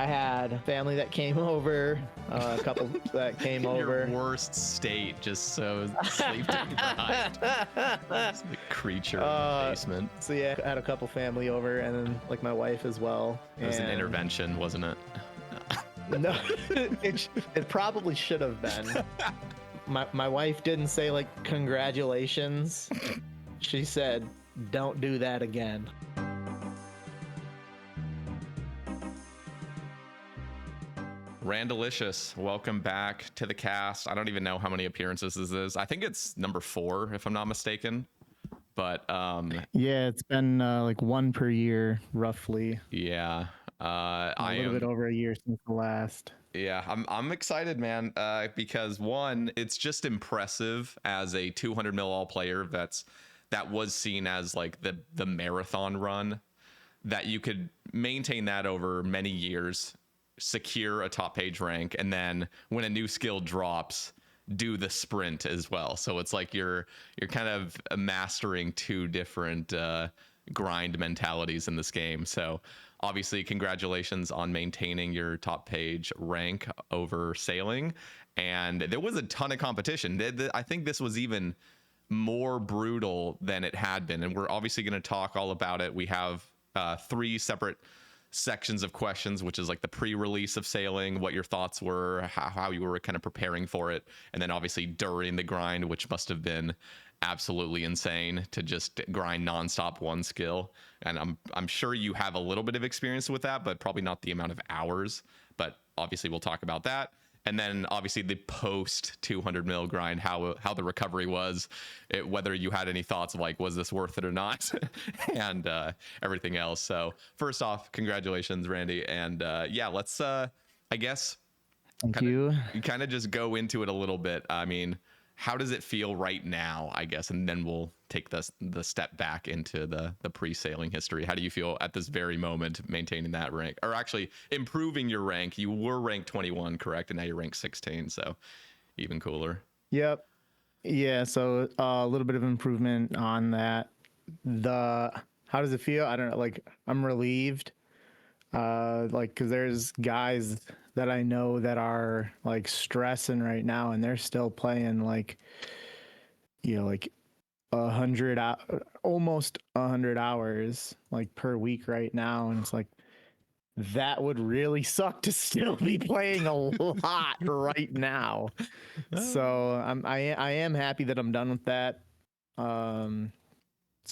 I had family that came over, a couple that came over. Your worst state, just so sleep deprived. It's the creature in the basement. So yeah, I had a couple family over, and then like my wife as well. It was an intervention, wasn't it? No, it probably should have been. My wife didn't say like congratulations. She said, "Don't do that again." Randalicious, welcome back to the cast. I don't even know how many appearances this is. I think it's number 4, if I'm not mistaken. But yeah, it's been like one per year, roughly. Yeah, a little bit over a year since the last. Yeah, I'm excited, man, because one, it's just impressive as a 200 mil all player that was seen as like the marathon run, that you could maintain that over many years, secure a top page rank, and then when a new skill drops, do the sprint as well. So it's like you're kind of mastering 2 different grind mentalities in this game. So obviously congratulations on maintaining your top page rank over sailing, and there was a ton of competition. I think this was even more brutal than it had been, and we're obviously going to talk all about it. We have 3 separate sections of questions, which is like the pre-release of sailing, what your thoughts were, how you were kind of preparing for it, and then obviously during the grind, which must have been absolutely insane to just grind nonstop one skill. And I'm sure you have a little bit of experience with that, but probably not the amount of hours. But obviously we'll talk about that. And then obviously the post 200 mil grind, how the recovery was, whether you had any thoughts of like, was this worth it or not, and everything else. So first off, congratulations, Randy. And yeah, let's I guess kind of just go into it a little bit. I mean, how does it feel right now, I guess, and then we'll take the step back into the pre-sailing history. How do you feel at this very moment maintaining that rank, or actually improving your rank? You were ranked 21, correct? And now you're ranked 16, so even cooler. Yep. Yeah, so a little bit of improvement on that. How does it feel? I don't know, like I'm relieved. Like, cause there's guys that I know that are like stressing right now, and they're still playing like, you know, like 100, almost 100 hours like per week right now, and it's like that would really suck to still be playing a lot right now. So I am happy that I'm done with that. So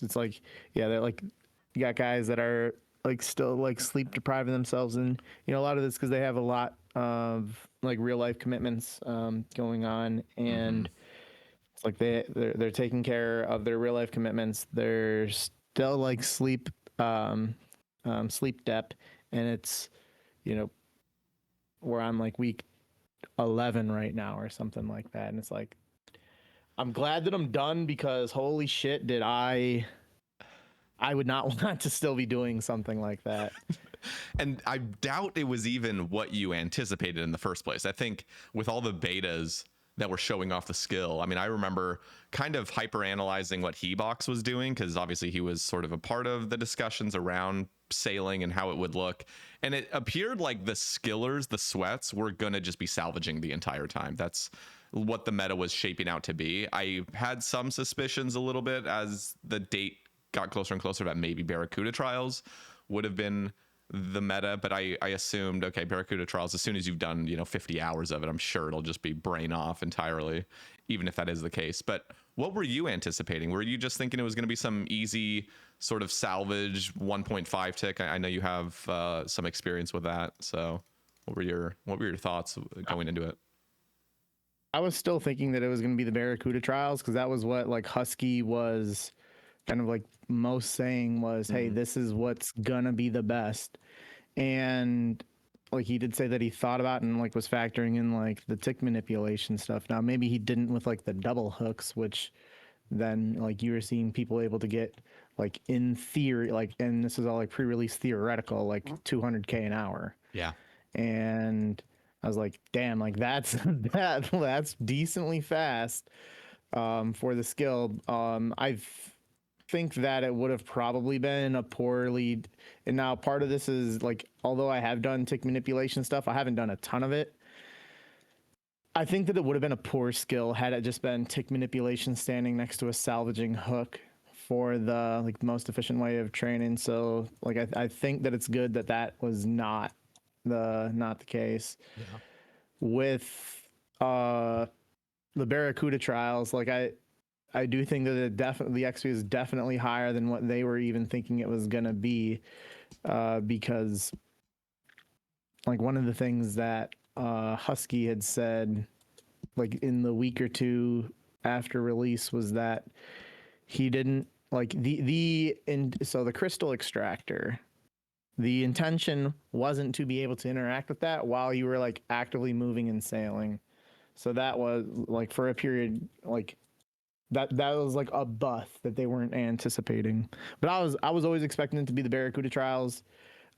it's like, yeah, they're like, you got guys that are like still like sleep depriving themselves, and you know, a lot of this because they have a lot of like real life commitments going on, and it's like they're taking care of their real life commitments. They're still like sleep dep, and it's, you know, we're on like week 11 right now or something like that, and it's like I'm glad that I'm done, because holy shit, did I would not want to still be doing something like that. And I doubt it was even what you anticipated in the first place. I think with all the betas that were showing off the skill, I mean, I remember kind of hyper analyzing what Hebox was doing, because obviously he was sort of a part of the discussions around sailing and how it would look, and it appeared like the skillers, the sweats, were gonna just be salvaging the entire time. That's what the meta was shaping out to be. I had some suspicions a little bit as the date got closer and closer that maybe Barracuda Trials would have been the meta, but I assumed, okay, Barracuda Trials, as soon as you've done, you know, 50 hours of it, I'm sure it'll just be brain off entirely, even if that is the case. But what were you anticipating? Were you just thinking it was going to be some easy sort of salvage 1.5 tick? I know you have some experience with that, so what were your thoughts going into it? I was still thinking that it was going to be the Barracuda Trials, because that was what like Husky was kind of like most saying was, hey, this is what's gonna be the best. And like he did say that he thought about and like was factoring in like the tick manipulation stuff. Now maybe he didn't with like the double hooks, which then like you were seeing people able to get like in theory, like, and this is all like pre-release theoretical, like 200k an hour. Yeah. And I was like, damn, like that's decently fast for the skill. think that it would have probably been a poorly. And now part of this is like, although I have done tick manipulation stuff, I haven't done a ton of it. I think that it would have been a poor skill had it just been tick manipulation standing next to a salvaging hook for the like most efficient way of training. So like I think that it's good that that was not the case. Yeah. With the Barracuda trials, like I do think that the XP is definitely higher than what they were even thinking it was gonna be, because like one of the things that Husky had said like in the week or two after release was that he didn't like so the crystal extractor, the intention wasn't to be able to interact with that while you were like actively moving and sailing. So that was like for a period like that was like a buff that they weren't anticipating. But I was always expecting it to be the Barracuda trials.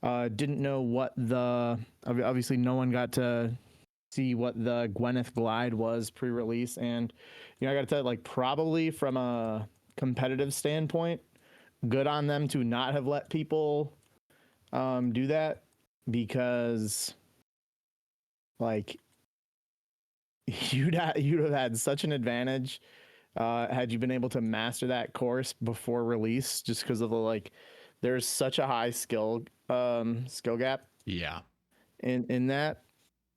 Didn't know what obviously no one got to see what the Gwyneth Glide was pre-release, and you know I got to tell you, like probably from a competitive standpoint, good on them to not have let people do that, because like you'd have had such an advantage had you been able to master that course before release, just because of the like there's such a high skill gap Yeah. in that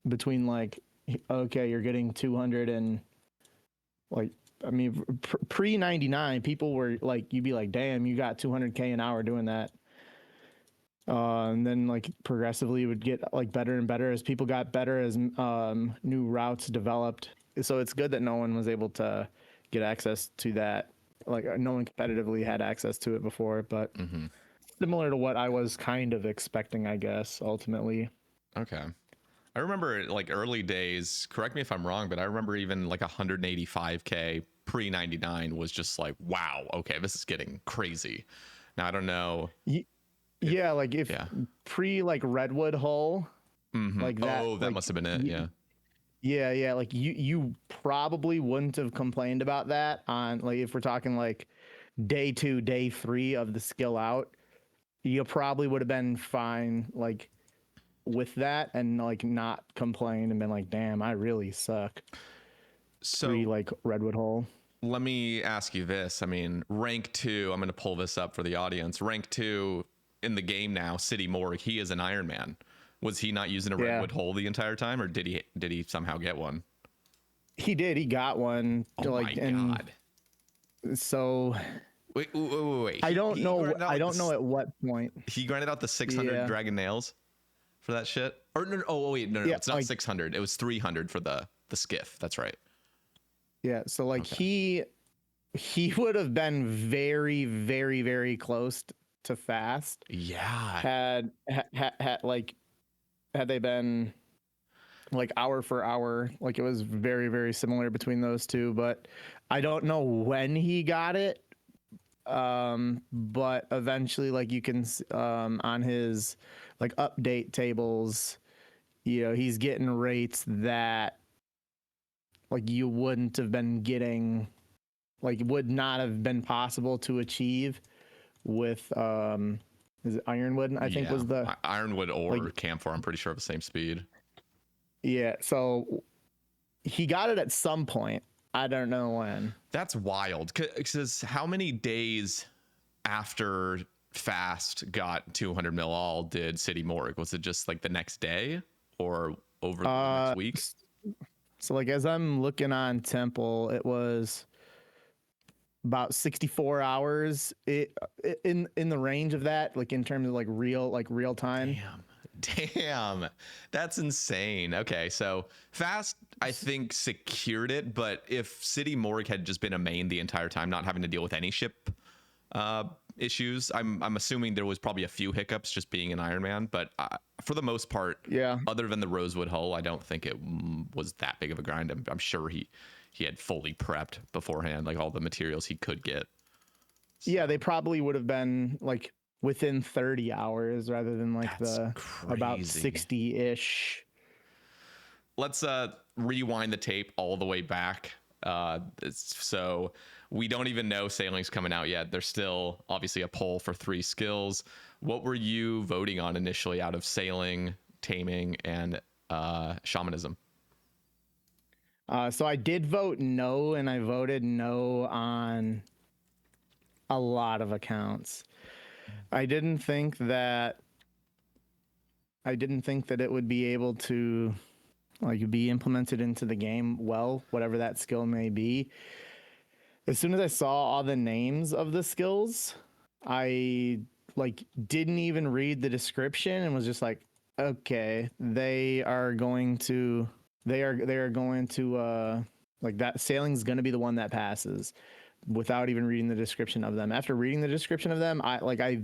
between like okay you're getting 200 and like I mean pre 99 people were like you'd be like damn you got 200k an hour doing that, and then like progressively it would get like better and better as people got better as new routes developed. So it's good that no one was able to get access to that, like no one competitively had access to it before, but similar to what I was kind of expecting, I guess, ultimately. Okay. I remember like early days, correct me if I'm wrong, but I remember even like 185k pre 99 was just like, wow, okay, this is getting crazy. Now I don't know. Yeah, like if Yeah. pre like Redwood Hull, like that. Oh, that like, must have been it. Yeah. Yeah. Like you probably wouldn't have complained about that on like if we're talking like day 2, day 3 of the skill out, you probably would have been fine like with that and like not complain and been like, damn, I really suck. Pre So like Redwood Hull. let me ask you this. I mean, rank 2, I'm going to pull this up for the audience. Rank 2 in the game now, City Morgue, he is an Iron Man. Was he not using a Yeah. Redwood Hole the entire time, or did he somehow get one? He did. He got one. Oh Like, my and god. so Wait. I don't know. grinded out I like don't know at what point. he grinded out the 600 Yeah. dragon nails for that shit. Or no, oh wait, no, Yeah, it's not like, 600. It was 300 for the skiff. That's right. Yeah. So like Okay. he would have been very, very, very close to fast Yeah. had like had they been like hour for hour. Like it was very, very similar between those two, but I don't know when he got it. But eventually like you can on his like update tables, you know, he's getting rates that like you wouldn't have been getting, like would not have been possible to achieve with is it Ironwood, I think Yeah. was the Ironwood or like Camphor, I'm pretty sure the same speed. yeah, so he got it at some point. I don't know when. That's wild. Because how many days after Fast got 200 mil all did City Morgue? Was it just like the next day or over the next week? So like as I'm looking on Temple, it was about 64 hours in the range of that, like in terms of like real time. Damn, that's insane. Okay, so Fast I think secured it, but if City Morgue had just been a main the entire time, not having to deal with any ship issues, I'm assuming there was probably a few hiccups just being an Iron Man, but for the most part, Yeah. other than the Rosewood Hull, I don't think it was that big of a grind. I'm sure he had fully prepped beforehand, like all the materials he could get. Yeah, they probably would have been like within 30 hours rather than like That's about crazy. 60-ish. Let's rewind the tape all the way back. So we don't even know Sailing's coming out yet. There's still obviously a poll for 3 skills. What were you voting on initially out of Sailing, Taming, and Shamanism? So I did vote no, and I voted no on a lot of accounts. I didn't think that it would be able to like be implemented into the game well, whatever that skill may be. As soon as I saw all the names of the skills, I like didn't even read the description and was just like, okay, they are going to like that Sailing's going to be the one that passes without even reading the description of them. After reading the description of them, I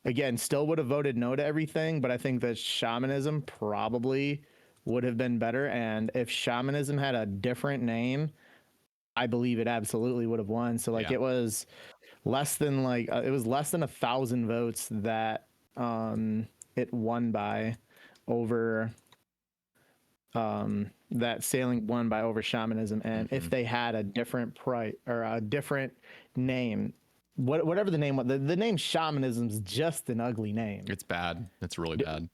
again still would have voted no to everything, but I think that Shamanism probably would have been better. And if Shamanism had a different name, I believe it absolutely would have won. So like Yeah. it was less than 1,000 votes that it won by over that Sailing won by over Shamanism. And if they had a different price or a different name, whatever the name was, the name Shamanism's just an ugly name. It's bad. It's really bad.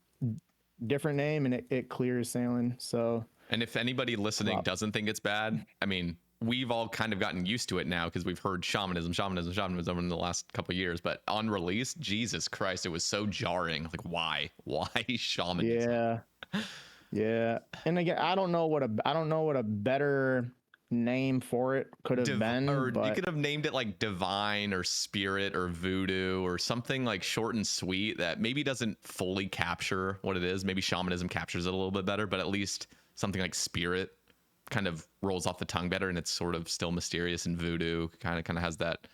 Different name, and it clears Sailing. So, and if anybody listening doesn't think it's bad, I mean, we've all kind of gotten used to it now because we've heard shamanism over in the last couple of years. But on release, Jesus Christ, it was so jarring. Like, why shamanism? Yeah. And again, I don't know what a better name for it could have been. Or but you could have named it like divine or spirit or voodoo or something like short and sweet that maybe doesn't fully capture what it is. Maybe shamanism captures it a little bit better, but at least something like spirit kind of rolls off the tongue better, and it's sort of still mysterious, and voodoo kind of has that,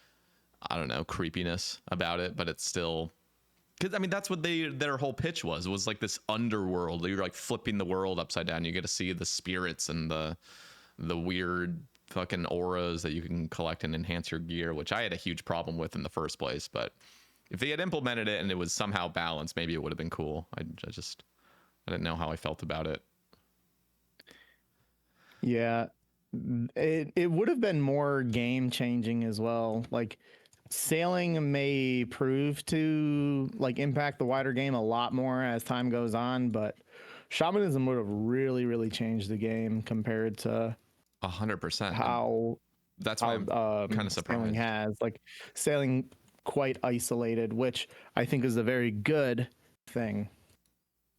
I don't know, creepiness about it, but it's still, because I mean that's what their whole pitch was like this underworld. You're like flipping the world upside down. You get to see the spirits and the weird fucking auras that you can collect and enhance your gear, which I had a huge problem with in the first place. But if they had implemented it and it was somehow balanced, maybe it would have been cool. I didn't know how I felt about it. Yeah, it would have been more game changing as well. Like Sailing may prove to like impact the wider game a lot more as time goes on, but Shamanism would have really changed the game compared to 100%. how that's why I'm kind of surprised. Sailing has like Sailing quite isolated, which I think is a very good thing.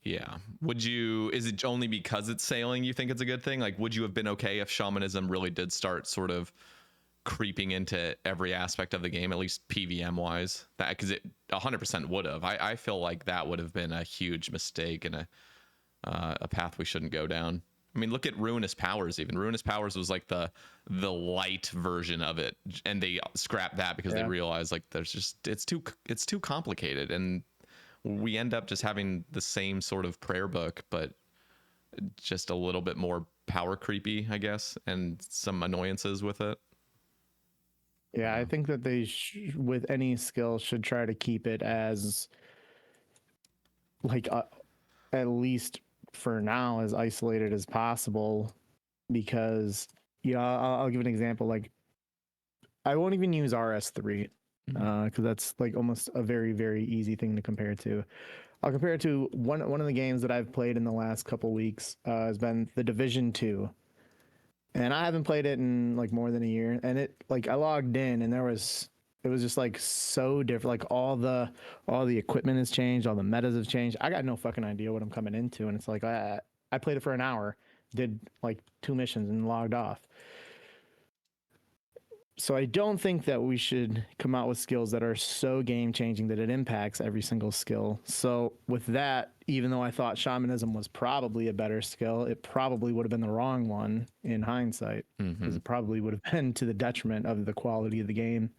Yeah. Is it only because it's Sailing you think it's a good thing? Like, would you have been okay if Shamanism really did start sort of creeping into every aspect of the game, at least PVM wise? That, because it 100% would have. I feel like that would have been a huge mistake and a path we shouldn't go down. I mean, look at Ruinous Powers. Even Ruinous Powers was like the light version of it, and they scrapped that because they realized like it's too complicated, and we end up just having the same sort of prayer book, but just a little bit more power creepy, I guess, and some annoyances with it. Yeah, I think that they with any skill should try to keep it as like at least for now as isolated as possible, because I'll give an example. Like I won't even use RS3 because that's like almost a very easy thing to compare to. I'll compare it to one of the games that I've played in the last couple weeks has been the Division 2. And I haven't played it in like more than a year. And it like I logged in and it was just like so different. Like all the equipment has changed, all the metas have changed. I got no fucking idea what I'm coming into. And it's like I played it for an hour, did like 2 missions and logged off. So I don't think that we should come out with skills that are so game changing that it impacts every single skill. So with that, even though I thought Shamanism was probably a better skill, it probably would have been the wrong one in hindsight, because it probably would have been to the detriment of the quality of the game.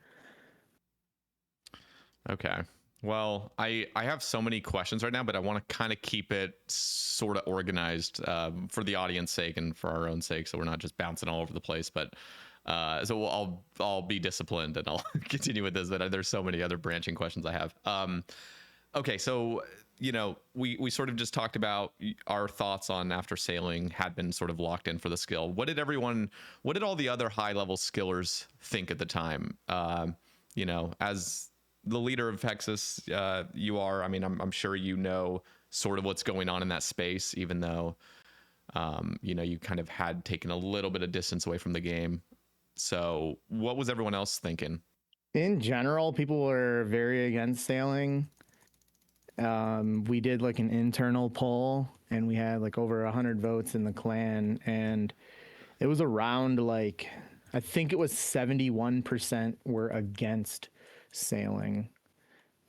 Okay. Well, I have so many questions right now, but I want to kind of keep it sort of organized for the audience sake and for our own sake, so we're not just bouncing all over the place. But so I'll be disciplined and I'll continue with this. But there's so many other branching questions I have. Okay, so you know, we sort of just talked about our thoughts on after sailing had been sort of locked in for the skill. What did all the other high level skillers think at the time? You know, as the leader of Hexis, you are, I mean, I'm sure you know sort of what's going on in that space, even though, you know, you kind of had taken a little bit of distance away from the game. So what was everyone else thinking? In general, people were very against sailing. We did like an internal poll, and we had like over 100 votes in the clan, and it was around like, I think it was 71% were against sailing.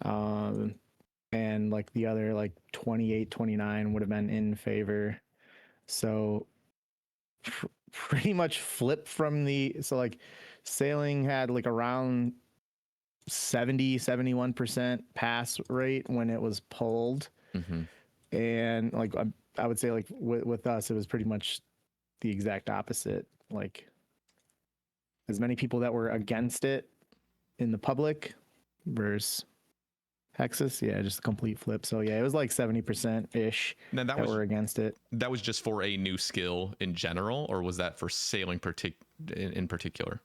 And like the other like 28, 29 would have been in favor. So pretty much flipped from so like sailing had like around 71% pass rate when it was polled. Mm-hmm. And like I would say like with us, it was pretty much the exact opposite. Like as many people that were against it in the public versus Hexis, yeah, just a complete flip. So yeah, it was like 70% ish that were against it. That was just for a new skill in general, or was that for sailing in particular?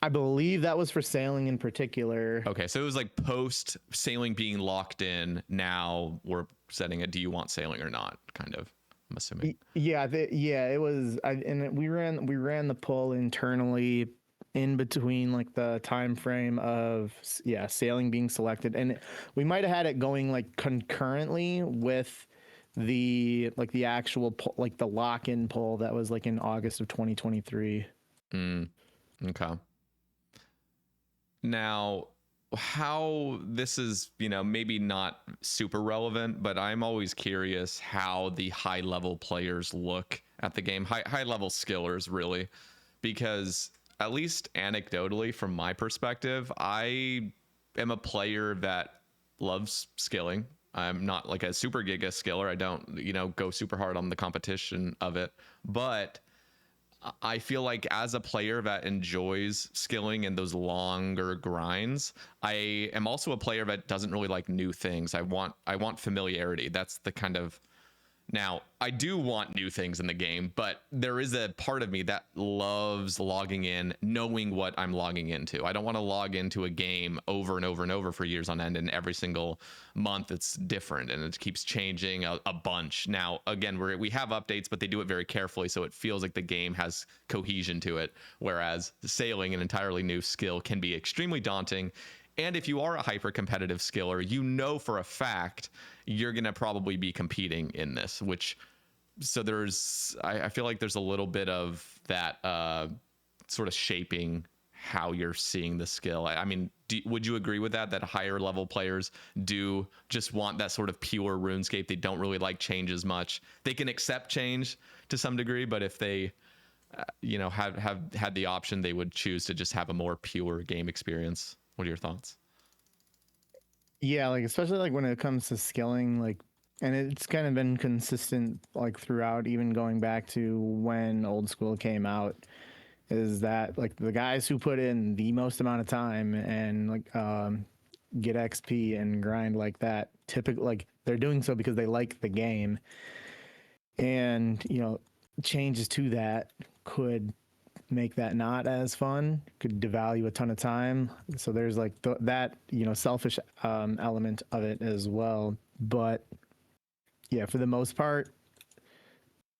I believe that was for sailing in particular. Okay, so it was like post sailing being locked in. Now we're setting it. Do you want sailing or not? Kind of. I'm assuming. Yeah, it was. And we ran the poll internally in between like the time frame of sailing being selected, and we might have had it going like concurrently with the actual like the lock-in poll that was like in August of 2023. Okay. Now, how this is, you know, maybe not super relevant, but I'm always curious how the high level players look at the game, high level skillers, really, because at least anecdotally, from my perspective, I am a player that loves skilling. I'm not like a super giga skiller. I don't, you know, go super hard on the competition of it, but I feel like as a player that enjoys skilling and those longer grinds, I am also a player that doesn't really like new things. I want familiarity. That's the kind of. Now, I do want new things in the game, but there is a part of me that loves logging in, knowing what I'm logging into. I don't want to log into a game over and over and over for years on end, and every single month it's different and it keeps changing a bunch. Now, again, we have updates, but they do it very carefully, so it feels like the game has cohesion to it, whereas sailing, an entirely new skill, can be extremely daunting. And if you are a hyper competitive skiller, you know for a fact you're going to probably be competing in this, so I feel like there's a little bit of that sort of shaping how you're seeing the skill. I mean, would you agree with that higher level players do just want that sort of pure RuneScape? They don't really like change as much. They can accept change to some degree, but if they you know, have had the option, they would choose to just have a more pure game experience. What are your thoughts? Yeah, like especially like when it comes to skilling, like, and it's kind of been consistent like throughout, even going back to when old school came out, is that like the guys who put in the most amount of time and like get XP and grind like that, typically like they're doing so because they like the game, and you know, changes to that could make that not as fun, could devalue a ton of time. So there's like that, you know, selfish element of it as well. But yeah, for the most part,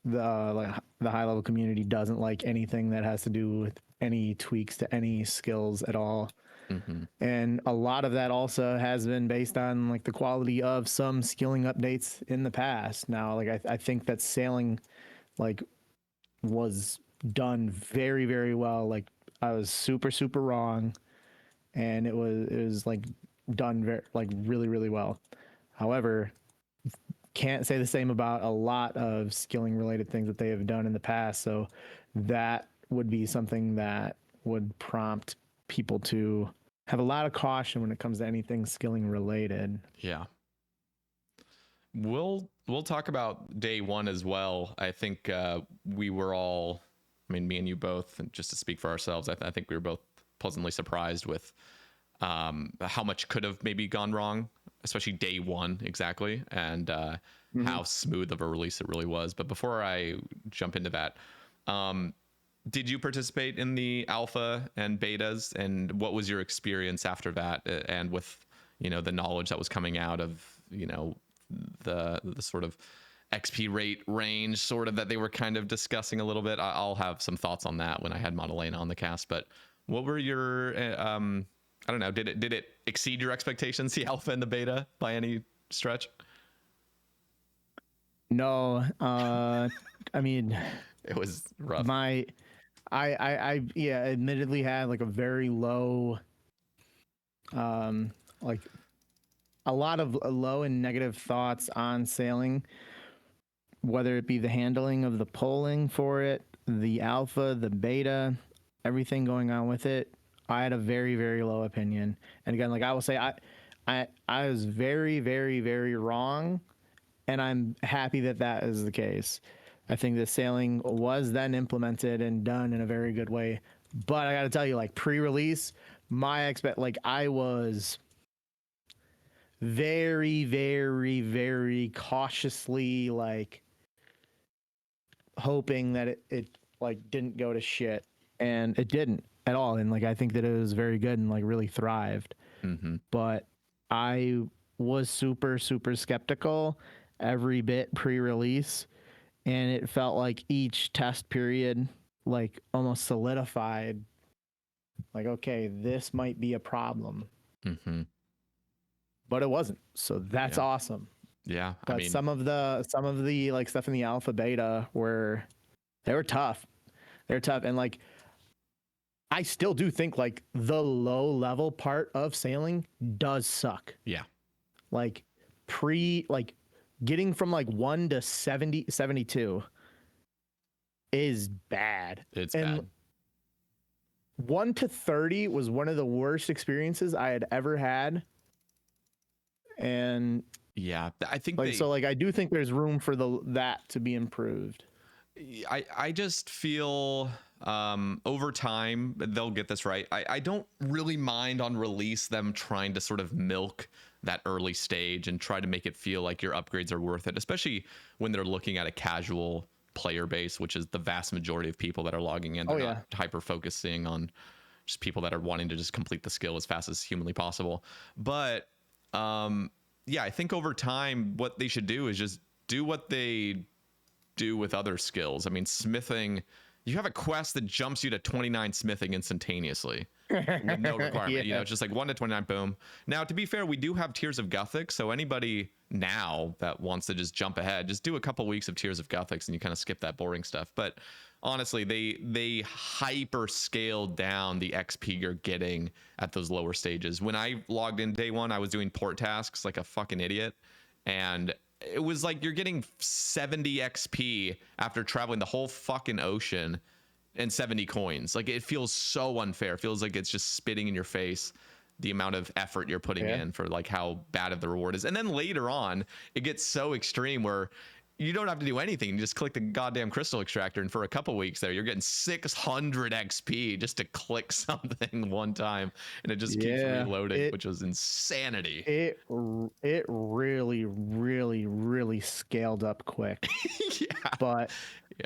the high level community doesn't like anything that has to do with any tweaks to any skills at all. Mm-hmm. And a lot of that also has been based on like the quality of some skilling updates in the past. Now, like I think that sailing like was done very, very well. Like I was super wrong, and it was like done very like really, really well. However, can't say the same about a lot of skilling related things that they have done in the past. So that would be something that would prompt people to have a lot of caution when it comes to anything skilling related. Yeah. We'll talk about day one as well. I think we were all, I mean, me and you both, and just to speak for ourselves, I think we were both pleasantly surprised with how much could have maybe gone wrong especially day one exactly, and how smooth of a release it really was. But before I jump into that, did you participate in the alpha and betas, and what was your experience after that, and with the knowledge that was coming out of the sort of XP rate range sort of that they were kind of discussing a little bit? I'll have some thoughts on that when I had Madalena on the cast. But what were your I don't know, did it exceed your expectations, the alpha and the beta, by any stretch? No, I mean, It was rough. I yeah, admittedly had like a very low, like a lot of low and negative thoughts on sailing, whether it be the handling of the polling for it, the alpha, the beta, everything going on with it. I had a very, very low opinion. And again, like I will say, I was very, very, very wrong, and I'm happy that that is the case. I think that sailing was then implemented and done in a very good way. But I got to tell you, like pre-release, I was very, very, very cautiously like hoping that it like didn't go to shit, and it didn't at all. And like I think that it was very good and like really thrived. But I was super, super skeptical every bit pre-release, and it felt like each test period like almost solidified like, okay, this might be a problem. But it wasn't, so that's awesome. Yeah, But I mean, some of the like stuff in the alpha beta they were tough. They're tough, and like I still do think like the low level part of sailing does suck. yeah, Like like getting from like 1 to 70 72 is bad. it's And bad. 1 to 30 was one of the worst experiences I had ever had. And Yeah, I think like so like I do think there's room for that to be improved. I just feel over time they'll get this right. I don't really mind on release them trying to sort of milk that early stage and try to make it feel like your upgrades are worth it, especially when they're looking at a casual player base, which is the vast majority of people that are logging in. They're not hyper focusing on just people that are wanting to just complete the skill as fast as humanly possible. But yeah, I think over time what they should do is just do what they do with other skills. I mean, smithing, you have a quest that jumps you to 29 smithing instantaneously with no requirement. Yeah. It's just like 1 to 29, boom. Now, to be fair, we do have Tears of Gothic, so anybody now that wants to just jump ahead, just do a couple weeks of Tears of Gothics and you kind of skip that boring stuff. But honestly, they hyper scaled down the XP you're getting at those lower stages. When I logged in day one, I was doing port tasks like a fucking idiot, and it was like you're getting 70 XP after traveling the whole fucking ocean and 70 coins. Like, it feels so unfair. It feels like it's just spitting in your face the amount of effort you're putting in for like how bad of the reward is. And then later on, it gets so extreme where you don't have to do anything. You just click the goddamn crystal extractor, and for a couple weeks there, you're getting 600 XP just to click something one time, and it just keeps reloading, which was insanity. It really, really, really scaled up quick. Yeah, but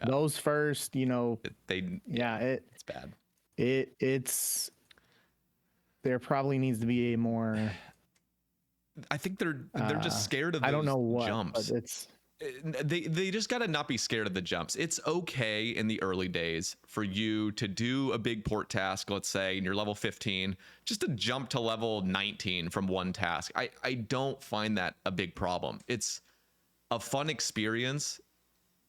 those first, it's bad. It's there probably needs to be a more. I think they're just scared of those I don't know what jumps. But it's. They just got to not be scared of the jumps. It's okay in the early days for you to do a big port task, let's say, and you're level 15, just to jump to level 19 from one task. I don't find that a big problem. It's a fun experience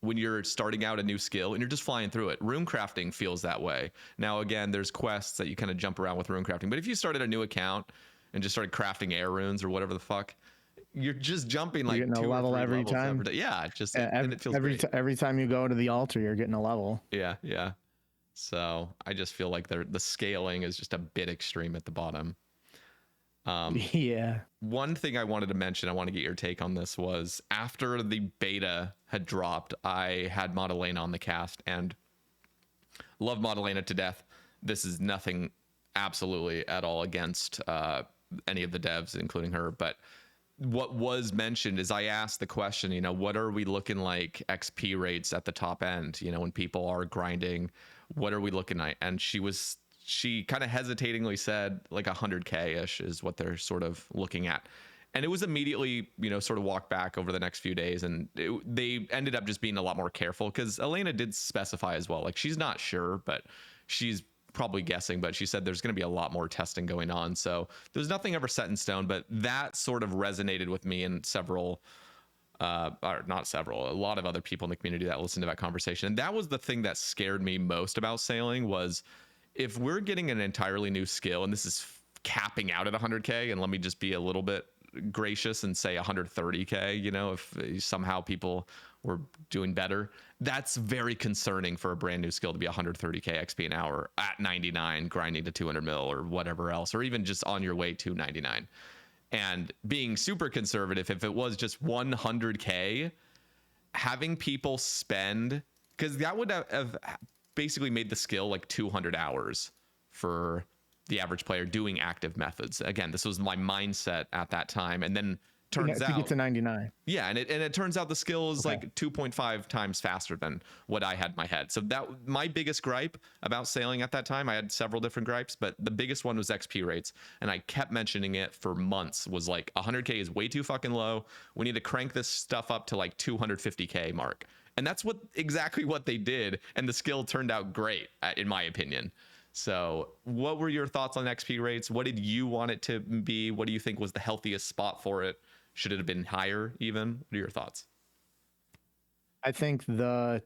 when you're starting out a new skill and you're just flying through it. Rune crafting feels that way. Now, again, there's quests that you kind of jump around with rune crafting, but if you started a new account and just started crafting air runes or whatever the fuck, you're just jumping like you're getting 2 a level or 3 every levels time. Yeah, just and it feels great. Every time you go to the altar, you're getting a level. Yeah. So I just feel like the scaling is just a bit extreme at the bottom. Yeah. One thing I wanted to mention, I want to get your take on this, was after the beta had dropped, I had Madalena on the cast and love Madalena to death. This is nothing absolutely at all against any of the devs, including her, but what was mentioned is I asked the question, you know, what are we looking like XP rates at the top end? You know, when people are grinding, what are we looking at? And she kind of hesitatingly said like 100K ish is what they're sort of looking at. And it was immediately, you know, sort of walked back over the next few days. And they ended up just being a lot more careful because Elena did specify as well. Like she's not sure, but she's probably guessing, but she said there's going to be a lot more testing going on. So there's nothing ever set in stone, but that sort of resonated with me and several, or not several, a lot of other people in the community that listened to that conversation. And that was the thing that scared me most about sailing was if we're getting an entirely new skill, and this is capping out at 100K, and let me just be a little bit gracious and say 130K, you know, if somehow people were doing better, that's very concerning for a brand new skill to be 130K XP an hour at 99 grinding to 200 mil or whatever else, or even just on your way to 99. And being super conservative, if it was just 100K, having people spend, because that would have basically made the skill like 200 hours for the average player doing active methods. Again, this was my mindset at that time. And then turns to out get to 99. Yeah, and it turns out the skill is like 2.5 times faster than what I had in my head. So that my biggest gripe about sailing at that time, I had several different gripes, but the biggest one was XP rates. And I kept mentioning it for months, was like 100K is way too fucking low. We need to crank this stuff up to like 250K mark. And that's exactly what they did. And the skill turned out great, in my opinion. So what were your thoughts on XP rates? What did you want it to be? What do you think was the healthiest spot for it? Should it have been higher even? What are your thoughts? I think the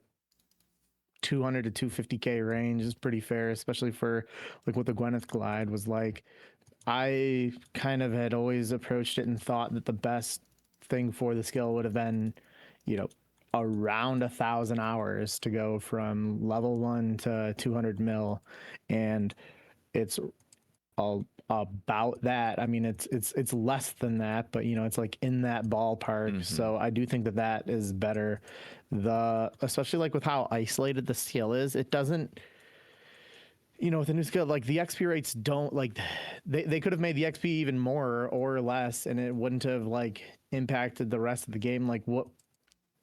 200 to 250K range is pretty fair, especially for like what the Gwyneth Glide was like. I kind of had always approached it and thought that the best thing for the skill would have been, you know, around 1,000 hours to go from level 1 to 200 mil, and it's all about that. I mean, it's less than that, but you know, it's like in that ballpark. Mm-hmm. So I do think that is better. Especially like with how isolated the skill is, it doesn't, you know, with a new skill, like the XP rates don't like, they could have made the XP even more or less, and it wouldn't have like impacted the rest of the game. Like what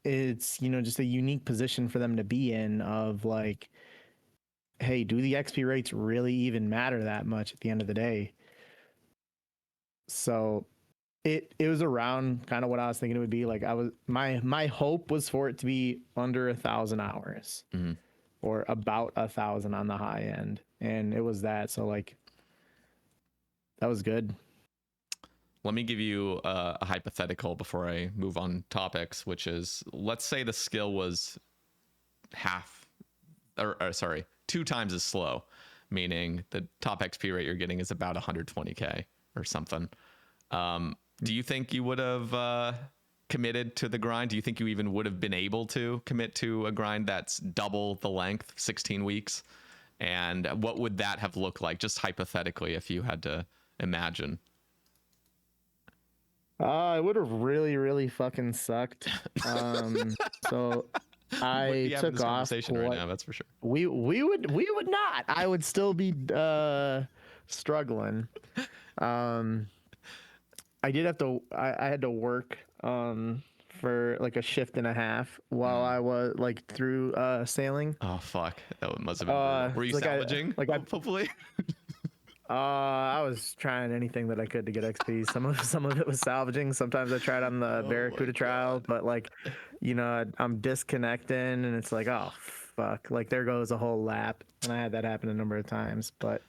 it's, you know, just a unique position for them to be in of like, hey, do the XP rates really even matter that much at the end of the day? So it was around kind of what I was thinking it would be. Like my hope was for it to be under 1,000 hours, mm-hmm. or about 1,000 on the high end, and it was that. So like that was good. Let me give you a hypothetical before I move on topics, which is, let's say the skill was sorry, 2 times as slow, meaning the top XP rate you're getting is about 120K or something. Do you think you would have committed to the grind? Do you think you even would have been able to commit to a grind that's double the length, 16 weeks? And what would that have looked like, just hypothetically, if you had to imagine? It would have really, really fucking sucked. So I took off right now, that's for sure. We would not. I would still be struggling. I did have to. I had to work for like a shift and a half while I was like through sailing. Oh fuck, that must have been brutal. Were you like salvaging? Hopefully. I was trying anything that I could to get XP. Some of it was salvaging. Sometimes I tried on the Barracuda trial, but like, you know, I'm disconnecting and it's like, oh fuck, like there goes a whole lap. And I had that happen a number of times. But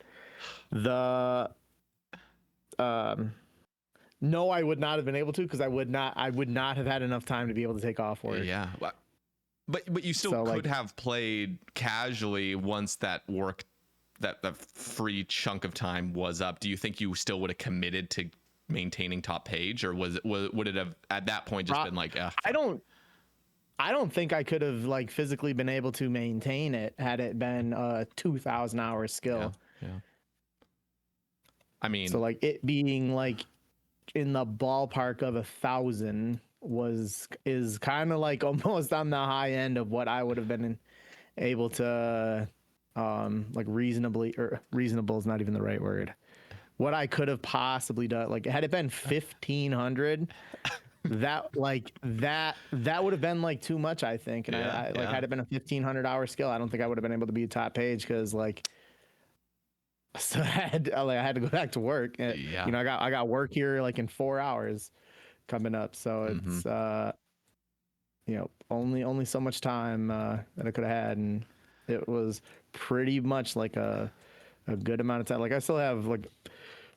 no, I would not have been able to, because I would not have had enough time to be able to take off work. Yeah. But you still could have played casually once that work, that the free chunk of time was up. Do you think you still would have committed to maintaining top page, or would it have at that point just been like, I don't think I could have like physically been able to maintain it had it been a 2,000 hour skill. Yeah. I mean, so like it being like in the ballpark of 1,000 is kind of like almost on the high end of what I would have been able to like reasonably, or reasonable is not even the right word. what I could have possibly done. Like, had it been 1500, that would have been like too much, I think. And I like, had it been a 1500-hour skill, I don't think I would have been able to be a top page, because like, so I had to go back to work. Yeah. You know, I got work here like in 4 hours coming up, so it's you know, only so much time that I could have had, and it was pretty much like a good amount of time. Like, I still have like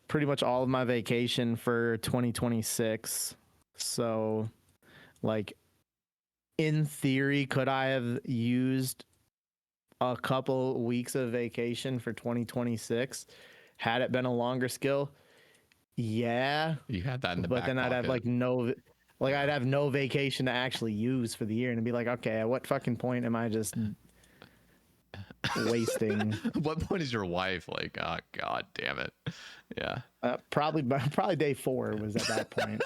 pretty much all of my vacation for 2026. So like, in theory, could I have used a couple weeks of vacation for 2026 had it been a longer skill? Yeah. You had that in the But back then I'd have pocket. like I'd have no vacation to actually use for the year, and it'd be like, okay, at what fucking point am I just wasting? What point is your wife like, oh god damn it? Yeah. Probably day 4 was at that point.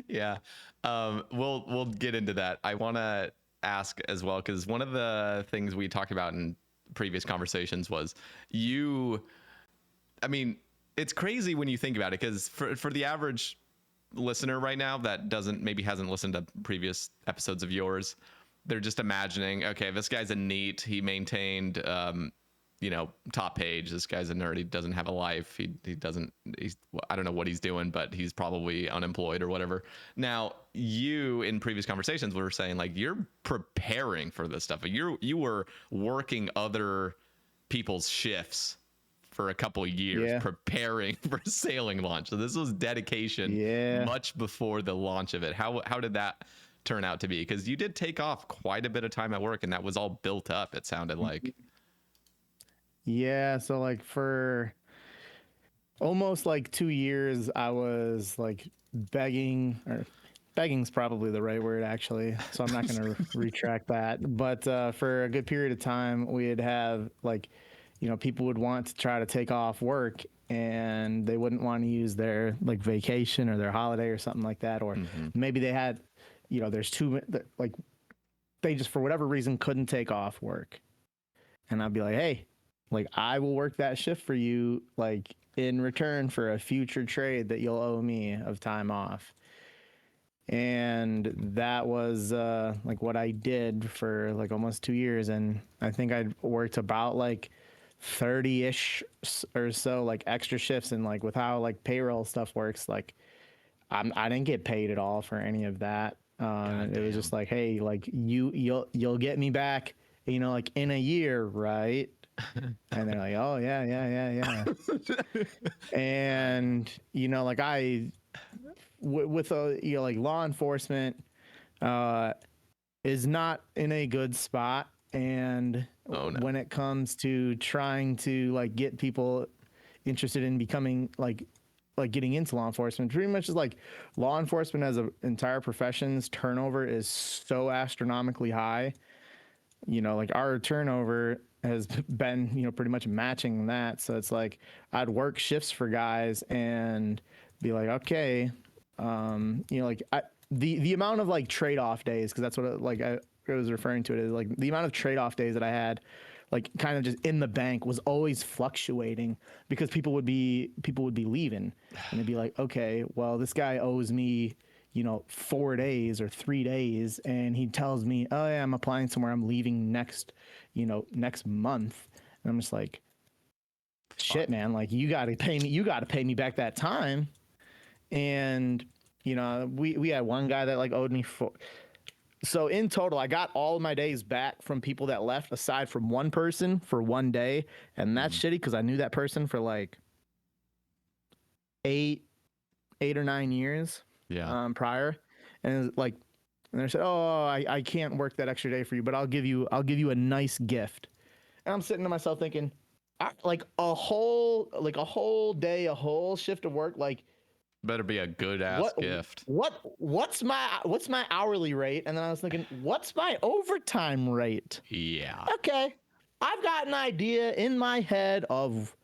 Yeah. We'll get into that. I want to ask as well, because one of the things we talked about in previous conversations was I mean, it's crazy when you think about it, because for the average listener right now that hasn't listened to previous episodes of yours, they're just imagining, okay, this guy's a NEET, he maintained you know, top page, this guy's a nerd, he doesn't have a life, I don't know what he's doing, but he's probably unemployed or whatever. Now, you in previous conversations were saying like, you're preparing for this stuff, you were working other people's shifts for a couple of years, preparing for sailing launch. So this was dedication much before the launch of it. How did that turn out to be? Because you did take off quite a bit of time at work, and that was all built up, it sounded like. Yeah, so like for almost like 2 years, I was like begging, or begging's probably the right word actually, so I'm not going to retract that. But for a good period of time, we'd have like, you know, people would want to try to take off work, and they wouldn't want to use their like vacation or their holiday or something like that. Or maybe they had, you know, there's like, they just for whatever reason couldn't take off work. And I'd be like, hey, like, I will work that shift for you, like, in return for a future trade that you'll owe me of time off. And that was like what I did for like almost 2 years. And I think I'd worked about like 30-ish or so like extra shifts. And like with how like payroll stuff works, like I didn't get paid at all for any of that. It was just like, hey, like you'll get me back, you know, like in a year, right? And they're like, oh yeah. And you know, like with you know, like law enforcement is not in a good spot, and when it comes to trying to like get people interested in becoming like getting into law enforcement, pretty much is like law enforcement as an entire profession's turnover is so astronomically high. You know, like our turnover has been, you know, pretty much matching that. So it's like I'd work shifts for guys and be like, okay, you know, like the amount of like trade-off days, because that's what I was referring to it as, like the amount of trade-off days that I had, like kind of just in the bank, was always fluctuating, because people would be leaving, and they'd be like, okay, well, this guy owes me, you know, 4 days or 3 days, and he tells me, oh yeah, I'm applying somewhere, I'm leaving next month. And I'm just like, shit, man, like you got to pay me back that time. And you know, we had one guy that like owed me so in total I got all of my days back from people that left, aside from one person for 1 day. And that's shitty, because I knew that person for like 8 or 9 years prior. And it was like, and they said, oh, I can't work that extra day for you, but I'll give you a nice gift. And I'm sitting to myself thinking, like a whole day, a whole shift of work, like better be a good ass gift. What's my hourly rate? And then I was thinking, what's my overtime rate? Yeah. Okay, I've got an idea in my head of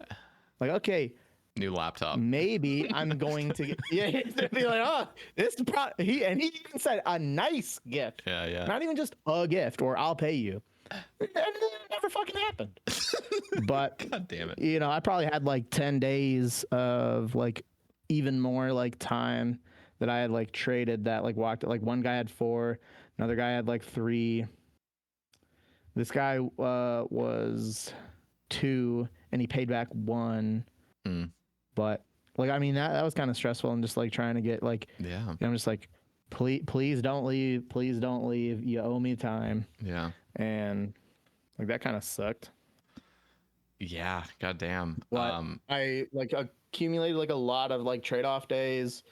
like, okay, new laptop. Maybe I'm going to get, be like, oh, this he even said a nice gift. Yeah. Not even just a gift, or I'll pay you. And it never fucking happened. But God damn it. you know, I probably had like 10 days of like even more like time that I had like traded that like walked, like one guy had 4, another guy had like 3. This guy was 2 and he paid back 1. Hmm. But like, I mean, that was kind of stressful and just like trying to get like, Yeah. I'm just like, please don't leave. Please don't leave. You owe me time. Yeah. And like, that kind of sucked. Yeah. God damn. But I like accumulated like a lot of like trade-off days.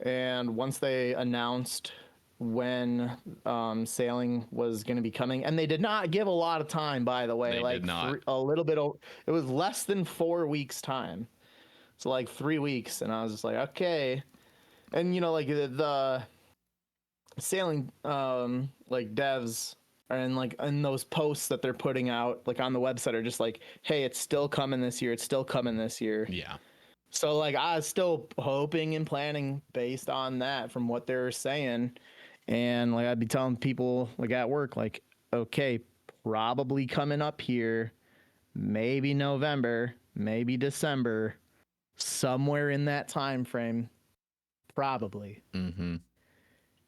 And once they announced when sailing was going to be coming, and they did not give a lot of time, by the way, They like did not. a little bit, it was less than 4 weeks time. So like 3 weeks. And I was just like, okay. And you know, like the sailing like devs and like in those posts that they're putting out like on the website are just like, hey, it's still coming this year, it's still coming this year. Yeah. So like I was still hoping and planning based on that from what they're saying. And like I'd be telling people like at work, like, okay, probably coming up here, maybe November, maybe December, somewhere in that time frame, probably. Mm-hmm.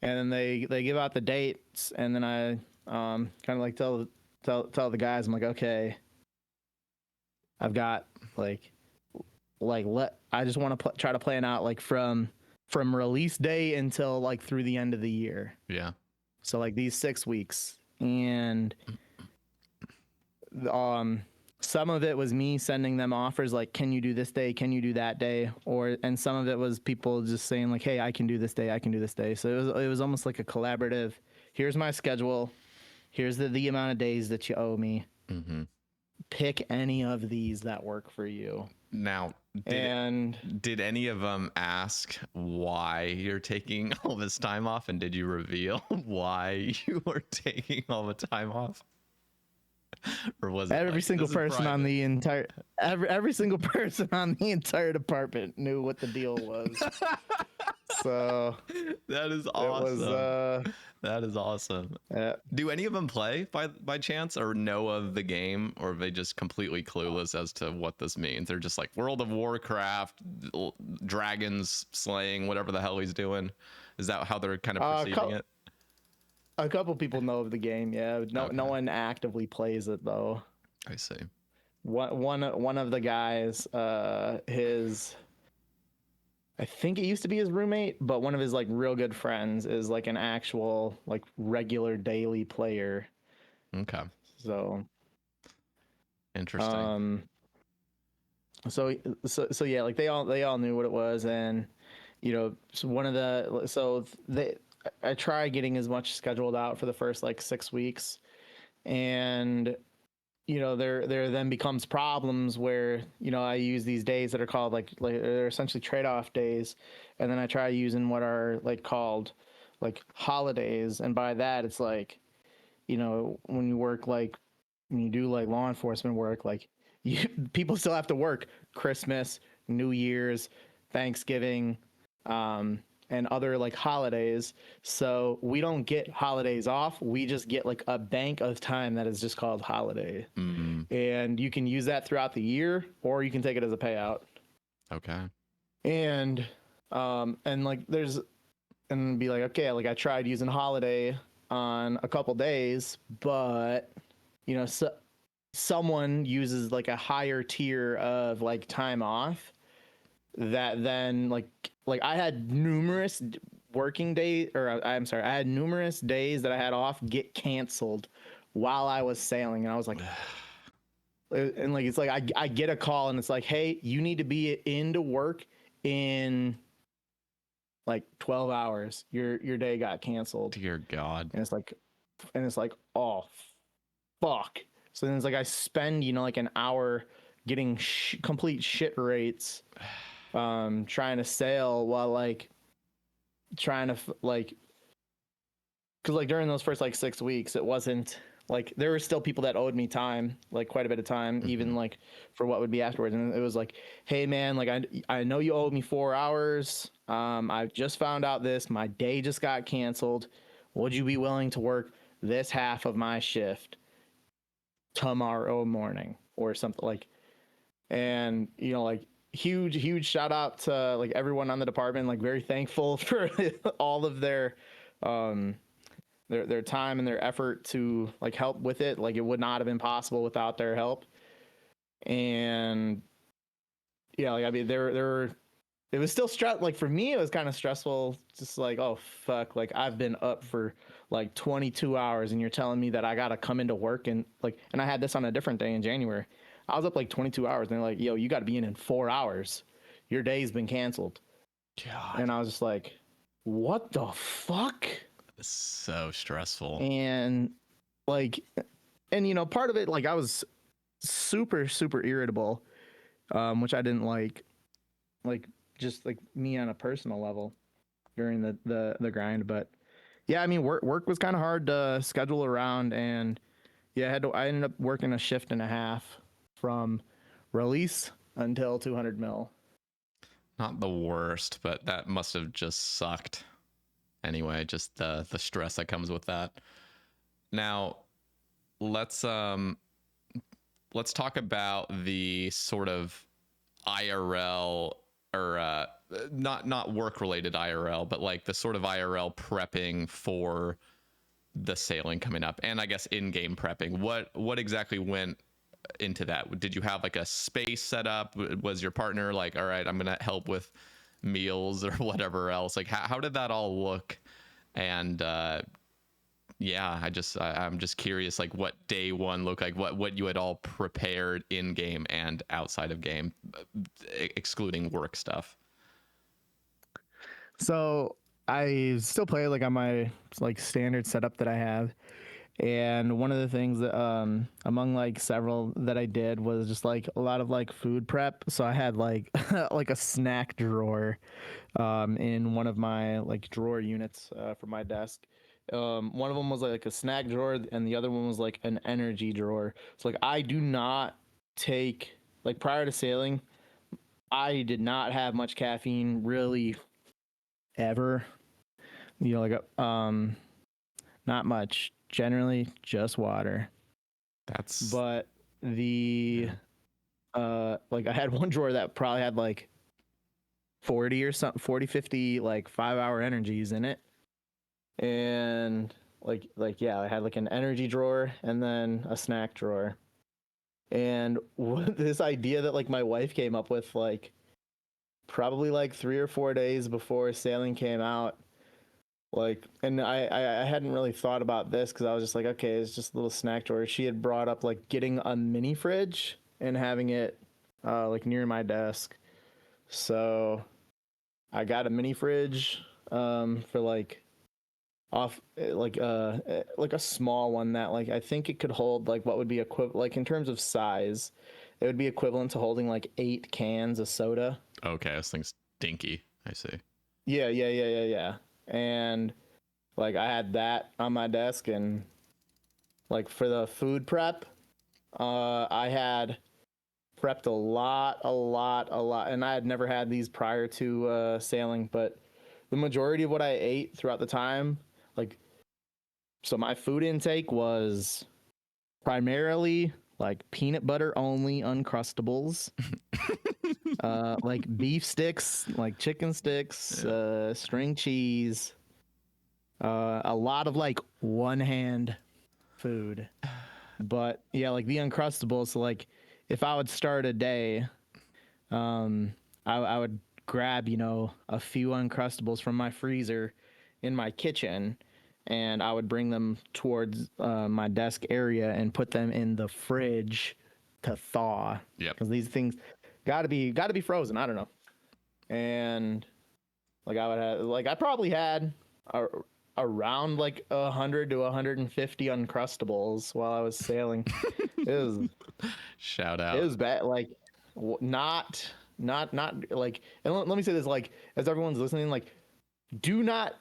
And then they give out the dates, and then I kind of like tell the guys, I'm like, okay, I've got like I just want to try to plan out like from release day until like through the end of the year. Yeah. So like these 6 weeks, and some of it was me sending them offers like, can you do this day, can you do that day, and some of it was people just saying like, hey, I can do this day, I can do this day. So it was almost like a collaborative. Here's my schedule, here's the amount of days that you owe me. Mm-hmm. Pick any of these that work for you. Now, did any of them ask why you're taking all this time off, and did you reveal why you were taking all the time off? Or was it every like, single this is person on private? the entire every single person on the entire department knew what the deal was. So That is it awesome. was That is awesome. Do any of them play by chance, or know of the game, or are they just completely clueless as to what this means? They're just like World of Warcraft, dragons slaying, whatever the hell he's doing. Is that how they're kind of perceiving it? a couple people know of the game. Yeah, no Okay. no one actively plays it though. I see. One of the guys, I think it used to be his roommate, but one of his like real good friends is like an actual like regular daily player. Okay. So Interesting. so yeah, like they all knew what it was. And you know, I tried getting as much scheduled out for the first like 6 weeks, and you know, there then becomes problems where, you know, I use these days that are called like they're essentially trade-off days, and then I try using what are like called like holidays. And by that it's like, you know, when you work like when you do like law enforcement work, like you people still have to work Christmas, New Year's, Thanksgiving, and other like holidays. So we don't get holidays off. We just get like a bank of time that is just called holiday. Mm, And you can use that throughout the year, or you can take it as a payout. okay. And like and be like, okay, like I tried using holiday on a couple days, but you know, someone uses like a higher tier of like time off that then like I had numerous working days, or I'm sorry, I had numerous days that I had off get canceled while I was sailing. And I was like, and like it's like I get a call and it's like, hey, you need to be into work in like 12 hours. Your day got canceled. Dear God. And it's like, oh fuck. So then it's like I spend, you know, like an hour getting complete shit rates trying to sail while like trying to like, because like during those first like 6 weeks it wasn't like, there were still people that owed me time, like quite a bit of time, even like for what would be afterwards. And it was like, hey man, like I know you owe me 4 hours. I just found out this, my day just got canceled. Would you be willing to work this half of my shift? tomorrow morning or something like. And like huge shout out to like everyone on the department, like very thankful for all of their time and their effort to like help with it. Like it would not have been possible without their help. And yeah, like I mean there it was still stress. Like for me, it was kind of stressful. Just like, oh fuck, like I've been up for like 22 hours, and you're telling me that I gotta come into work and like, and I had this on a different day in January. I was up like 22 hours, and they're like, yo, you got to be in 4 hours. Your day's been canceled. God, And I was just like, what the fuck? it's so stressful. And like, and part of it, like I was super irritable, which I didn't like just like me on a personal level during the grind. But yeah, I mean work was kind of hard to schedule around, and yeah, I ended up working a shift and a half from release until 200 mil. Not the worst, but that must have just sucked. Anyway, just the stress that comes with that. Now, let's talk about the sort of IRL or not work related IRL, but like the sort of IRL prepping for the sailing coming up, and I guess in-game prepping. What exactly went into that? Did you have like a space set up? Was your partner like, all right, I'm gonna help with meals or whatever else? Like how did that all look? And yeah, I'm just curious, like what day one looked like, what you had all prepared in game and outside of game, excluding work stuff. So I still play like on my like standard setup that I have. And one of the things that among like several that I did was just like a lot of like food prep. So I had like like a snack drawer in one of my like drawer units for my desk. One of them was like a snack drawer, and the other one was like an energy drawer. So like I do not take, like prior to sailing, I did not have much caffeine really ever. Not much. Generally just water. That's But the like I had one drawer that probably had like 40 or something, 40 50 like 5-hour energies in it. And like yeah, I had like an energy drawer and then a snack drawer. And this idea that like my wife came up with like probably like 3 or 4 days before sailing came out. Like, and I hadn't really thought about this because I was just like, okay, it's just a little snack drawer. She had brought up like getting a mini fridge and having it like near my desk. So I got a mini fridge for like like a small one that like I think it could hold like what would be equivalent, like in terms of size, it would be equivalent to holding like 8 cans of soda. okay. This thing's dinky. I see. Yeah. And like I had that on my desk, and like for the food prep, I had prepped a lot, and I had never had these prior to sailing, but the majority of what I ate throughout the time, like, so my food intake was primarily like peanut butter only Uncrustables, like beef sticks, like chicken sticks, string cheese, a lot of like one hand food. But yeah, like the Uncrustables. So like, if I would start a day, I would grab a few Uncrustables from my freezer in my kitchen, and I would bring them towards my desk area and put them in the fridge to thaw. Yep. Because these things gotta be frozen. I don't know. And like I would have, like I probably had around like 100 to 150 Uncrustables while I was sailing. It was Shout out. it was bad. Like not like, and let me say this, like, as everyone's listening, like, do not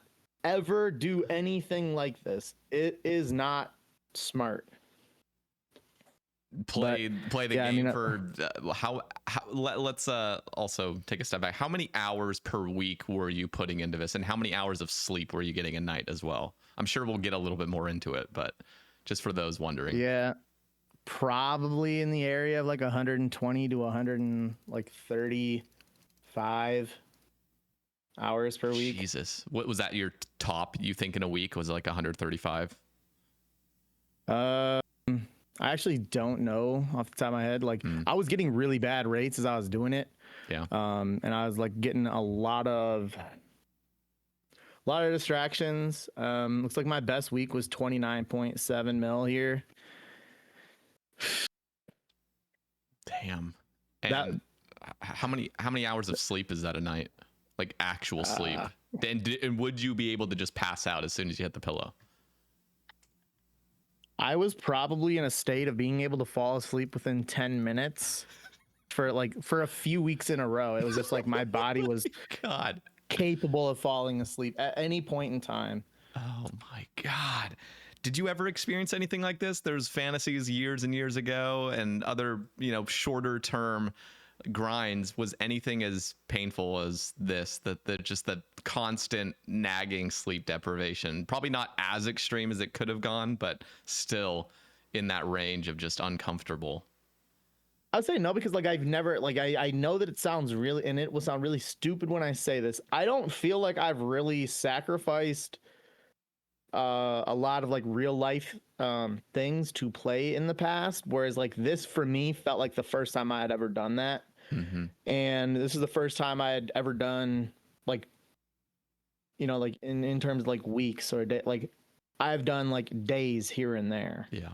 ever do anything like this. It is not smart. Play the yeah, I game mean, for let's also take a step back. How many hours per week were you putting into this, and how many hours of sleep were you getting a night as well? I'm sure we'll get a little bit more into it, but just for those wondering. yeah. probably in the area of like 120 to 135 hours per week. Jesus. What was that your top you think in a week? Was it like 135? I actually don't know off the top of my head. Like I was getting really bad rates as I was doing it. Yeah. And I was like getting a lot of distractions. Looks like my best week was 29.7 mil here. Damn. And how many hours of sleep is that a night? Like actual sleep. And would you be able to just pass out as soon as you hit the pillow? I was probably in a state of being able to fall asleep within 10 minutes for a few weeks in a row. It was just like my body was God. capable of falling asleep at any point in time. Oh my God. Did you ever experience anything like this? There's fantasies years and years ago and other, shorter term grinds. Was anything as painful as this, that just the constant nagging sleep deprivation? Probably not as extreme as it could have gone, but still in that range of just uncomfortable. I'd say no, because like I've never I know that it sounds really, and it will sound really stupid when I say this. I don't feel like I've really sacrificed a lot of like real life things to play in the past, whereas like this for me felt like the first time I had ever done that. And this is the first time I had ever done like like in terms of like weeks or day, like I've done like days here and there, Yeah.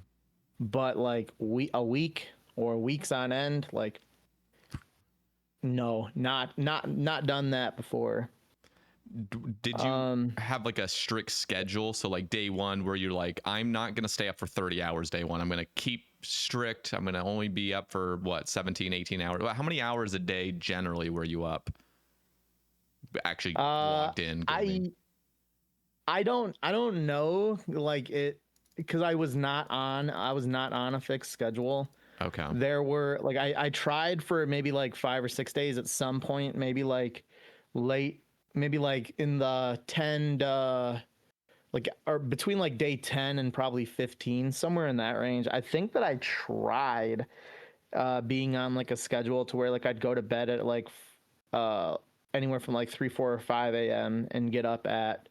but like a week or weeks on end, like no, not done that before. Did you have like a strict schedule? So like day one where you're like, I'm not going to stay up for 30 hours day one. I'm going to keep strict. I'm going to only be up for 17, 18 hours. How many hours a day generally were you up? Actually logged in gaming? I don't know like it, because I was not on a fixed schedule. Okay. There were like I tried for maybe like 5 or 6 days at some point, maybe like late, maybe like in the 10 to like, or between like day 10 and probably 15, somewhere in that range. I think that I tried being on like a schedule to where like I'd go to bed at like anywhere from like 3, 4, or 5 a.m. and get up at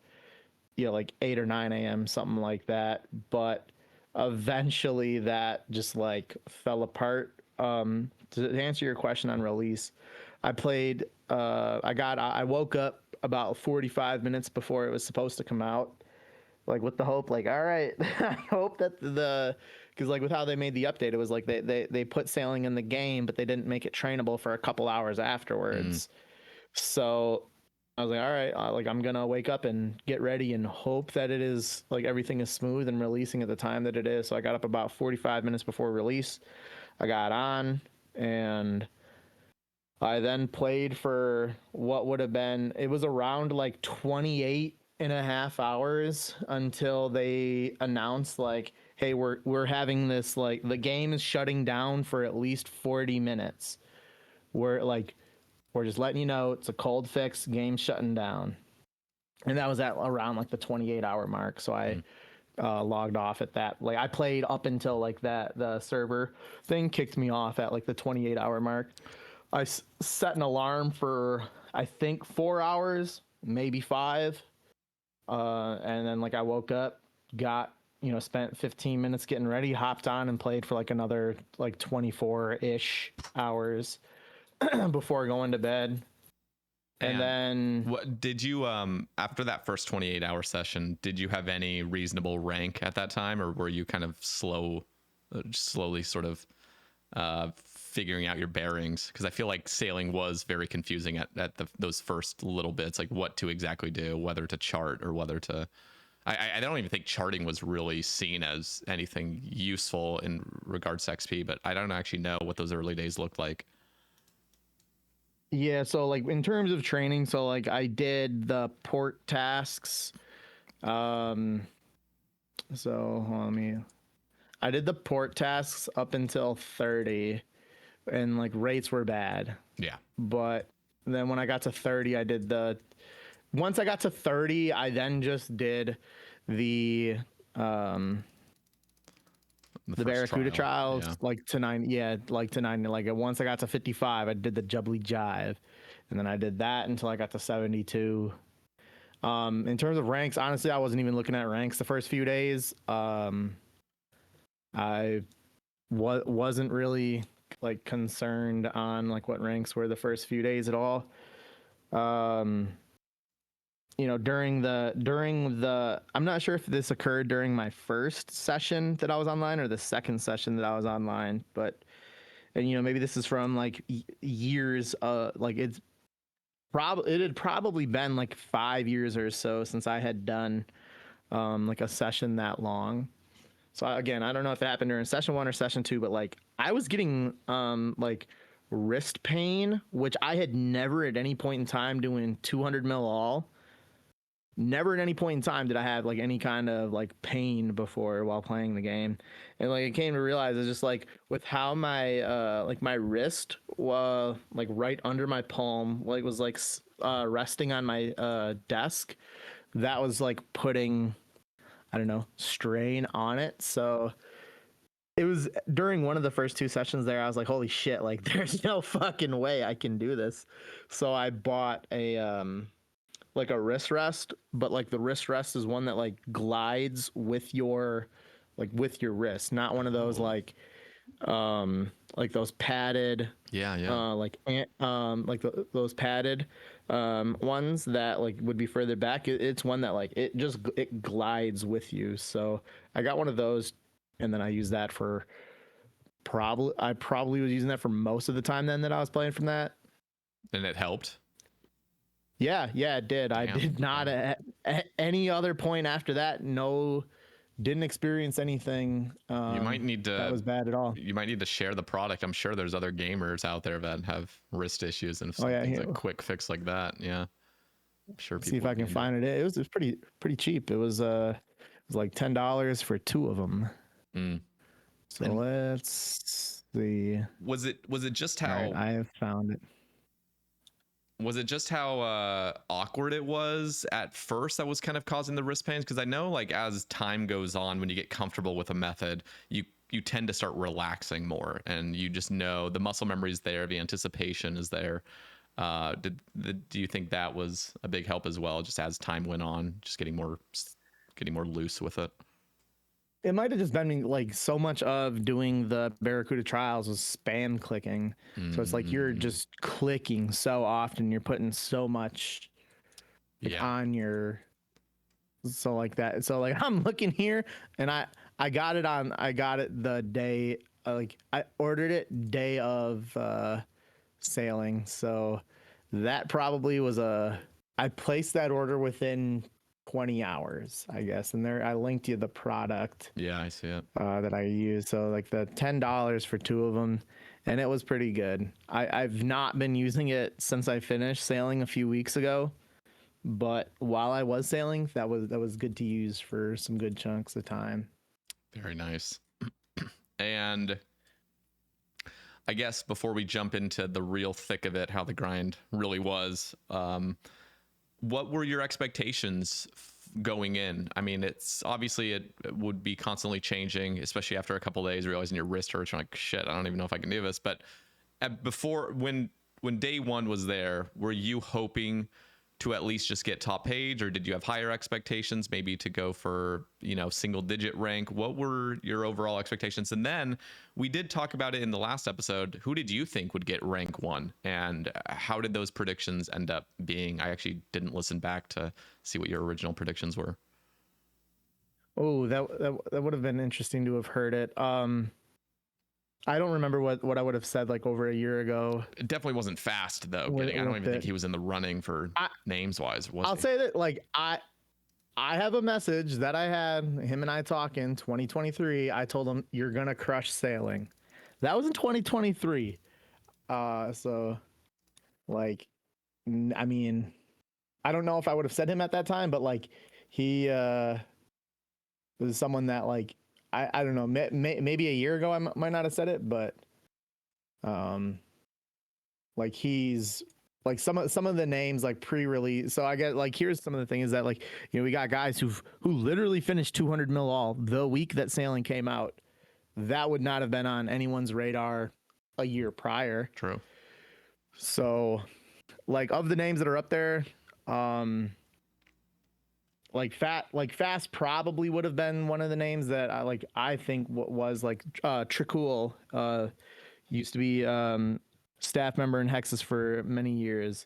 like 8 or 9 a.m., something like that. But eventually that just like fell apart. To answer your question on release, I played I woke up about 45 minutes before it was supposed to come out, like with the hope, like, all right, I hope that because like with how they made the update, it was like they put sailing in the game, but they didn't make it trainable for a couple hours afterwards. So I was like, all right, like I'm gonna wake up and get ready and hope that it is like everything is smooth and releasing at the time that it is. So I got up about 45 minutes before release. I got on and I then played for what would have been, it was around like 28 and a half hours until they announced like, hey, we're having this, like the game is shutting down for at least 40 minutes. We're just letting you know it's a cold fix, game shutting down. And that was at around like the 28-hour mark. So I logged off at that. Like I played up until like that, the server thing kicked me off at like the 28-hour mark. I set an alarm for, I think, 4 hours, maybe 5. And then like I woke up, got, spent 15 minutes getting ready, hopped on and played for like another like 24-ish hours before going to bed. And then what did you after that first 28-hour session, did you have any reasonable rank at that time, or were you kind of slowly sort of figuring out your bearings? Because I feel like sailing was very confusing at those first little bits, like what to exactly do, whether to chart or whether to I don't even think charting was really seen as anything useful in regards to XP, but I don't actually know what those early days looked like. yeah, so like in terms of training, so like I did the port tasks. So I did the port tasks up until 30, and like rates were bad. Yeah. But then when I got to 30, once I got to 30, I then just did the the first Barracuda trials, Yeah. like to 9. Yeah, like to 9. Like once I got to 55, I did the Jubbly Jive, and then I did that until I got to 72. In terms of ranks, honestly, I wasn't even looking at ranks the first few days. I wasn't really like concerned on like what ranks were the first few days at all. You know, during the I'm not sure if this occurred during my first session that I was online or the second session that I was online, but and you know, maybe this is from like years like it had probably been like 5 years or so since I had done like a session that long. So again, I don't know if it happened during session 1 or session 2, but like I was getting like wrist pain, which I had never at any point in time doing 200 mil all. Never at any point in time did I have like any kind of like pain before while playing the game. And like I came to realize it's just like with how my like my wrist was like right under my palm, like was like resting on my desk, that was like putting, I don't know, strain on it. So it was during one of the first 2 sessions there, I was like, holy shit, like there's no fucking way I can do this. So I bought a like a wrist rest, but like the wrist rest is one that like glides with your wrist, not one of those like those padded Yeah. those padded ones that like would be further back. It's one that like it glides with you. So I got one of those, and then I use that for I probably was using that for most of the time then that I was playing from that. And it helped. Yeah, it did. Damn, I did not at any other point after that. No, didn't experience anything You might need to that was bad at all. You might need to share the product. I'm sure there's other gamers out there that have wrist issues, and if something's a quick fix like that, yeah, I'm sure people see if I can find it. It was pretty cheap. It was like $10 for 2 of them. So and let's see. Was it just how right, I have found it. Was it just how awkward it was at first that was kind of causing the wrist pains? Because I know, like, as time goes on, when you get comfortable with a method, you tend to start relaxing more, and you just know the muscle memory is there, the anticipation is there. Do you think that was a big help as well, just as time went on, just getting more loose with it? It might have just been like so much of doing the Barracuda trials was spam clicking. So it's like you're just clicking so often, you're putting so much on your, so like that. So like I'm looking here, and I got it the day like I ordered it day of sailing. So that probably was I placed that order within 20 hours, I guess. And there, I linked you the product. Yeah, I see it. That I used. So like the $10 for 2 of them, and it was pretty good. I've not been using it since I finished sailing a few weeks ago, but while I was sailing, that was good to use for some good chunks of time. Very nice. And I guess before we jump into the real thick of it, how the grind really was, what were your expectations going in? I mean, it's obviously it would be constantly changing, especially after a couple of days, realizing your wrist hurts. You're like, shit, I don't even know if I can do this. But before, when day 1 was there, were you hoping to at least just get top page, or did you have higher expectations, maybe to go for, single digit rank? What were your overall expectations? And then we did talk about it in the last episode. Who did you think would get rank 1, and how did those predictions end up being? I actually didn't listen back to see what your original predictions were. Oh, that would have been interesting to have heard it. I don't remember what I would have said like over a year ago. It definitely wasn't fast though. I don't even think he was in the running for names wise. I'll say that like I have a message that I had him and I talking 2023. I told him, you're gonna crush sailing. That was in 2023. So like, I mean, I don't know if I would have said him at that time, but like he was someone that like I don't know, maybe a year ago I might not have said it, but like he's like some of the names like pre-release. So I get like, here's some of the things that like, we got guys who literally finished 200 mil all the week that sailing came out. that would not have been on anyone's radar a year prior. True. So, like, of the names that are up there, like Fast probably would have been one of the names that I think was like Tricool used to be staff member in Hexis for many years.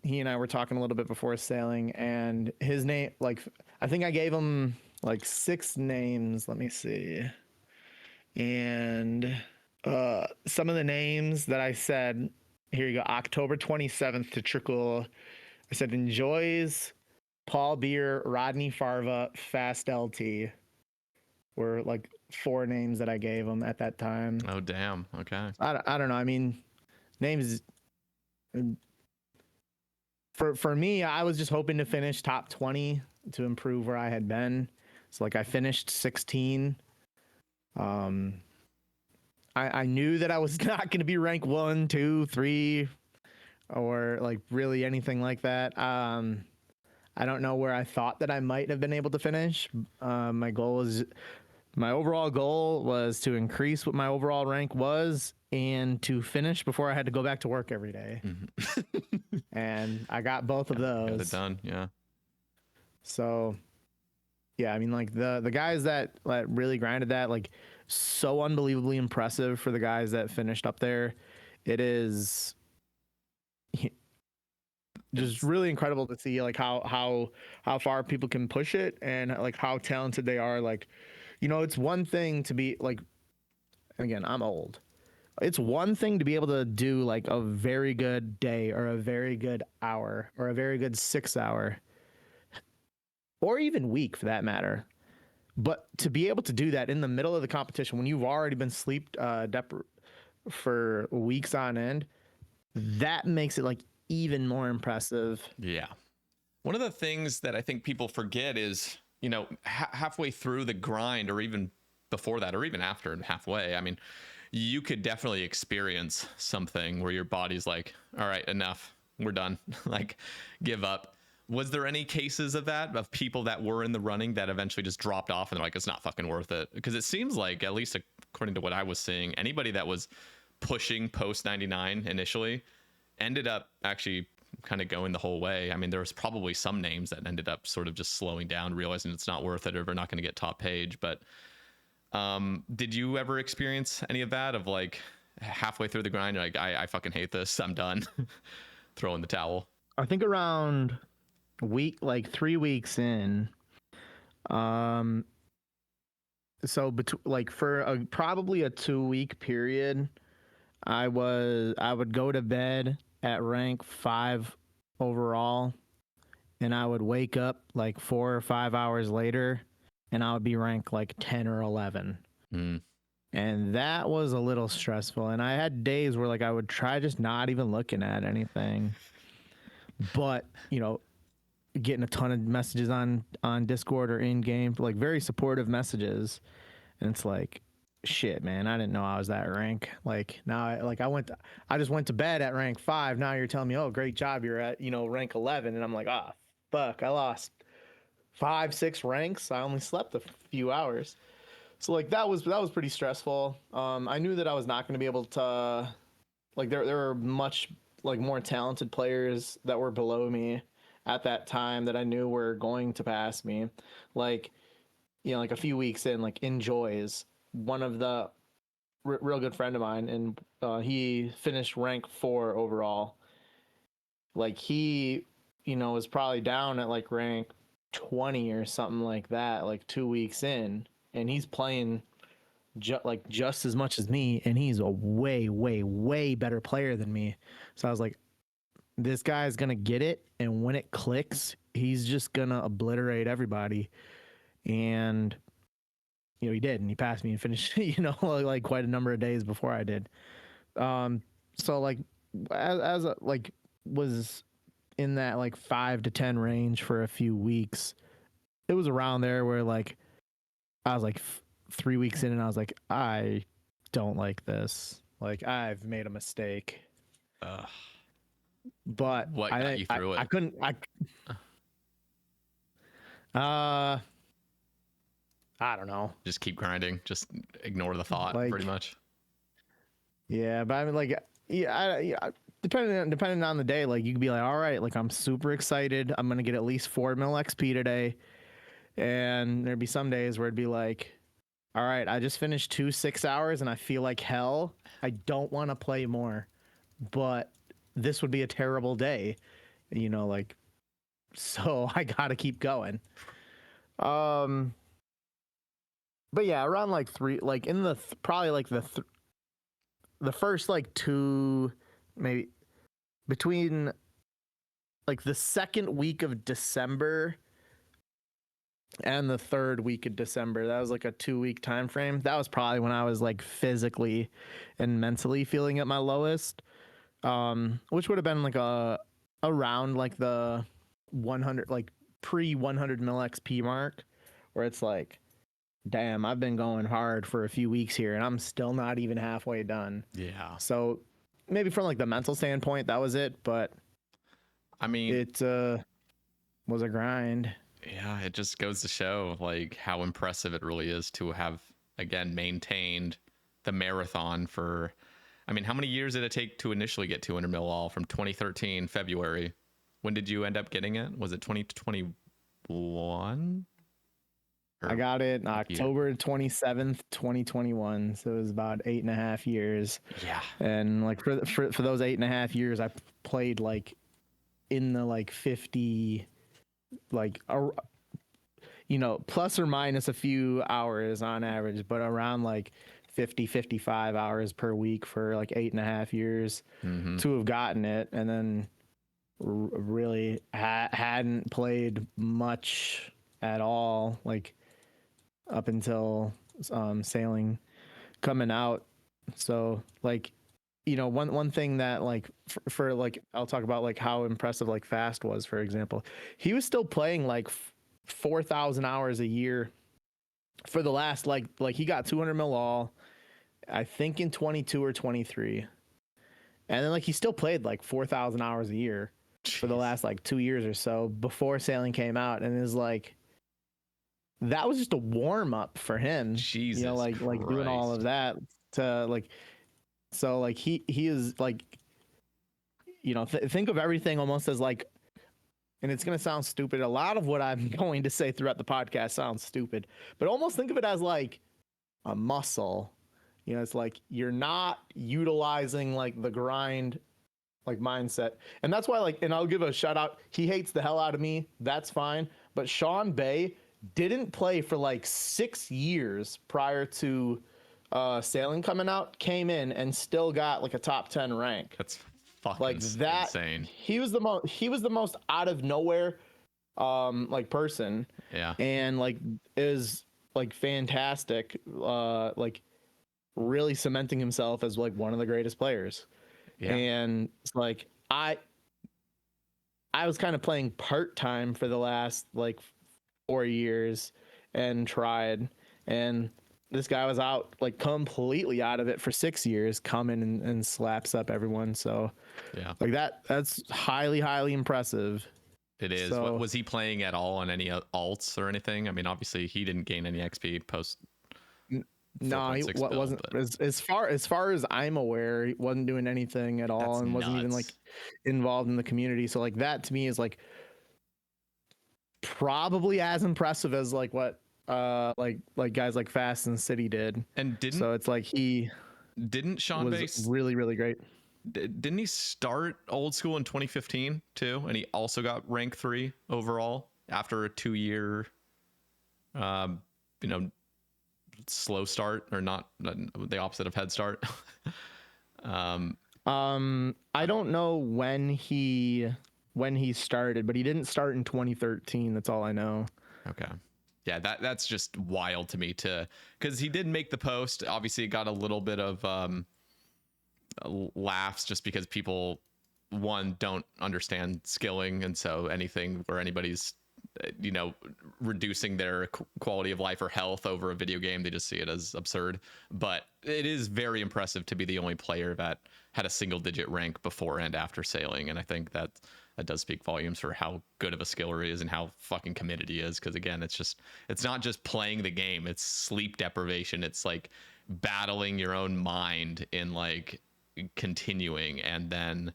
He and I were talking a little bit before sailing, and his name, like, I think I gave him like 6 names. Let me see. And some of the names that I said, here you go, October 27th to Trickle. I said enjoys, Paul Beer, Rodney Farva, Fast LT were like 4 names that I gave him at that time. Oh, damn. Okay. I don't know. I mean, names for me, I was just hoping to finish top 20 to improve where I had been. So like I finished 16. I knew that I was not going to be rank 1, 2, 3, or like really anything like that. I don't know where I thought that I might have been able to finish. My overall goal was to increase what my overall rank was and to finish before I had to go back to work every day. And I got both of those. Got it done. Yeah. So yeah, I mean, like the guys that really grinded that, like, so unbelievably impressive for the guys that finished up there. It is just really incredible to see like how far people can push it and like how talented they are. Like, you know, it's one thing to be like, again, I'm old. It's one thing to be able to do like a very good day or a very good hour or a very good 6 hour or even week for that matter. But to be able to do that in the middle of the competition when you've already been sleep for weeks on end, that makes it like even more impressive. Yeah. One of the things that I think people forget is, you know, halfway through the grind, or even before that, or even after and halfway, I mean, you could definitely experience something where your body's like, all right, enough, we're done, like, give up. Was there any cases of that, of people that were in the running that eventually just dropped off and they're like, it's not fucking worth it? Because it seems like, at least according to what I was seeing, anybody that was pushing post 99 initially ended up actually kind of going the whole way. I mean, there was probably some names that ended up sort of just slowing down, realizing it's not worth it, or they're not going to get top page. But did you ever experience any of that, of like halfway through the grind, you're like, I fucking hate this, I'm done, throw in the towel? I think around 3 weeks in, so like for probably a 2-week period, I would go to bed at rank 5 overall, and I would wake up like 4 or 5 hours later, and I would be ranked like 10 or 11. And that was a little stressful. And I had days where like I would try just not even looking at anything, but you know, getting a ton of messages on Discord or in game, like very supportive messages, and it's like, shit, man, I didn't know I was that rank. Like now, I just went to bed at rank 5. Now you're telling me, oh, great job, you're at rank 11, and I'm like, ah, fuck, I lost 5, 6 ranks. I only slept a few hours, so like that was pretty stressful. I knew that I was not going to be able to, like there were much like more talented players that were below me at that time that I knew were going to pass me. Like, like a few weeks in, like Enjoys, one of the real good friend of mine, and he finished rank 4 overall. Like he, was probably down at like rank 20 or something like that, like 2 weeks in, and he's playing just as much as me, and he's a way, way, way better player than me. So I was like, this guy's gonna get it, and when it clicks, he's just gonna obliterate everybody. And he did, and he passed me and finished like quite a number of days before I did. So like as like was in that like 5 to 10 range for a few weeks. It was around there where like I was like 3 weeks in, and I was like, I don't like this, like I've made a mistake. But What got you through it? I couldn't. I don't know. Just keep grinding. Just ignore the thought, Like, pretty much. yeah, but I mean, like, depending on the day, like you could be like, all right, like I'm super excited. I'm gonna get at least 4 mil XP today, and there'd be some days where it'd be like, all right, I just finished 2 6 hours and I feel like hell. I don't want to play more, but this would be a terrible day, like, so I gotta keep going. Um, but yeah, around like three, like in the probably like the first like two, maybe between like the second week of December and the third week of December. That was like a 2 week time frame. That was probably when I was like physically and mentally feeling at my lowest. Which would have been like around like the 100, like pre 100 mil XP mark, where it's like, damn, I've been going hard for a few weeks here and I'm still not even halfway done. Yeah. So maybe from like the mental standpoint, that was it, but I mean, it was a grind. yeah, it just goes to show like how impressive it really is to have again maintained the marathon for. I mean, how many years did it take to initially get 200 mil all from 2013 February? When did you end up getting it? Was it 2021? I got it October 27th, 2021. So it was about 8.5 years. Yeah. And like for those 8.5 years, I played like in the like 50, like, plus or minus a few hours on average, but around like 50-55 hours per week for like 8.5 years to have gotten it. And then really hadn't played much at all, like up until sailing coming out. So like, one thing that like for like, I'll talk about like how impressive like Fast was, for example. He was still playing like 4,000 hours a year for the last like he got 200 mil all, I think in 22 or 23, and then like he still played like 4,000 hours a year for the last like 2 years or so before sailing came out. And is like, that was just a warm up for him. Jesus like doing all of that to like, so like he is like, think of everything almost as like, and it's going to sound stupid. A lot of what I'm going to say throughout the podcast sounds stupid, but almost think of it as like a muscle. It's like you're not utilizing like the grind like mindset. And that's why, like, and I'll give a shout out. He hates the hell out of me. That's fine. But Shawn Bae didn't play for like 6 years prior to sailing coming out, came in and still got like a top 10 rank. That's fucking like that insane. He was the most out of nowhere like person. Yeah. And like is like fantastic, like really cementing himself as like one of the greatest players. Yeah. And it's like I was kind of playing part-time for the last like 4 years and tried, and this guy was out like completely out of it for 6 years, coming and slaps up everyone. So yeah, like that's highly impressive. It is. So, was he playing at all on any alts or anything? I mean, obviously he didn't gain any XP post. No, he wasn't. As far as I'm aware, he wasn't doing anything at all, and wasn't even like involved in the community. So like that to me is like probably as impressive as like what like guys like Fast and City did. And so it's like he didn't Shawn Bae really great. Didn't he start old school in 2015 too? And he also got rank 3 overall after a 2-year slow start, or not the opposite of head start. I don't know when he started, but he didn't start in 2013. That's all I know. Okay. Yeah, that's just wild to me because he did make the post. Obviously, it got a little bit of laughs just because people, one, don't understand skilling, and so anything where anybody's reducing their quality of life or health over a video game, they just see it as absurd. But it is very impressive to be the only player that had a single digit rank before and after sailing, and I think that's that does speak volumes for how good of a skiller he is and how fucking committed he is. Because again, it's not just playing the game, it's sleep deprivation. It's like battling your own mind in like continuing, and then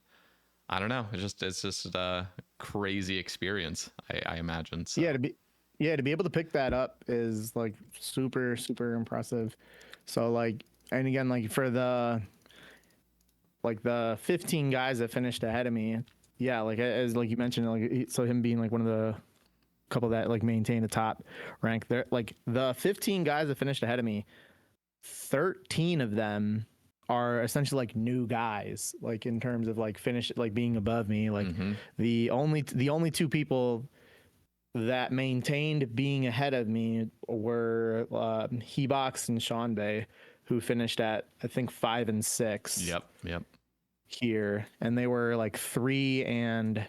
I don't know, it's just a crazy experience, I imagine. So to be able to pick that up is like super super impressive. So like, and again, like for the 15 guys that finished ahead of me, yeah, like as like you mentioned, like so him being like one of the couple that like maintained the top rank there, like the 15 guys that finished ahead of me, 13 of them are essentially like new guys, like in terms of like finish, like being above me. Like the only two people that maintained being ahead of me were Hebox and Shawn Bae, who finished at I think 5 and 6. Yep. Here, and they were like 3 and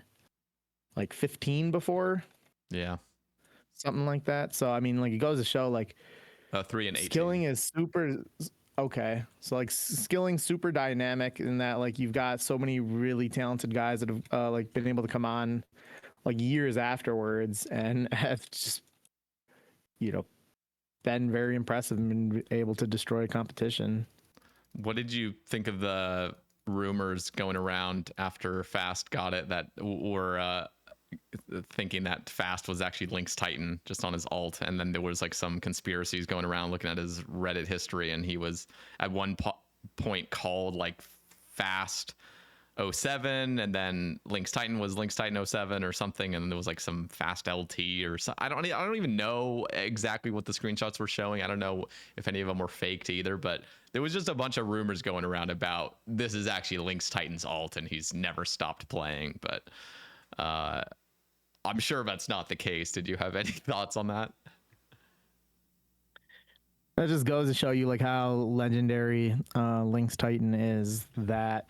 like 15 before. Yeah. Something like that. So I mean, like it goes to show like 3 and 18. skilling is super okay. So like skilling super dynamic in that like you've got so many really talented guys that have like been able to come on like years afterwards and have just been very impressive and been able to destroy competition. What did you think of the rumors going around after Fast got it that were thinking that Fast was actually Lynx Titan just on his alt, and then there was like some conspiracies going around looking at his Reddit history, and he was at one point called like Fast 07, and then Lynx Titan was Lynx Titan 07 or something, and then there was like some Fast LT or so. I don't even know exactly what the screenshots were showing. I don't know if any of them were faked either, but there was just a bunch of rumors going around about this is actually Lynx Titan's alt and he's never stopped playing. But I'm sure that's not the case. Did you have any thoughts on that? That just goes to show you like how legendary Lynx Titan is, that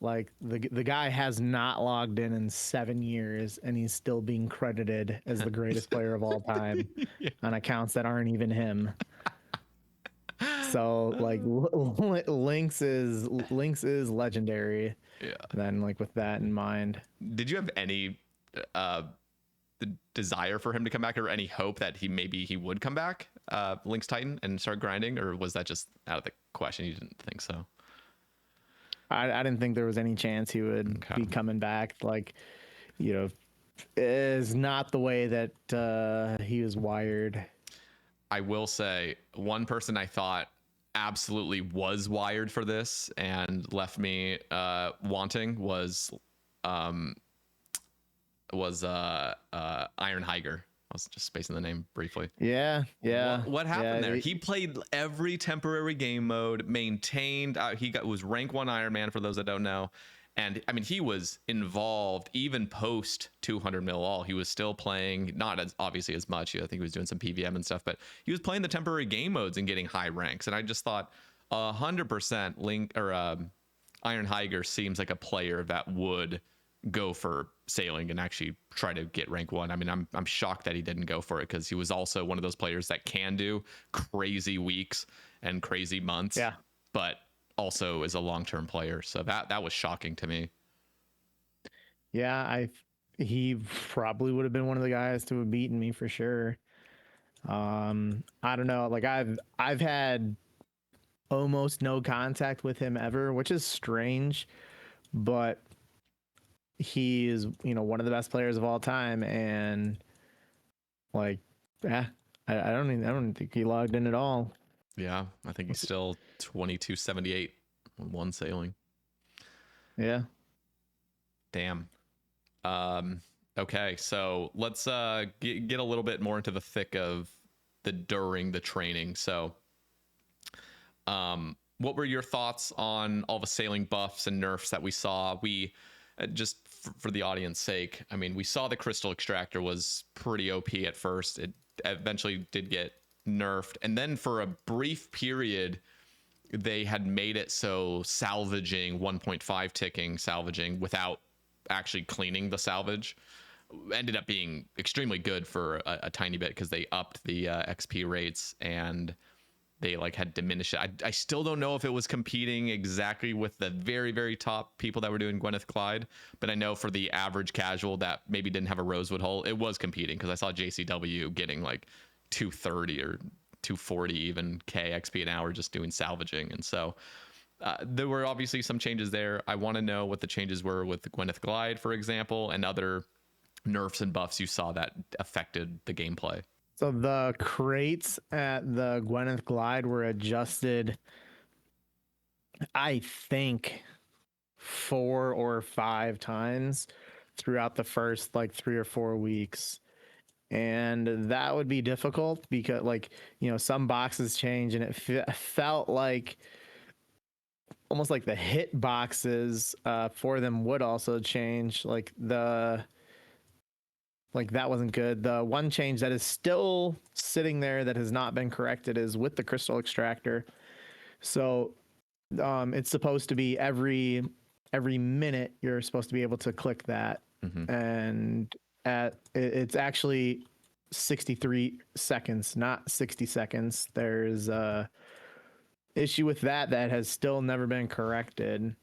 like the guy has not logged in 7 years and he's still being credited as the greatest player of all time on accounts that aren't even him. So like Lynx is legendary. Yeah. Then like with that in mind, did you have any the desire for him to come back, or any hope that he would come back, Lynx Titan, and start grinding, or was that just out of the question? You didn't think so? I didn't think there was any chance he would be coming back. Like, is not the way that he was wired. I will say one person I thought absolutely was wired for this and left me wanting was Iron Higer. I was just spacing the name briefly. Yeah. What happened there? He played every temporary game mode, maintained. Was rank 1 Iron Man, for those that don't know. And I mean, he was involved even post 200 mil all. He was still playing, not as obviously as much. I think he was doing some PVM and stuff, but he was playing the temporary game modes and getting high ranks. And I just thought 100% Iron Higer seems like a player that would go for sailing and actually try to get rank 1. I mean, I'm shocked that he didn't go for it, because he was also one of those players that can do crazy weeks and crazy months. Yeah. But also is a long-term player. So that was shocking to me. Yeah, he probably would have been one of the guys to have beaten me for sure. I don't know. Like I've had almost no contact with him ever, which is strange, but he is, one of the best players of all time. And like, yeah, I don't think he logged in at all. Yeah, I think he's still 2278 with 1 sailing. Yeah. Damn. Okay, so let's get a little bit more into the thick of during the training. So what were your thoughts on all the sailing buffs and nerfs that we saw? We just for the audience sake, I mean, we saw the crystal extractor was pretty OP at first. It eventually did get nerfed, and then for a brief period they had made it so salvaging 1.5 ticking salvaging without actually cleaning the salvage ended up being extremely good for a tiny bit, because they upped the XP rates, and they like had diminished it. I still don't know if it was competing exactly with the very, very top people that were doing Gwyneth Clyde, but I know for the average casual that maybe didn't have a Rosewood hull, it was competing, because I saw JCW getting like 230 or 240 even K XP an hour just doing salvaging. And so there were obviously some changes there. I want to know what the changes were with the Gwyneth Glide, for example, and other nerfs and buffs you saw that affected the gameplay. So the crates at the Gwyneth Glide were adjusted, I think, 4 or 5 times throughout the first like 3 or 4 weeks. And that would be difficult because, like, you know, some boxes change, and it felt like almost like the hit boxes for them would also change. Like that wasn't good. The one change that is still sitting there that has not been corrected is with the crystal extractor. So it's supposed to be every minute you're supposed to be able to click that, and it's actually 63 seconds, not 60 seconds. There's a issue with that has still never been corrected.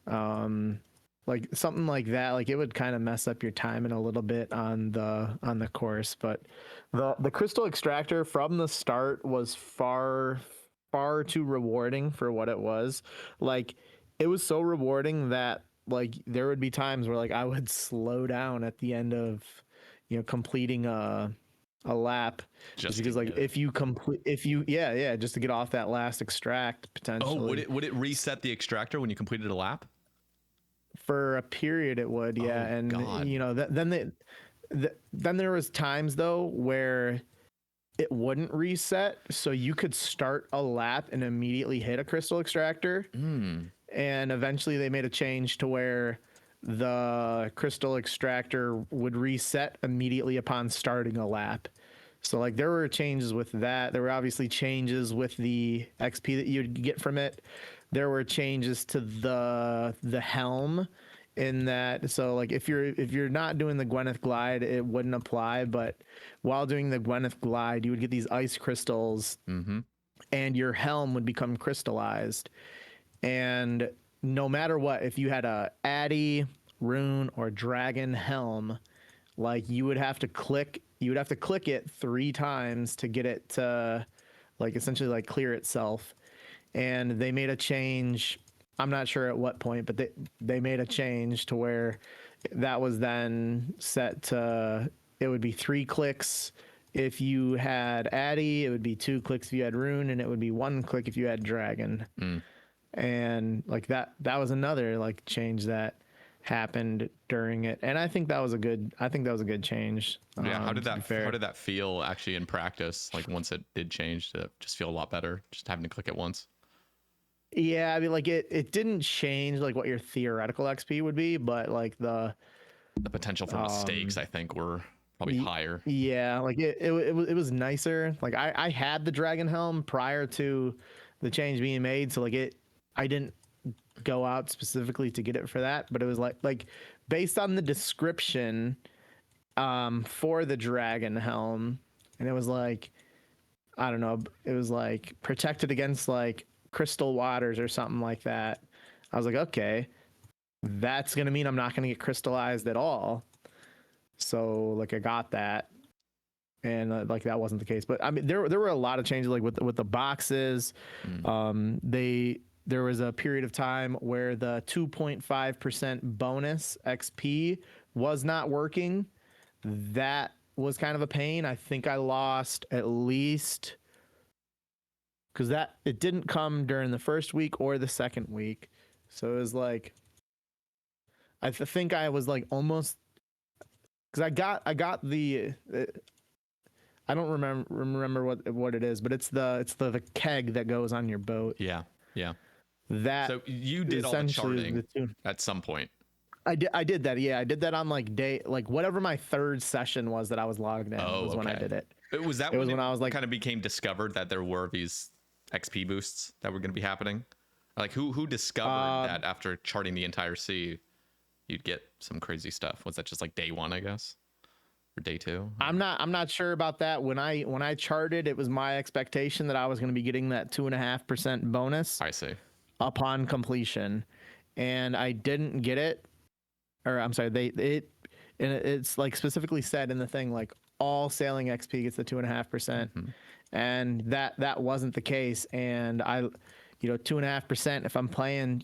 Like something like that, like it would kind of mess up your timing a little bit on the course. But the crystal extractor from the start was far too rewarding for what it was. Like it was so rewarding that like there would be times where like I would slow down at the end of, you know, completing a lap, just because like if you just to get off that last extract potentially. Would it reset the extractor when you completed a lap? For a period it would, yeah. And God. you know, then there was times though where it wouldn't reset, so you could start a lap and immediately hit a crystal extractor. And eventually they made a change to where the crystal extractor would reset immediately upon starting a lap. So like there were changes with that. There were obviously changes with the XP that you'd get from it. There were changes to the helm in that. So like if you're not doing the Gwyneth Glide, it wouldn't apply. But while doing the Gwyneth Glide, you would get these ice crystals, and your helm would become crystallized. And no matter what, if you had a Addy, Rune, or Dragon helm, like you would have to click it 3 times to get it to like essentially like clear itself. And they made a change, I'm not sure at what point, but they made a change to where that was then set to, it would be 3 clicks if you had Addy, it would be 2 clicks if you had Rune, and it would be 1 click if you had Dragon. And like that was another like change that happened during it, and I think that was a good change. Yeah, how did that feel actually in practice? Like once it did change, to just feel a lot better, just having to click it once. Yeah, I mean, like it didn't change like what your theoretical XP would be, but like the potential for mistakes, I think, were probably higher. Yeah, like it was nicer. Like I had the Dragon Helm prior to the change being made, so like I didn't go out specifically to get it for that, but it was like based on the description for the Dragon Helm, and it was like, I don't know, it was like protected against like crystal waters or something like that. I was like, okay, that's gonna mean I'm not gonna get crystallized at all. So like I got that, and like that wasn't the case. But I mean, there were a lot of changes like with the boxes. There was a period of time where the 2.5% bonus XP was not working. That was kind of a pain. I think I lost at least, because it didn't come during the first week or the second week. So it was like, I think I was like almost, because I got the, I don't remember what it is, but it's the keg that goes on your boat. Yeah. That, so you did all the charting at some point. I did that. Yeah, I did that on like whatever my 3rd session was that I was logged in was when I did it. Was that when I was like kind of became discovered that there were these XP boosts that were going to be happening? Like who discovered that after charting the entire sea, you'd get some crazy stuff? Was that just like day 1, I guess? for day 2? I'm not sure about that. When I charted, it was my expectation that I was going to be getting that 2.5% bonus I see. upon completion, and I didn't get it. Or I'm sorry, it's like specifically said in the thing, like all sailing XP gets the 2.5%, and that wasn't the case. And I, 2.5%, if I'm playing,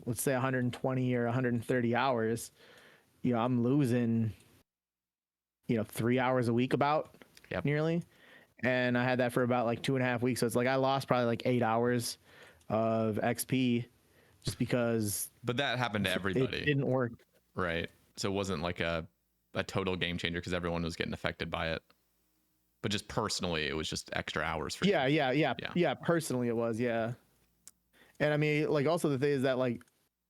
let's say 120 or 130 hours, I'm losing 3 hours a week about. Yep. Nearly. And I had that for about like 2.5 weeks. So it's like I lost probably like 8 hours of XP just because But that happened to everybody. it didn't work. Right. So it wasn't like a total game changer because everyone was getting affected by it. But just personally, it was just extra hours for you. Yeah. Personally, it was, yeah. And I mean, like, also the thing is that, like,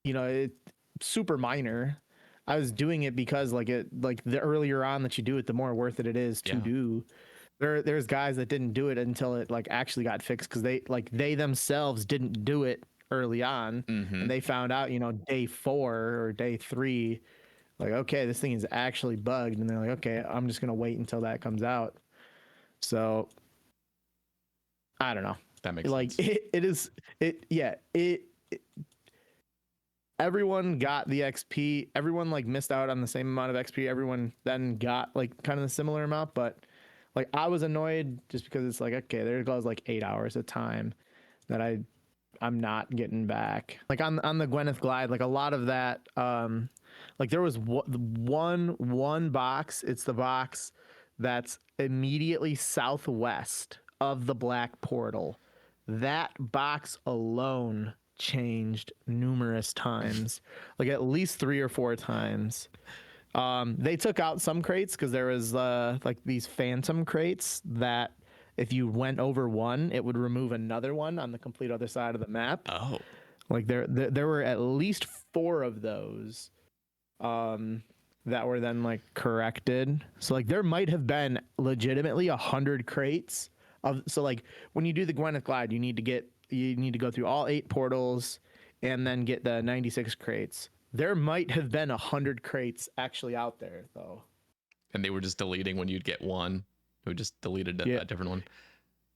it's super minor. I was doing it because like the earlier on that you do it, the more worth it is to do. There's guys that didn't do it until it like actually got fixed because they themselves didn't do it early on, and they found out day 4 or day 3, like, okay, this thing is actually bugged, and they're like, okay, I'm just gonna wait until that comes out. So I don't know. That makes like sense. Everyone got the XP. Everyone like missed out on the same amount of XP. Everyone then got like kind of a similar amount, but like I was annoyed just because it's like, okay, there goes like 8 hours of time that I'm not getting back. Like on the Gwyneth Glide, like a lot of that, like there was one box. It's the box that's immediately southwest of the black portal. That box alone changed numerous times, like at least 3 or 4 times. They took out some crates because there was like these phantom crates that if you went over one, it would remove another one on the complete other side of the map. Oh. Like there were at least 4 of those that were then like corrected. So like there might have been legitimately 100 crates of. So like when you do the Gwyneth Glide, you need to go through all 8 portals and then get the 96 crates. There might have been 100 crates actually out there though. And they were just deleting when you'd get one. Who just deleted a different one.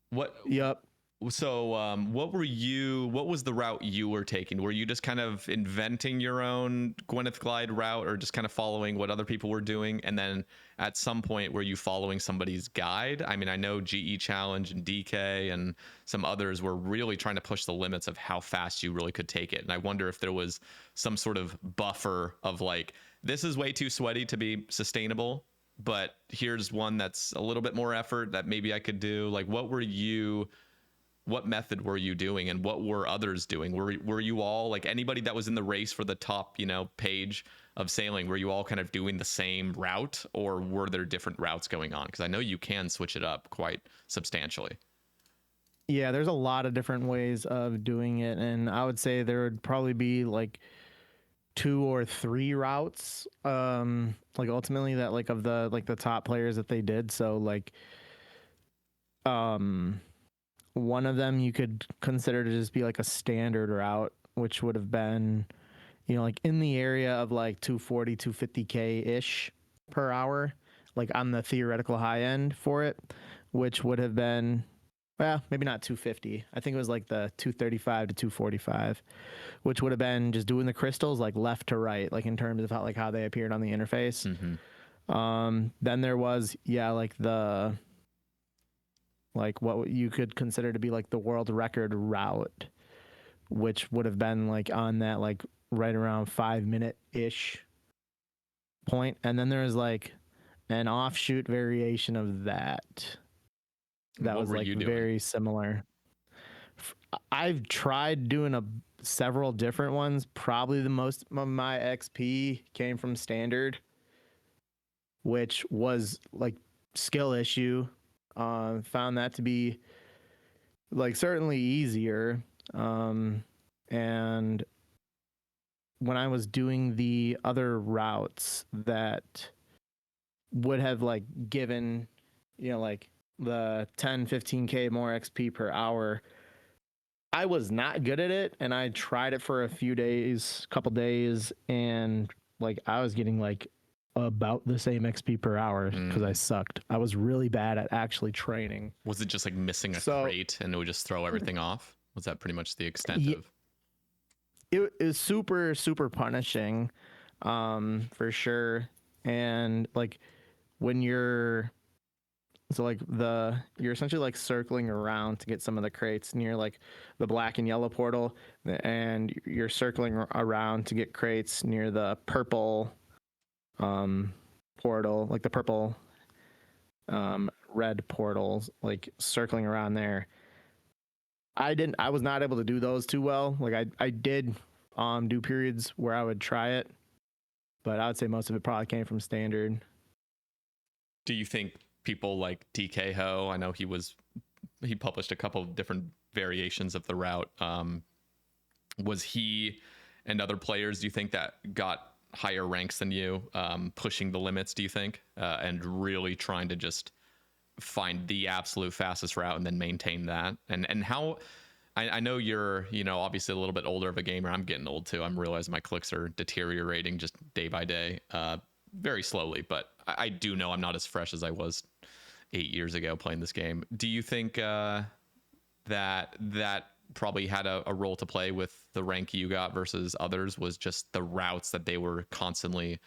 What? Yep. So, what was the route you were taking? Were you just kind of inventing your own Gwyneth Glide route, or just kind of following what other people were doing? And then at some point, were you following somebody's guide? I mean, I know GE Challenge and DK and some others were really trying to push the limits of how fast you really could take it. And I wonder if there was some sort of buffer of like, this is way too sweaty to be sustainable, but here's one that's a little bit more effort that maybe I could do. Like, what method were you doing, and what were others doing? Were you all, like, anybody that was in the race for the top, page of sailing, were you all kind of doing the same route, or were there different routes going on? Because I know you can switch it up quite substantially. Yeah, there's a lot of different ways of doing it, and I would say there would probably be like 2 or 3 routes, like ultimately that like of the top players that they did. So like, one of them you could consider to just be like a standard route, which would have been, like in the area of like 240, 250K ish per hour, like on the theoretical high end for it, which would have been, well, maybe not 250. I think it was like the 235 to 245, which would have been just doing the crystals like left to right, like in terms of how they appeared on the interface. Then there was, like what you could consider to be like the world record route, which would have been like on that like right around 5-minute ish point. And then there was like an offshoot variation of that What was were like you doing? very similar. I've tried doing several different ones. Probably the most of my XP came from standard, which was like skill issue. Found that to be like certainly easier. And when I was doing the other routes that would have like given, like the 10, 15K more XP per hour, I was not good at it. And I tried it for a couple days, and like I was getting like about the same XP per hour because I sucked. I was really bad at actually training. Was it just like missing a So crate and it would just throw everything off? Was that pretty much the extent yeah, of? it is super super punishing, for sure. And like when you're like you're essentially like circling around to get some of the crates near like the black and yellow portal, and you're circling around to get crates near the purple portal, like the purple red portals, like circling around there. I was not able to do those too well. Like I did do periods where I would try it, but I would say most of it probably came from standard. Do you think people like DK Ho? I know he published a couple of different variations of the route. Was he and other players, do you think, that got higher ranks than you, pushing the limits, do you think, and really trying to just find the absolute fastest route and then maintain that? And how, I know you're, obviously a little bit older of a gamer. I'm getting old too. I'm realizing my clicks are deteriorating just day by day, very slowly, but I do know I'm not as fresh as I was 8 years ago playing this game. Do you think that probably had a role to play with the rank you got versus others, was just the routes that they were constantly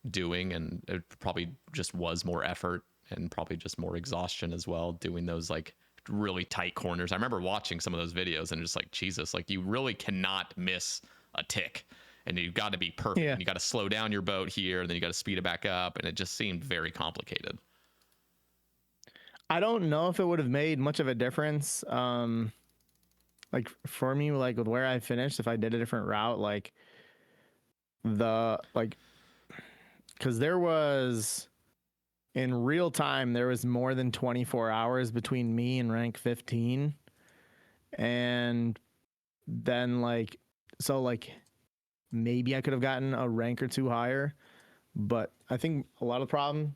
doing, and it probably just was more effort and probably just more exhaustion as well, doing those like really tight corners? I remember watching some of those videos and just like, Jesus, like you really cannot miss a tick, and you've got to be perfect. Yeah. And you got to slow down your boat here, and then you got to speed it back up, and it just seemed very complicated. I don't know if it would have made much of a difference. Like for me, like with where I finished, if I did a different route, like because there was in real time, there was more than 24 hours between me and rank 15. And then like maybe I could have gotten a rank or two higher, but I think a lot of the problem,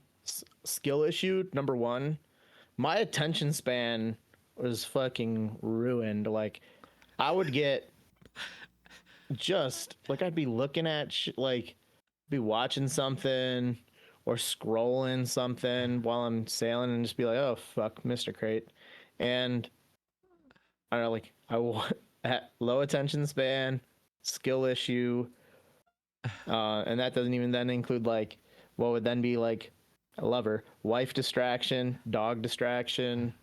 skill issue, number one, my attention span was fucking ruined. Like I would get just like I'd be looking at like be watching something or scrolling something while I'm sailing and just be like, oh fuck, Mr. Crate. And I don't know, like at low attention span, skill issue, and that doesn't even then include like what would then be like a lover, wife distraction, dog distraction,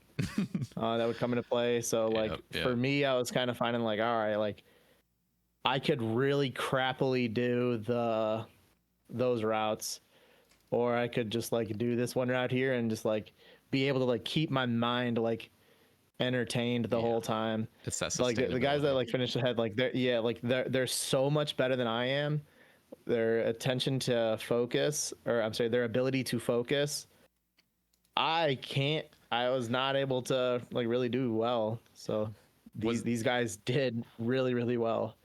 that would come into play. So like for me, I was kind of finding like, all right, like I could really crappily do those routes, or I could just like do this one route here and just like be able to like keep my mind like entertained the whole time. It's that Like the guys that like finish ahead, like they're so much better than I am. Their attention to focus, or I'm sorry, their ability to focus, I can't. I was not able to like really do well. So these guys did really really well.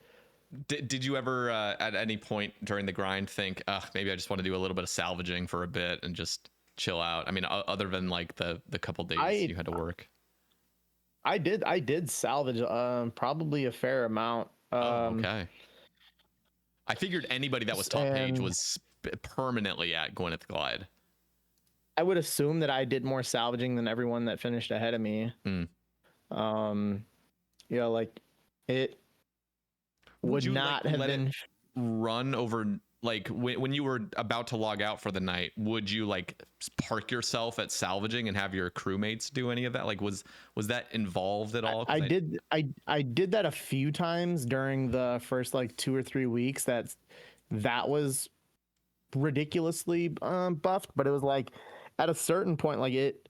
Did you ever at any point during the grind think, maybe I just want to do a little bit of salvaging for a bit and just chill out? I mean, other than like the couple days you had to work. I did salvage probably a fair amount. Okay. I figured anybody that was top page was permanently at Gwyneth Glide. I would assume that I did more salvaging than everyone that finished ahead of me. Like it would not have been run over. Like when you were about to log out for the night, would you like park yourself at salvaging and have your crewmates do any of that? Like was that involved at all? I did that a few times during the first like 2 or 3 weeks. That was ridiculously buffed, but it was like at a certain point, like it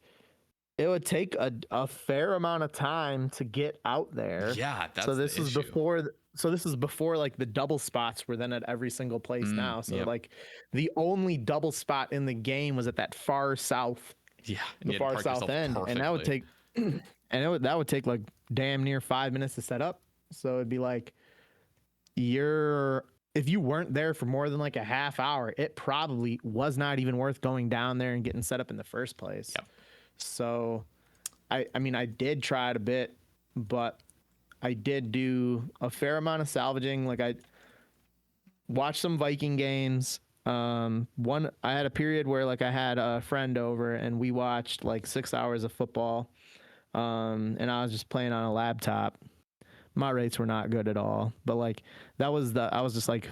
would take a fair amount of time to get out there. Yeah, that's so this was before. So this is before like the double spots were then at every single place now. So like the only double spot in the game was at that far south. Yeah, the far south end, and that would take that would take like damn near 5 minutes to set up. So it'd be like if you weren't there for more than like a half hour, it probably was not even worth going down there and getting set up in the first place. Yep. So I mean, I did try it a bit, but I did do a fair amount of salvaging. Like I watched some Viking games. I had a period where like I had a friend over and we watched like 6 hours of football. And I was just playing on a laptop. My rates were not good at all, but like I was just like,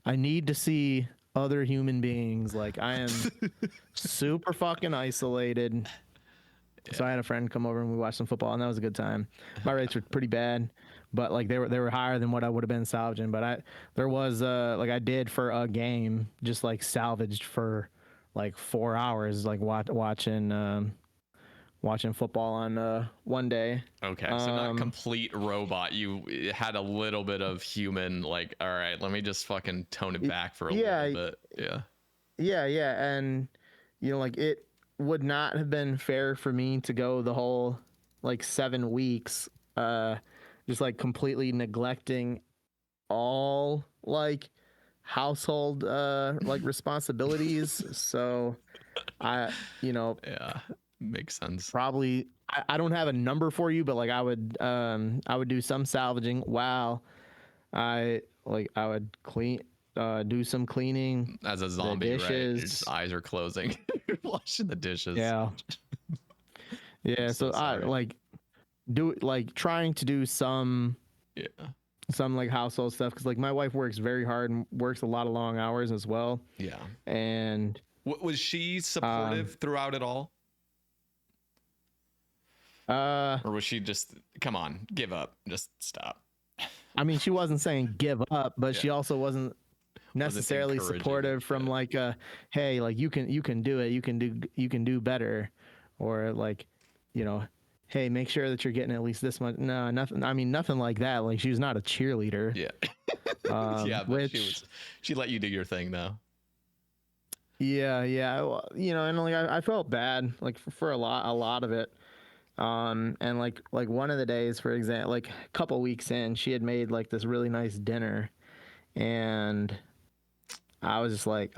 I need to see other human beings. Like I am super fucking isolated. So I had a friend come over and we watched some football, and that was a good time. My rates were pretty bad, but like they were higher than what I would have been salvaging. But there was like I did for a game, just like salvaged for like 4 hours, like watching football on one day. Okay, so not complete robot. You had a little bit of human, like, all right, let me just fucking tone it back for a Yeah, little bit. Yeah. yeah, and like it would not have been fair for me to go the whole like 7 weeks, just like completely neglecting all like household like responsibilities. So I, Yeah. Makes sense. probably I don't have a number for you, but like I would do some salvaging while I would clean do some cleaning, As a the zombie, right? Your just dishes. eyes are closing. You're washing the dishes. Yeah. I'm Yeah, so so I sorry. like trying to do Yeah. some like household stuff, because like my wife works very hard and works a lot of long hours as well. Yeah. And Was she um supportive throughout it all? uh Or was she just, come on, give up, just stop? I mean, she wasn't saying give up, but Yeah. she also wasn't Wasn't necessarily encouraging it. supportive from Yeah. like hey, like you can do it, you can do better, or like, you know hey, make sure that you're getting at least this much. No, nothing. I mean, nothing like that. Like, she was not a cheerleader. Yeah. Yeah, but Which, she let you do your thing though. yeah, well, and like I felt bad like for a lot of it. And like one of the days, for example, like a couple weeks in, she had made like this really nice dinner, and I was just like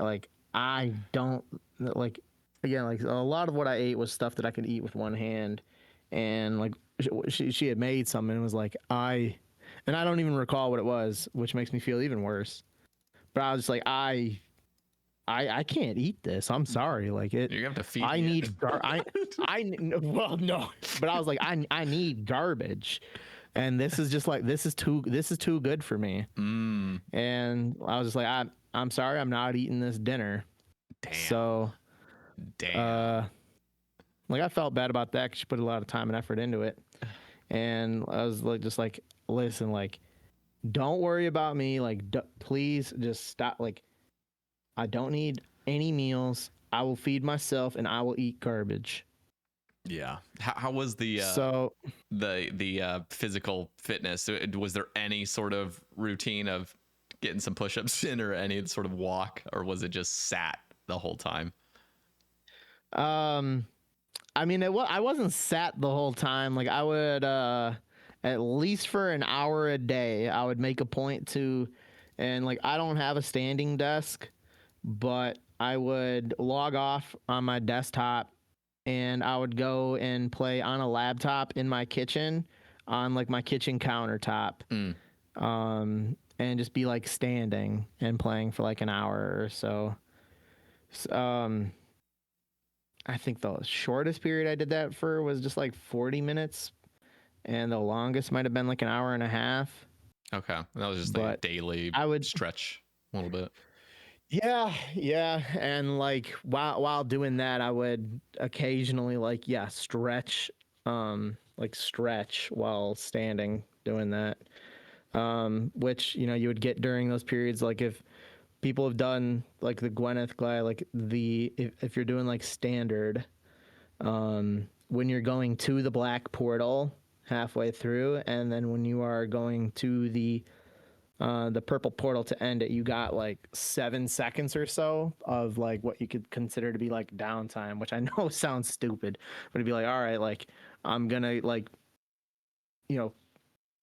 I don't like, again, like a lot of what I ate was stuff that I could eat with one hand, and like she had made something and was like, and I don't even recall what it was, which makes me feel even worse. But I was just like, I can't eat this. I'm sorry. Like it, You have to feed I me it. need well, no, but I was like, I need garbage, and this is just like this is too good for me. Mm, And I was just like, I'm sorry, I'm not eating this dinner. damn. So Damn. uh like I felt bad about that because she put a lot of time and effort into it. And I was like, just like, listen, like, don't worry about me. Like, please just stop. Like, I don't need any meals. I will feed myself and I will eat garbage. Yeah. How was So the physical fitness? Was there any sort of routine of getting some push-ups in, or any sort of walk, or was it just sat the whole time? um I mean, I wasn't sat the whole time. Like, I would at least for an hour a day, I would make a point to, and like I don't have a standing desk, but I would log off on my desktop and I would go and play on a laptop in my kitchen, on like my kitchen countertop. Mm. And just be like standing and playing for like an hour or so. Um I think the shortest period I did that for was just like 40 minutes, and the longest might have been like an hour and a half. Okay. That was just like a But daily I would, stretch a little bit. yeah, and like while doing that, I would occasionally like, yeah, stretch, like stretch while standing doing that. Which you would get during those periods, like if people have done like the Gwyneth guy, like if you're doing like standard, when you're going to the black portal halfway through, and then when you are going to the purple portal to end it, you got like 7 seconds or so of like what you could consider to be like downtime, which I know sounds stupid, but it'd be like, all right, like I'm gonna like you know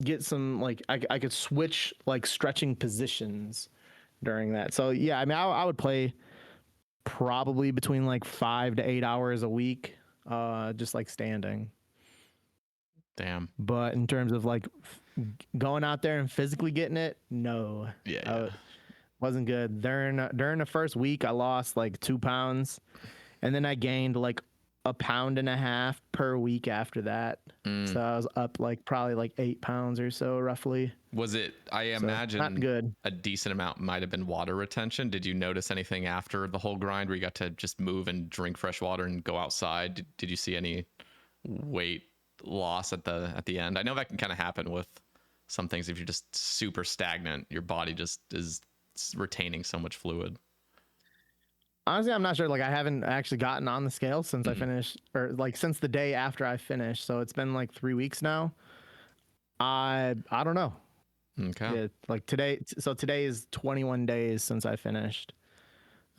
get some, like I could switch like stretching positions during that. So yeah, I mean, I would play probably between like 5 to 8 hours a week, just like standing. Damn. But in terms of like going out there and physically getting it, no. Yeah, I, yeah. wasn't good. During the first week, I lost like 2 pounds, and then I gained like 1.5 pounds per week after that. So I was up like probably like 8 pounds or so, roughly. Was it? I So not imagine good. a decent amount might have been water retention. Did you notice anything after the whole grind where you got to just move and drink fresh water and go outside? Did you see any weight loss at the end? I know that can kind of happen with some things if you're just super stagnant. Your body just is retaining so much fluid. Honestly, I'm not sure. Like, I haven't actually gotten on the scale since I Mhm. finished, or like since the day after I finished. So it's been like 3 weeks now. I don't know. Okay. Yeah, like today. So today is 21 days since I finished.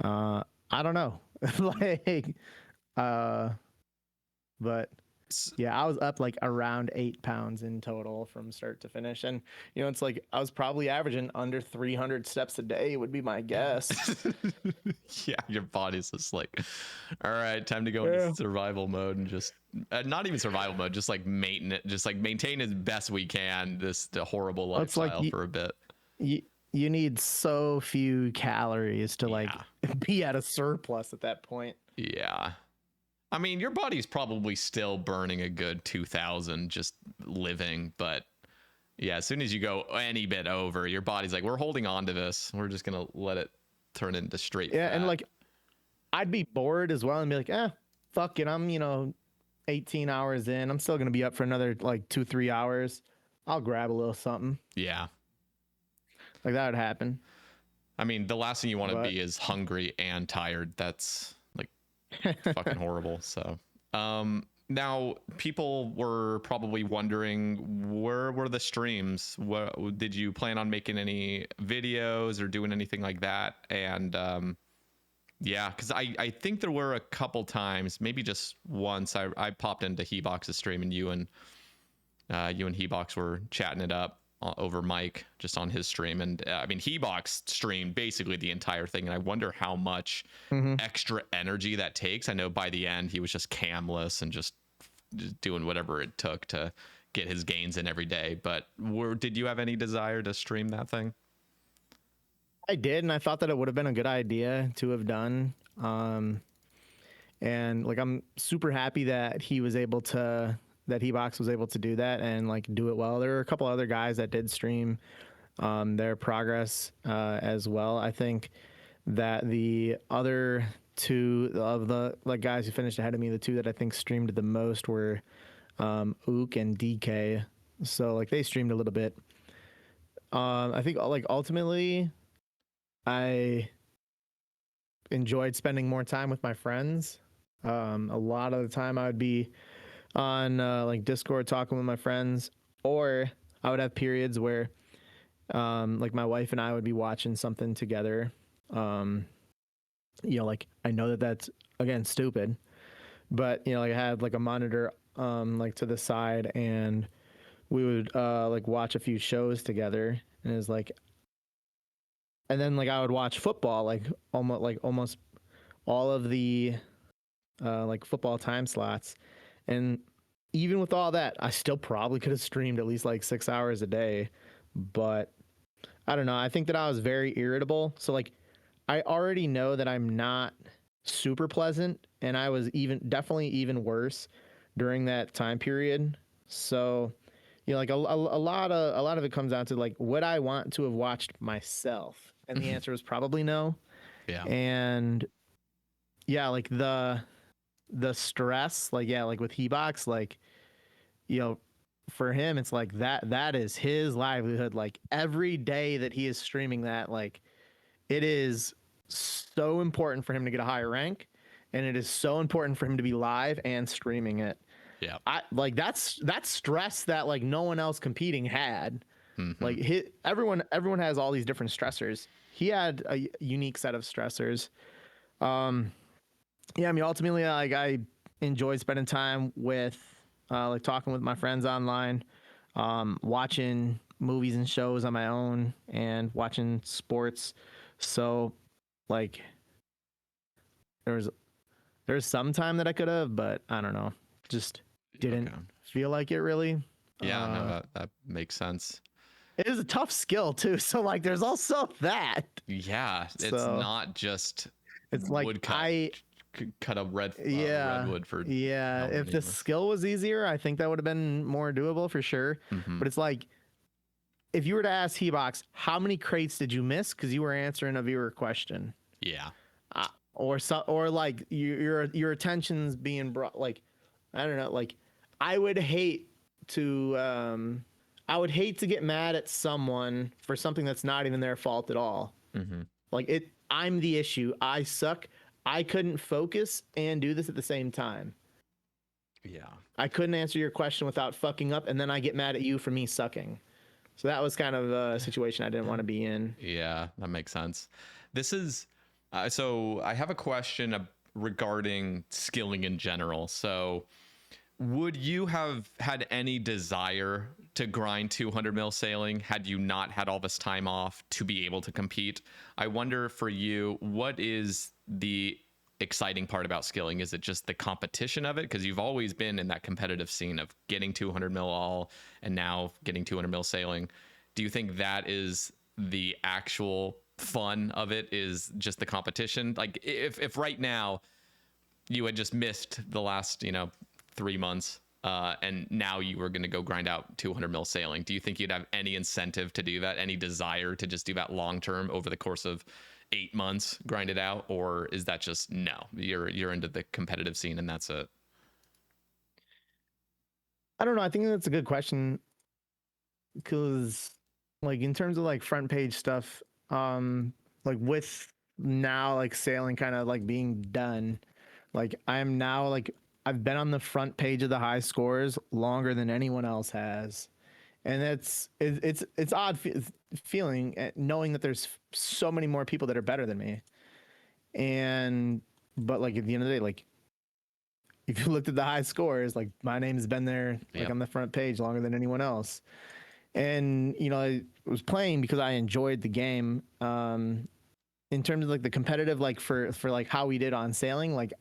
I don't know. like, uh, but S- yeah, I was up like around 8 pounds in total from start to finish. And, it's like I was probably averaging under 300 steps a day, would be my guess. yeah, your body's just like, all right, time to go into Yeah. survival mode and just not even survival mode, just like maintain as best we can the horrible It's like lifestyle for a bit. you, you need so few calories to like Yeah. be at a surplus at that point. Yeah. I mean, your body's probably still burning a good 2000 just living, but yeah, as soon as you go any bit over, your body's like, we're holding on to this. We're just going to let it turn into straight Yeah. And fat. like, I'd be bored as well and be like, fuck it. I'm, 18 hours in. I'm still going to be up for another like 2, 3 hours. I'll grab a little something. Yeah. Like that would happen. I mean, the last thing you want to But be is hungry and tired. That's like fucking horrible. So, now people were probably wondering, where were the streams? What did you plan on making any videos or doing anything like that? And yeah, because I think there were a couple times, maybe just once, I popped into Hebox's stream and you and Hebox were chatting it up over mic just on his stream. And I mean, Hebox streamed basically the entire thing. And I wonder how much extra energy that takes. I know by the end he was just camless and just doing whatever it took to get his gains in every day. But did you have any desire to stream that thing? I did, and I thought that it would have been a good idea to have done. And like I'm super happy that Hebox was able to do that and like do it well. There were a couple other guys that did stream their progress as well. I think that the other two of the like guys who finished ahead of me, the two that I think streamed the most were Ook and DK. So like they streamed a little bit. I think like ultimately I enjoyed spending more time with my friends. A lot of the time I would be on like Discord talking with my friends, or I would have periods where like my wife and I would be watching something together. Like I know that that's again stupid, but like I had like a monitor like to the side, and we would like watch a few shows together, and it was like, and then like I would watch football like almost all of the like football time slots, and even with all that, I still probably could have streamed at least like 6 hours a day, but I don't know. I think that I was very irritable. So like I already know that I'm not super pleasant, and I was definitely even worse during that time period. So, like a lot of it comes down to like, would I want to have watched myself? And the answer was probably no. Yeah. And yeah, like the stress, like yeah, like with Hebox, like for him, it's like that is his livelihood. Like every day that he is streaming that, like it is so important for him to get a higher rank, and it is so important for him to be live and streaming it. Yeah. I like that's stress that like no one else competing had. Mm-hmm. Like everyone has all these different stressors. He had a unique set of stressors. Yeah, I mean ultimately like I enjoyed spending time with like talking with my friends online, watching movies and shows on my own, and watching sports. So like there was some time that I could have, but I don't know, just didn't Okay. feel like it really. Yeah, no, that makes sense. it is a tough skill too. So like, there's also that. Yeah, it's So not just it's like woodcut. Cut a yeah, redwood for yeah. however If many the months. skill was easier, I think that would have been more doable for sure. Mm-hmm. But it's like, if you were to ask Hebox, how many crates did you miss because you were answering a viewer question, Yeah. or like your attention's being brought, like, I don't know, like, I would hate to I would hate to get mad at someone for something that's not even their fault at all. Mm-hmm. Like, I'm the issue. I suck. I couldn't focus and do this at the same time. Yeah. I couldn't answer your question without fucking up, and then I get mad at you for me sucking. So that was kind of a situation I didn't want to be in. Yeah, that makes sense. This is so I have a question regarding skilling in general. So, would you have had any desire to grind 200 mil sailing had you not had all this time off to be able to compete? I wonder for you, what is the exciting part about skilling? Is it just the competition of it? Because you've always been in that competitive scene of getting 200 mil all and now getting 200 mil sailing. Do you think that is the actual fun of it, is just the competition? Like if right now you had just missed the last 3 months and now you were going to go grind out 200 mil sailing, do you think you'd have any incentive to do that, any desire to just do that long term over the course of 8 months, grind it out? Or is that just no, you're into the competitive scene and that's it? I don't know. I think that's a good question because, like, in terms of like front page stuff, like with now like sailing kind of like being done, like I'm now like I've been on the front page of the high scores longer than anyone else has, and it's odd feeling knowing that there's so many more people that are better than me, and but like at the end of the day, like if you looked at the high scores, like my name's been there like Yep. on the front page longer than anyone else. And I was playing because I enjoyed the game. In terms of like the competitive, like for like how we did on sailing, like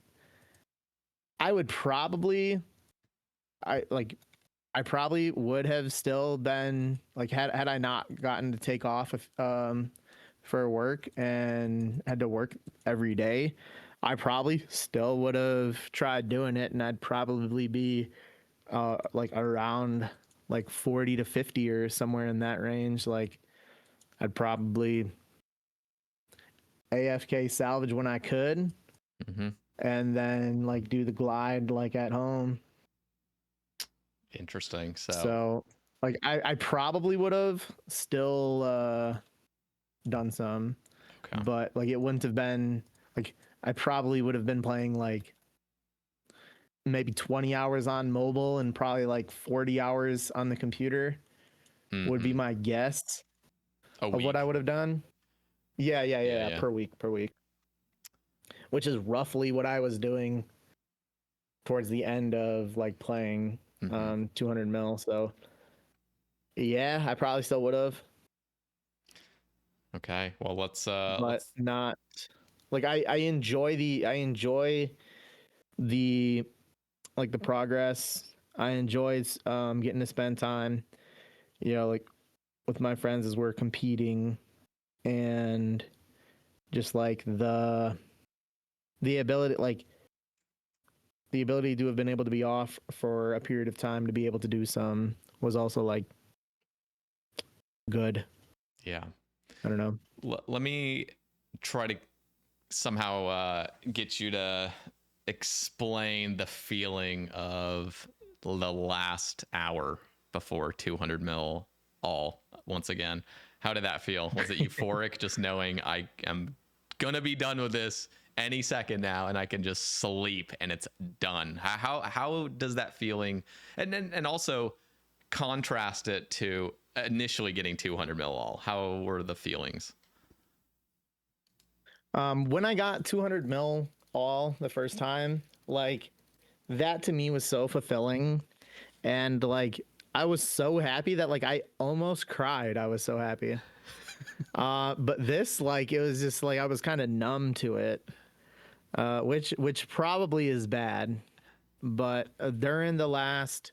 I would probably, I like I probably would have still been like had I not gotten to take off for work and had to work every day, I probably still would have tried doing it, and I'd probably be like around like 40 to 50 or somewhere in that range. Like I'd probably AFK salvage when I could, Mm-hmm. and then like do the glide like at home. Interesting. So So like I probably would have still done some, okay. but like it wouldn't have been like I probably would have been playing like maybe 20 hours on mobile and probably like 40 hours on the computer would be Mm-hmm. my guess A of what I week. would have done. Yeah, yeah, Yeah, yeah, yeah. per week, which is roughly what I was doing towards the end of like playing Mm-hmm. 200 mil. So yeah, I probably still would have, Okay. Well, but let's not like I enjoy the like the progress. I enjoy getting to spend time, like with my friends as we're competing, and just like the ability like the ability to have been able to be off for a period of time to be able to do some was also like good. yeah. I don't know. Let me try to somehow get you to explain the feeling of the last hour before 200 mil all once again. How did that feel? Was it euphoric just knowing I am gonna be done with this any second now and I can just sleep and it's done? How does that feeling, and also contrast it to initially getting 200 mil all? How were the feelings? When I got 200 mil all the first time, like that to me was so fulfilling, and like I was so happy that like I almost cried. I was so happy. But this, like, it was just like I was kind of numb to it, which probably is bad. But during the last,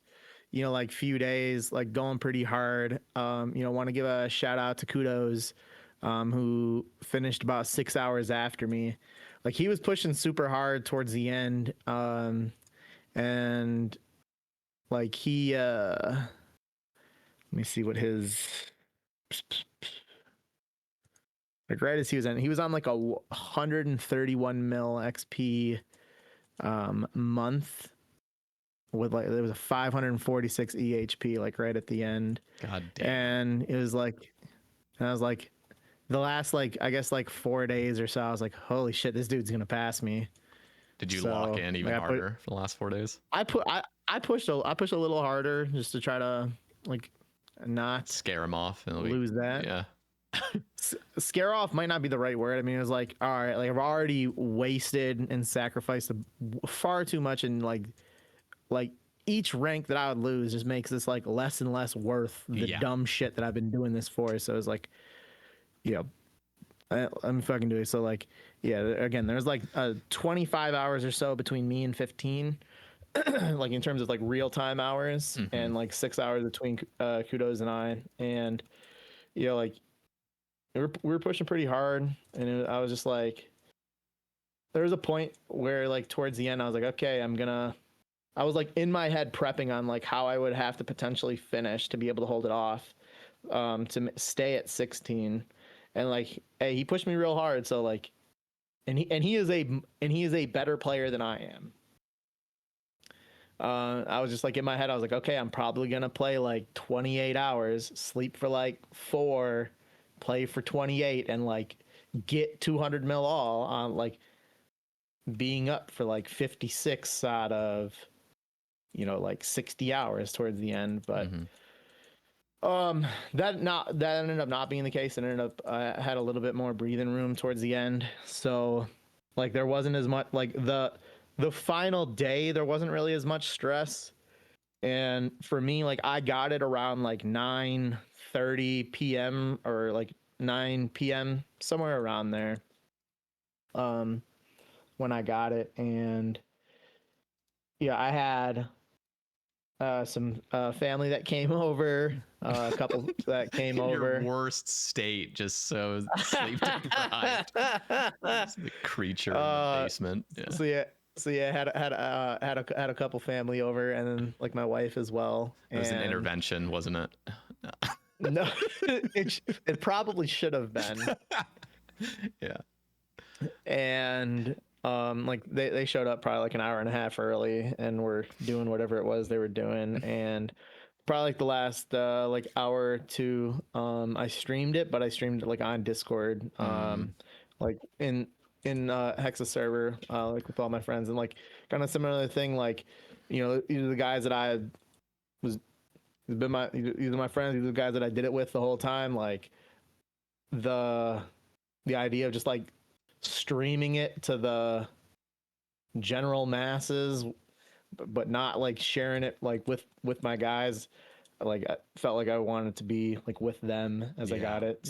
like few days, like going pretty hard. Want to give a shout out to Kudos, who finished about 6 hours after me. Like he was pushing super hard towards the end. And like let me see what his, like right as he was on like a 131 mil XP month with like there was a 546 EHP like right at the end. God damn. And it was like, and I was like, the last like I guess like 4 days or so, I was like, holy shit, this dude's gonna pass me. Did you So, lock in even like, harder for the last 4 days? I pushed a little harder just to try to like not Scare him off and lose that. Yeah. Scare off might not be the right word. I mean, it was like, all right, like I've already wasted and sacrificed far too much, and like each rank that I would lose just makes this like less and less worth the dumb shit that I've been doing this for. So it's like, I'm fucking doing it. So like, yeah, again, there's like 25 hours or so between me and 15, like in terms of like real time hours, and like 6 hours between Kudos and I, and like we were pushing pretty hard, and I was just like, there was a point where like towards the end, I was like, okay, I was like in my head prepping on like how I would have to potentially finish to be able to hold it off, to stay at 16, and like, hey, he pushed me real hard, so like, and he is a better player than I am. I was just like in my head, I was like, okay, I'm probably gonna play like 28 hours, sleep for like 4, play for 28, and like get 200 mil all on like being up for like 56 out of like 60 hours towards the end. But that ended up not being the case. It ended up had a little bit more breathing room towards the end, so like there wasn't as much like the final day, there wasn't really as much stress. And for me, like I got it around like 9:30 p.m. or like 9 p.m., somewhere around there, when I got it. And yeah, I had some family that came over, a couple that came over. Your worst state, just so sleep deprived. The creature in the basement. Yeah. So yeah, had a couple family over, and then like my wife as well. It was an intervention, wasn't it? No, it probably should have been. Yeah. And like they showed up probably like an hour and a half early, and were doing whatever it was they were doing. And probably like the last like hour or two, I streamed it, but I streamed it like on Discord, like in Hexis server, like with all my friends, and like kind of similar thing, like either the guys that I was been either my friends, either the guys that I did it with the whole time, like the idea of just like streaming it to the general masses, but not like sharing it like with my guys, like I felt like I wanted to be like with them as I got it.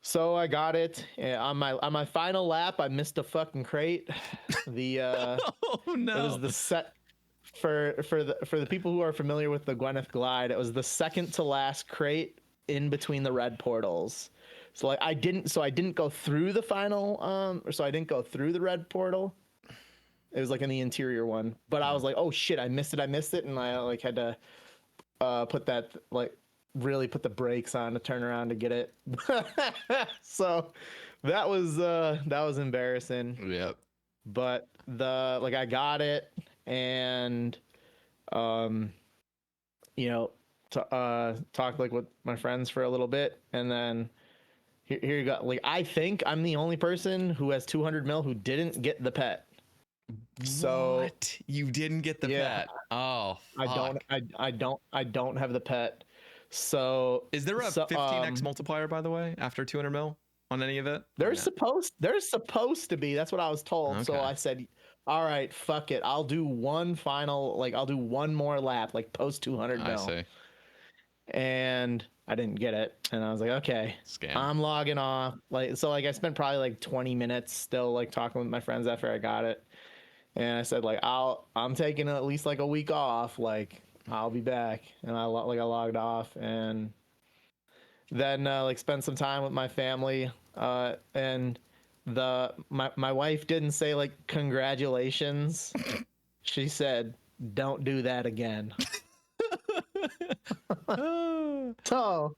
So I got it. On my final lap, I missed a fucking crate. The oh no, it was the set for the people who are familiar with the Gwyneth Glide. It was the second to last crate in between the red portals. So like I didn't go through the final, or so I didn't go through the red portal. It was like in the interior one, but I was like, oh shit, I missed it, and I like had to put that, like really put the brakes on to turn around to get it. So that was embarrassing. Yep. But I got it, and talked like with my friends for a little bit, and then here you go. Like I think I'm the only person who has 200 mil who didn't get the pet. So what? You didn't get the pet? Oh, fuck. I don't have the pet. So is there a 15x multiplier, by the way, after 200 mil on any of it? There's supposed to be. That's what I was told. Okay. So I said, all right, fuck it. I'll do one more lap, like post 200 mil. I see. And I didn't get it, and I was like, okay, scam. I'm logging off. Like, so like I spent probably like 20 minutes still like talking with my friends after I got it. And I said, like, I'm taking at least like a week off. Like, I'll be back. And I logged off, and then like spent some time with my family. And my wife didn't say like congratulations. She said, "Don't do that again." So,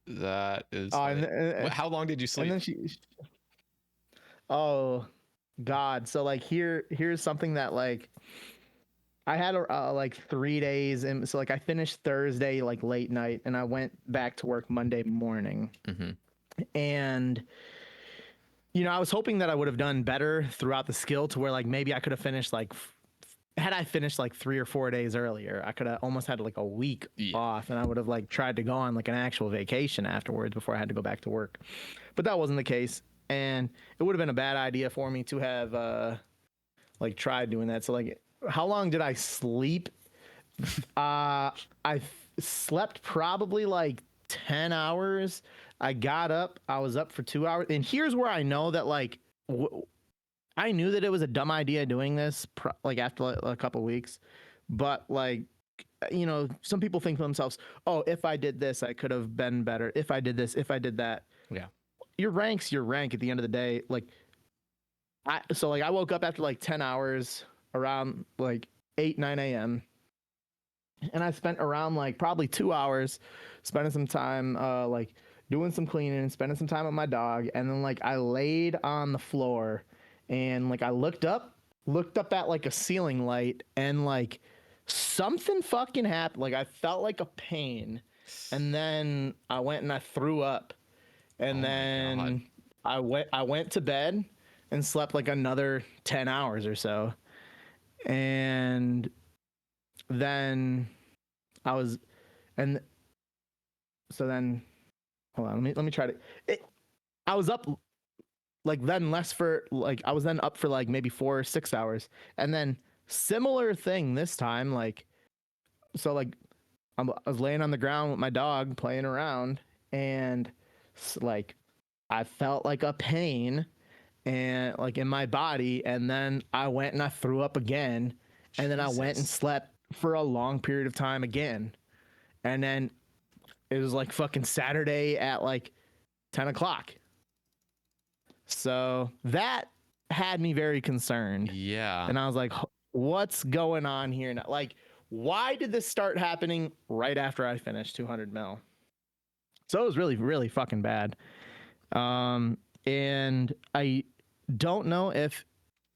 That is how long did you and sleep? then oh God. So like here's something that like I had like 3 days, and so like I finished Thursday like late night, and I went back to work Monday morning, Mm-hmm. and I was hoping that I would have done better throughout the skill to where like maybe I could have finished like had I finished like 3 or 4 days earlier, I could have almost had like a week off, and I would have like tried to go on like an actual vacation afterwards before I had to go back to work. But that wasn't the case, and it would have been a bad idea for me to have like tried doing that. So like, how long did I sleep? I slept probably like 10 hours. I got up. I was up for 2 hours. And here's where I know that like I knew that it was a dumb idea doing this like after like, a couple weeks, but like some people think to themselves, "Oh, if I did this, I could have been better. If I did this, if I did that." Yeah. Your rank's your rank at the end of the day. Like I woke up after like 10 hours around like 8 9 a.m. and I spent around like probably 2 hours spending some time like doing some cleaning, spending some time with my dog, and then like I laid on the floor and like I looked up at like a ceiling light, and like something fucking happened. Like I felt like a pain, and then I went and I threw up, and then I went to bed and slept like another 10 hours or so, and then I was, and so then, hold on, let me try to. I was up like then less for like I was then up for like maybe 4 or 6 hours, and then similar thing this time. Like so, like I was laying on the ground with my dog playing around, and like I felt like a pain and like in my body, and then I went and I threw up again, and then I went and slept for a long period of time again, and then it was like fucking Saturday at like 10 o'clock. So that had me very concerned. Yeah. And I was like, what's going on here now? Like, why did this start happening right after I finished 200 mil? So it was really, really fucking bad. And I don't know if,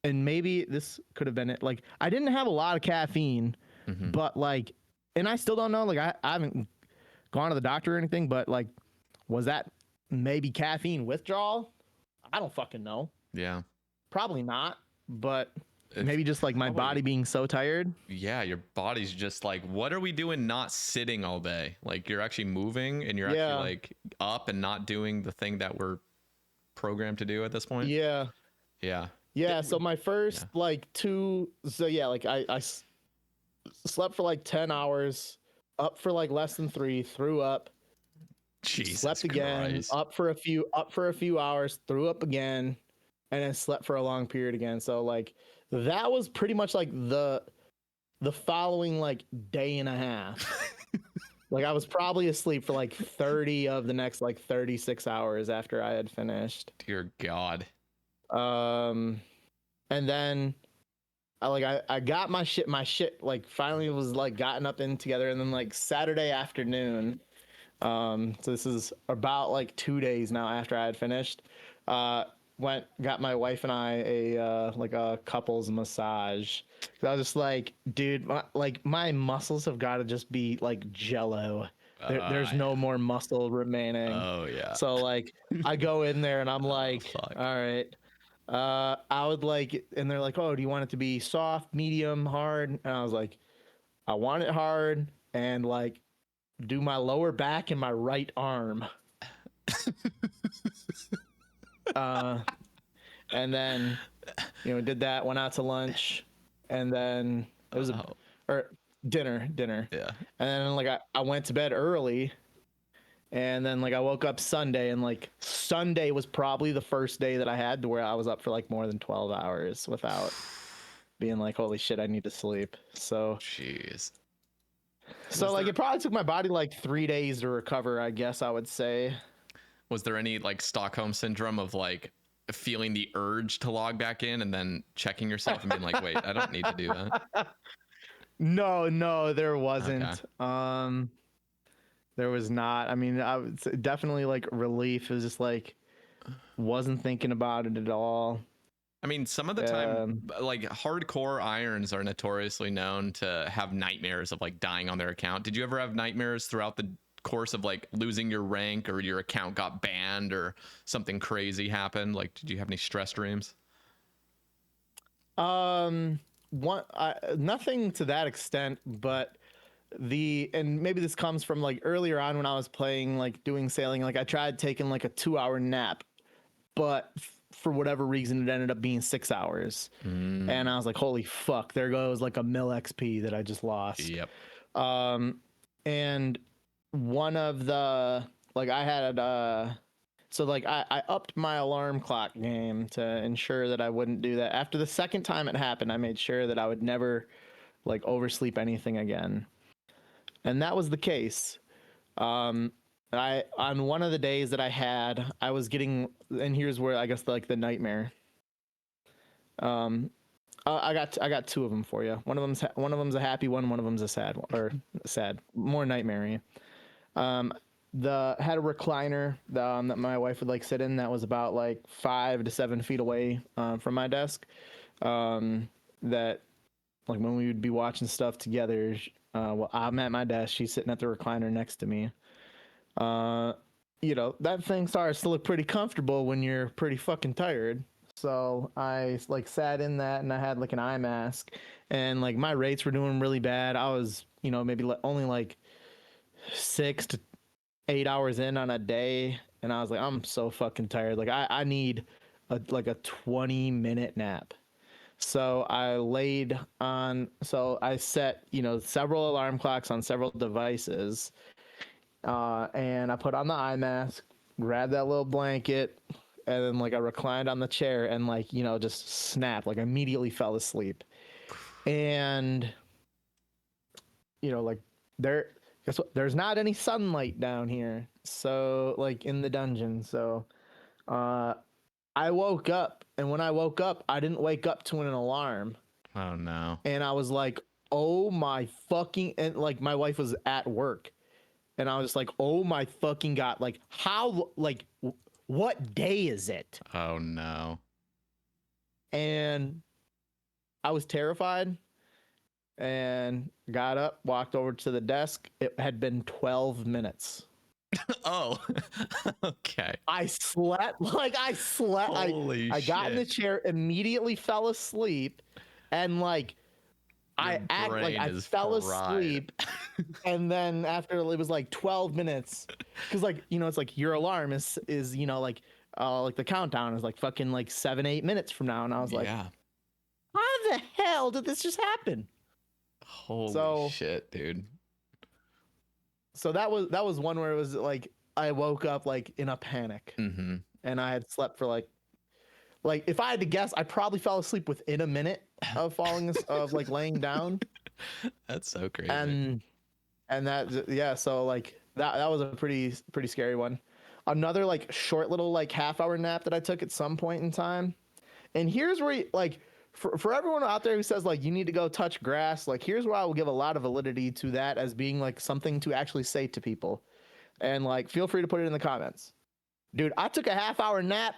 and maybe this could have been it. Like, I didn't have a lot of caffeine, but like, and I still don't know. Like, I haven't gone to the doctor or anything, but like, was that maybe caffeine withdrawal? I don't fucking know. Yeah. Probably not, but maybe just like my body being so tired. Yeah, your body's just like, what are we doing not sitting all day? Like you're actually moving and you're actually like up and not doing the thing that we're programmed to do at this point. Yeah. Yeah. Yeah. So my first like like I slept for like 10 hours, up for like less than 3, threw up, slept again, Christ. up for a few hours, threw up again, and then slept for a long period again. So like that was pretty much like the following like day and a half. Like I was probably asleep for like 30 of the next like 36 hours after I had finished. Dear God. And then I got my shit like finally was like gotten up and together, and then like Saturday afternoon, so this is about like 2 days now after I had finished, got my wife and I a couples massage. I was just like, dude, my muscles have got to just be like jello. There's no more muscle remaining. Oh yeah. So like I go in there and I'm like, all right. I would like, and they're like, oh, do you want it to be soft, medium, hard? And I was like, I want it hard, and like do my lower back and my right arm. And then did that, went out to lunch, and then it was or dinner. Yeah. And then like I went to bed early, and then like I woke up Sunday, and like Sunday was probably the first day that I had to where I was up for like more than 12 hours without being like, holy shit, I need to sleep. So jeez. So like it probably took my body like 3 days to recover, I guess I would say. Was there any like Stockholm syndrome of like feeling the urge to log back in and then checking yourself and being like, wait, I don't need to do that? No, there Okay. wasn't. There was not. I mean, I was definitely like relief. It was just like wasn't thinking about it at all. I mean, some of the time, like hardcore irons are notoriously known to have nightmares of like dying on their account. Did you ever have nightmares throughout the course of like losing your rank or your account got banned or something crazy happened? Like, did you have any stress dreams? One, nothing to that extent, but and maybe this comes from like earlier on when I was playing, like doing sailing, like I tried taking like a 2 hour nap, but for whatever reason, it ended up being 6 hours. And I was like, holy fuck, there goes like a mil XP that I just lost. Yep. And one of the, like I had, so like I upped my alarm clock game to ensure that I wouldn't do that. After the second time it happened, I made sure that I would never like oversleep anything again. And that was the case. I on one of the days that I had, I was getting, and here's where I guess like the nightmare. I got two of them for you. One of them's a happy one of them's a sad one, or sad, more nightmare-y. The had a recliner that my wife would like sit in that was about like 5 to 7 feet away from my desk. That like when we would be watching stuff together, well, I'm at my desk, she's sitting at the recliner next to me. That thing starts to look pretty comfortable when you're pretty fucking tired. So I like sat in that and I had like an eye mask and like my rates were doing really bad. I was, maybe only like 6 to 8 hours in on a day. And I was like, I'm so fucking tired. Like I need a 20-minute nap. So I set, several alarm clocks on several devices. And I put on the eye mask, grabbed that little blanket, and then like I reclined on the chair and like, just snapped, like immediately fell asleep. And, like guess what? There's not any sunlight down here. So like in the dungeon. So, I woke up, and when I woke up, I didn't wake up to an alarm. Oh no. And I was like, oh my fucking, and like my wife was at work. And I was just like, oh my fucking God, like how, like what day is it? Oh no. And I was terrified and got up, walked over to the desk. It had been 12 minutes. Oh, okay. I slept. Holy I got in the chair, immediately fell asleep, and like I fell asleep, and then after it was like 12 minutes, because like it's like your alarm is like the countdown is like fucking like 7-8 minutes from now, and I was like, yeah. how the hell did this just happen? Holy shit, dude. So that was one where it was like I woke up like in a panic, and I had slept for like if I had to guess, I probably fell asleep within a minute of of like laying down. That's so crazy. And that, yeah, so like that was a pretty scary one. Another like short little like half-hour nap that I took at some point in time. And here's where like for everyone out there who says like you need to go touch grass, like here's where I will give a lot of validity to that as being like something to actually say to people. And like feel free to put it in the comments. Dude, I took a half-hour nap,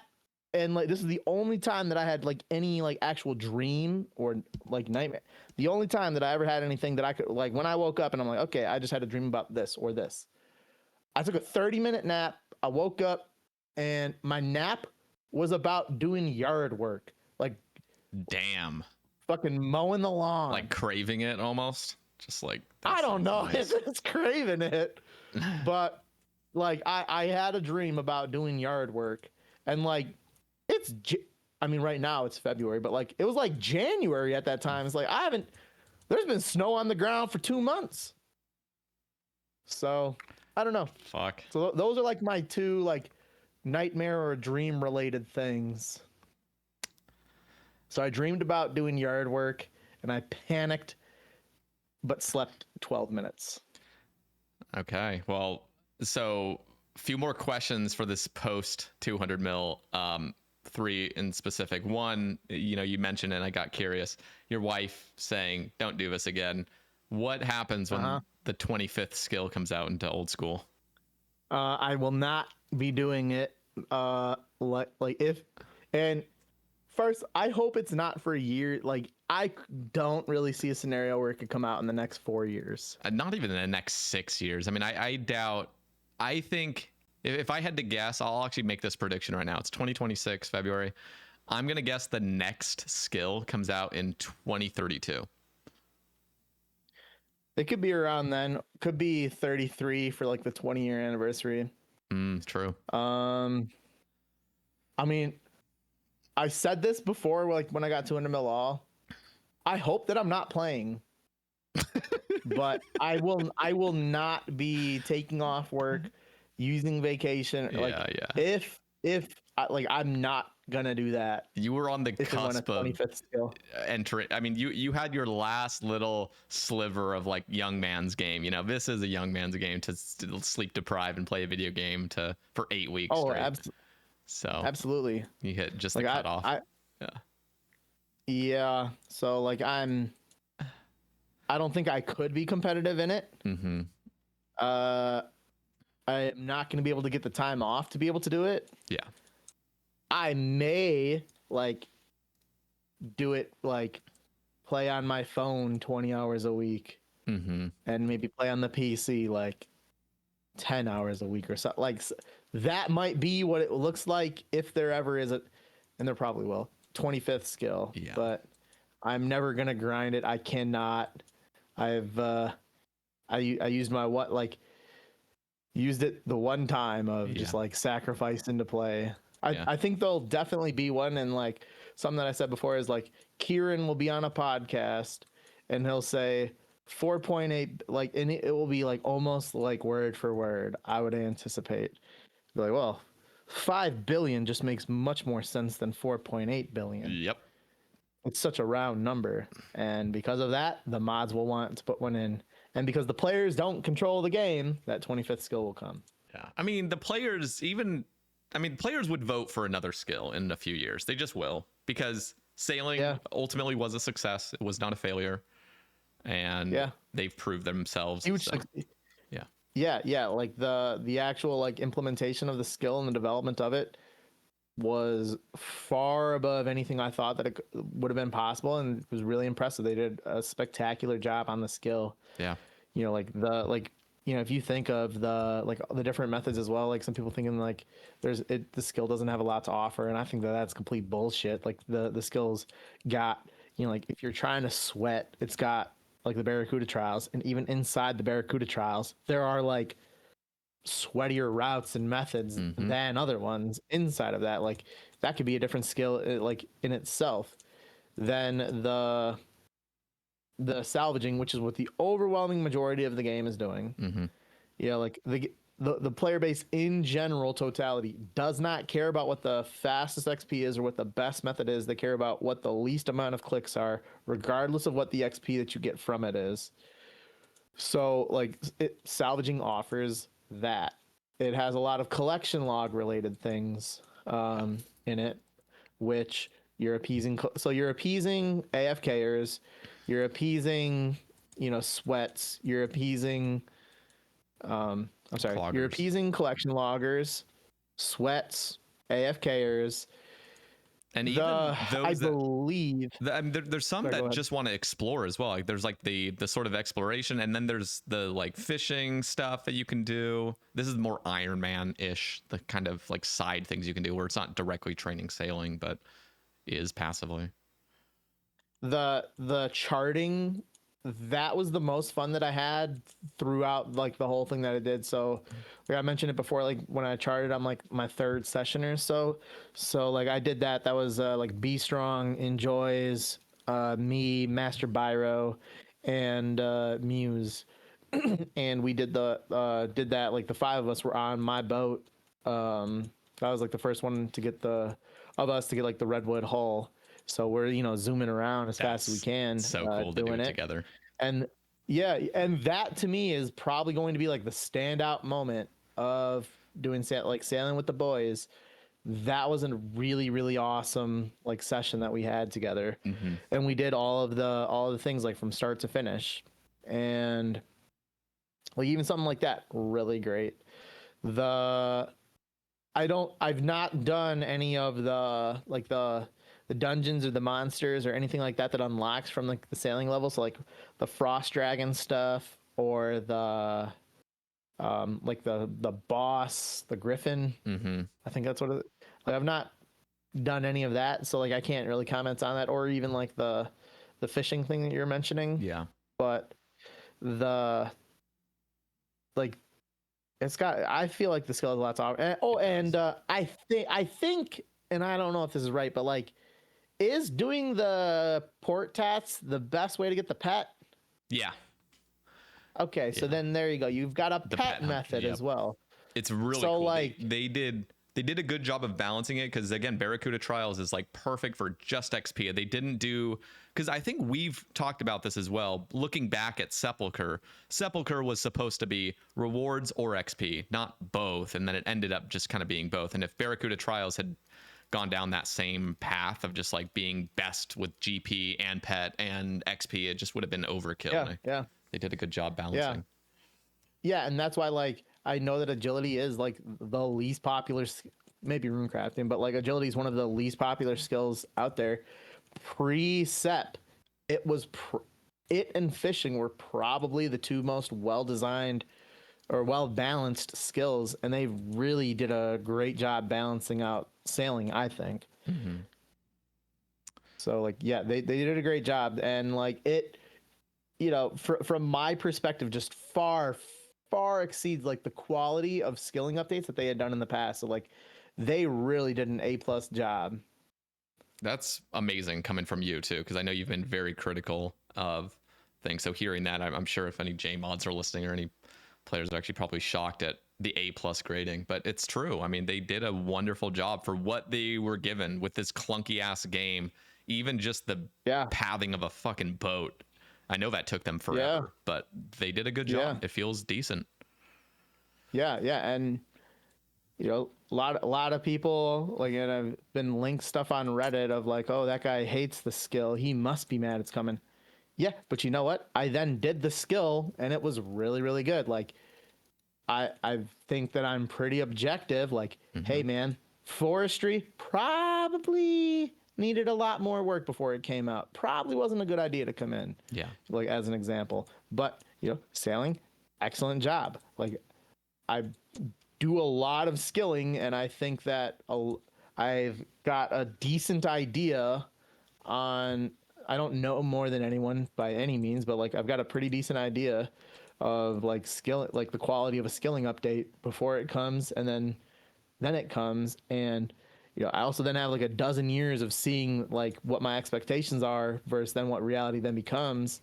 and like this is the only time that I had like any like actual dream or like nightmare. The only time that I ever had anything that I could like when I woke up and I'm like, okay, I just had a dream about this or this. I took a 30-minute nap. I woke up and my nap was about doing yard work. Like damn. Fucking mowing the lawn. Like craving it almost. Just like I don't know. Nice. It's craving it. But like I had a dream about doing yard work, and like I mean right now it's February, but like it was like January at that time. It's like there's been snow on the ground for 2 months. So I don't know. Fuck. So those are like my two like nightmare or dream related things. So I dreamed about doing yard work and I panicked but slept 12 minutes. Okay. Well, so a few more questions for this post 200 mil. Three in specific. One, you mentioned, and I got curious. Your wife saying, "Don't do this again." What happens when the 25th skill comes out into old school? I will not be doing it. Like if, and first, I hope it's not for a year. Like I don't really see a scenario where it could come out in the next 4 years. Not even in the next 6 years. I mean, I doubt. I think if I had to guess, I'll actually make this prediction right now. It's 2026 February. I'm gonna guess the next skill comes out in 2032. It could be around then. Could be 33 for like the 20-year anniversary. True. I mean, I said this before, like when I got 200 mil all. I hope that I'm not playing, but I will not be taking off work, using vacation. Like if I'm not gonna do that. You were on the cusp of 25th skill entering. I mean, you had your last little sliver of like young man's game. This is a young man's game to sleep deprived and play a video game for 8 weeks. Oh, absolutely. You hit just like the cutoff. Yeah. So like I don't think I could be competitive in it. Mm-hmm. I am not going to be able to get the time off to be able to do it. Yeah. I may like do it, like play on my phone 20 hours a week, and maybe play on the PC like 10 hours a week or so. Like that might be what it looks like if there ever is and there probably will, 25th skill. Yeah. But I'm never gonna grind it. I cannot. I used my used it the one time of just like sacrificing to play. I think there'll definitely be one, and like something that I said before is like Kieran will be on a podcast and he'll say 4.8, like, and it will be like almost like word for word. I would anticipate. Be like, well, 5 billion just makes much more sense than 4.8 billion. Yep. It's such a round number, and because of that, the mods will want to put one in, and because the players don't control the game, that 25th skill will come. Yeah. I mean, players would vote for another skill in a few years. They just will, because sailing ultimately was a success. It was not a failure, and they've proved themselves. Huge. Yeah. Like the actual like implementation of the skill and the development of it was far above anything I thought that it would have been possible, and it was really impressive. They did a spectacular job on the skill. Yeah. If you think of the different methods as well, like some people thinking like the skill doesn't have a lot to offer, and I think that's complete bullshit. Like the skills got, like if you're trying to sweat, it's got like the Barracuda trials, and even inside the Barracuda trials, there are like sweatier routes and methods than other ones inside of that. Like that could be a different skill like in itself than the salvaging, which is what the overwhelming majority of the game is doing. Like the player base in general totality does not care about what the fastest XP is or what the best method is. They care about what the least amount of clicks are, regardless of what the XP that you get from it is. So like salvaging offers that. It has a lot of collection log related things in it, which you're appeasing. So you're appeasing AFKers, you're appeasing, sweats, you're appeasing Cloggers. You're appeasing collection loggers, sweats, AFKers. And even those there's some that just just want to explore as well. Like there's like the sort of exploration, and then there's the like fishing stuff that you can do. This is more Iron Man-ish, the kind of like side things you can do where it's not directly training sailing, but is passively. The charting, that was the most fun that I had throughout like the whole thing that I did. So like I mentioned it before, like when I charted, I'm like my third session or so. So like I did that. That was like Be Strong, Enjoys, me, Master Byro, and Muse. And we did that, like the five of us were on my boat. I was like the first one to get like the Redwood hull. So we're zooming around as fast as we can. So cool to do it together. And Yeah, and that to me is probably going to be like the standout moment of doing like sailing with the boys. That was a really really awesome like session that we had together, Mm-hmm. and we did all of the things like from start to finish, and like even something like that really great. The I've not done any of the like the dungeons or the monsters or anything like that that unlocks from like the sailing level. So like the frost dragon stuff or the like the boss, the griffin. Mm-hmm. I think that's what it, like I've not done any of that, so like I can't really comment on that, or even like the fishing thing that you're mentioning. Yeah. But the like it's got, I feel like the skill has a lot to offer. And, oh, It and does. I think, and I don't know if this is right, but like, is doing the port tats the best way to get the pet? Yeah. Okay, so Yeah. then there you go. You've got a The pet pet hunt. method Yep. as well. It's really So cool. like, They did a good job of balancing it because again, Barracuda Trials is like perfect for just XP. They didn't do, because I think we've talked about this as well. Looking back at Sepulchre was supposed to be rewards or XP, not both, and then it ended up just kind of being both. And if Barracuda Trials had gone down that same path of just like being best with GP and pet and XP, it just would have been overkill. yeah, And yeah, they did a good job yeah, balancing. yeah, and that's why like I know that agility is like the least popular, maybe rune crafting, but like agility is one of the least popular skills out there. Pre-sep, it was it and fishing were probably the two most well designed or well balanced skills, and they really did a great job balancing out sailing, I think. Mm-hmm. So like yeah, they did a great job, and like it, you know, from my perspective, just far exceeds like the quality of skilling updates that they had done in the past. So like they really did an A+ job. That's amazing coming from you too, because I know you've been very critical of things. So hearing that, I'm sure if any J mods are listening or any players are actually probably shocked at the A+ grading, but it's true. I mean, they did a wonderful job for what they were given with this clunky ass game. Even just the Yeah, pathing of a fucking boat. I know that took them yeah, forever, but they did a good yeah, job. It feels decent. yeah, yeah, and you know, a lot of people like, and I've been linked stuff on Reddit of like, oh, that guy hates the skill. He must be mad it's coming. Yeah, but you know what? I then did the skill and it was really, really good. Like I think that I'm pretty objective. Like, Mm-hmm. hey man, forestry probably needed a lot more work before it came out. Probably wasn't a good idea to come in. Yeah. Like as an example. But you know, sailing, excellent job. Like I do a lot of skilling, and I think that I've got a decent idea on. I don't know more than anyone by any means, but like I've got a pretty decent idea of like skill, like the quality of a skilling update before it comes, and then it comes, and you know I also then have like a dozen years of seeing like what my expectations are versus then what reality then becomes,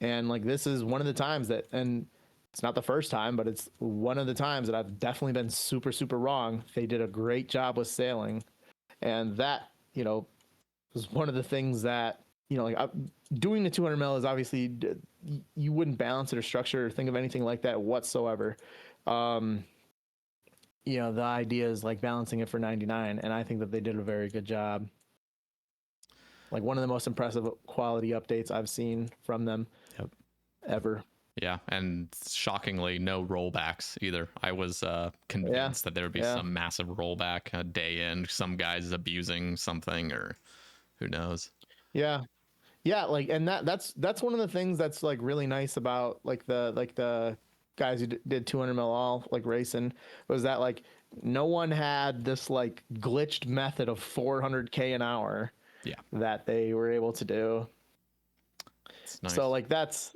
and like this is one of the times that, and it's not the first time, but it's one of the times that I've definitely been super, super wrong. They did a great job with sailing. And that, you know, was one of the things that, you know, like doing the 200 mil is obviously, you wouldn't balance it or structure or think of anything like that whatsoever. Um, you know, the idea is like balancing it for 99. And I think that they did a very good job. Like one of the most impressive quality updates I've seen from them Yep. ever. Yeah, and shockingly, no rollbacks either. I was Yeah. convinced that there would be Yeah. some massive rollback a day in, some guys abusing something, or who knows. Yeah. Yeah, like, and that's one of the things that's like really nice about like the guys who did 200 mil all like racing, was that like no one had this like glitched method of 400k an hour Yeah, that they were able to do. it's So nice. like that's,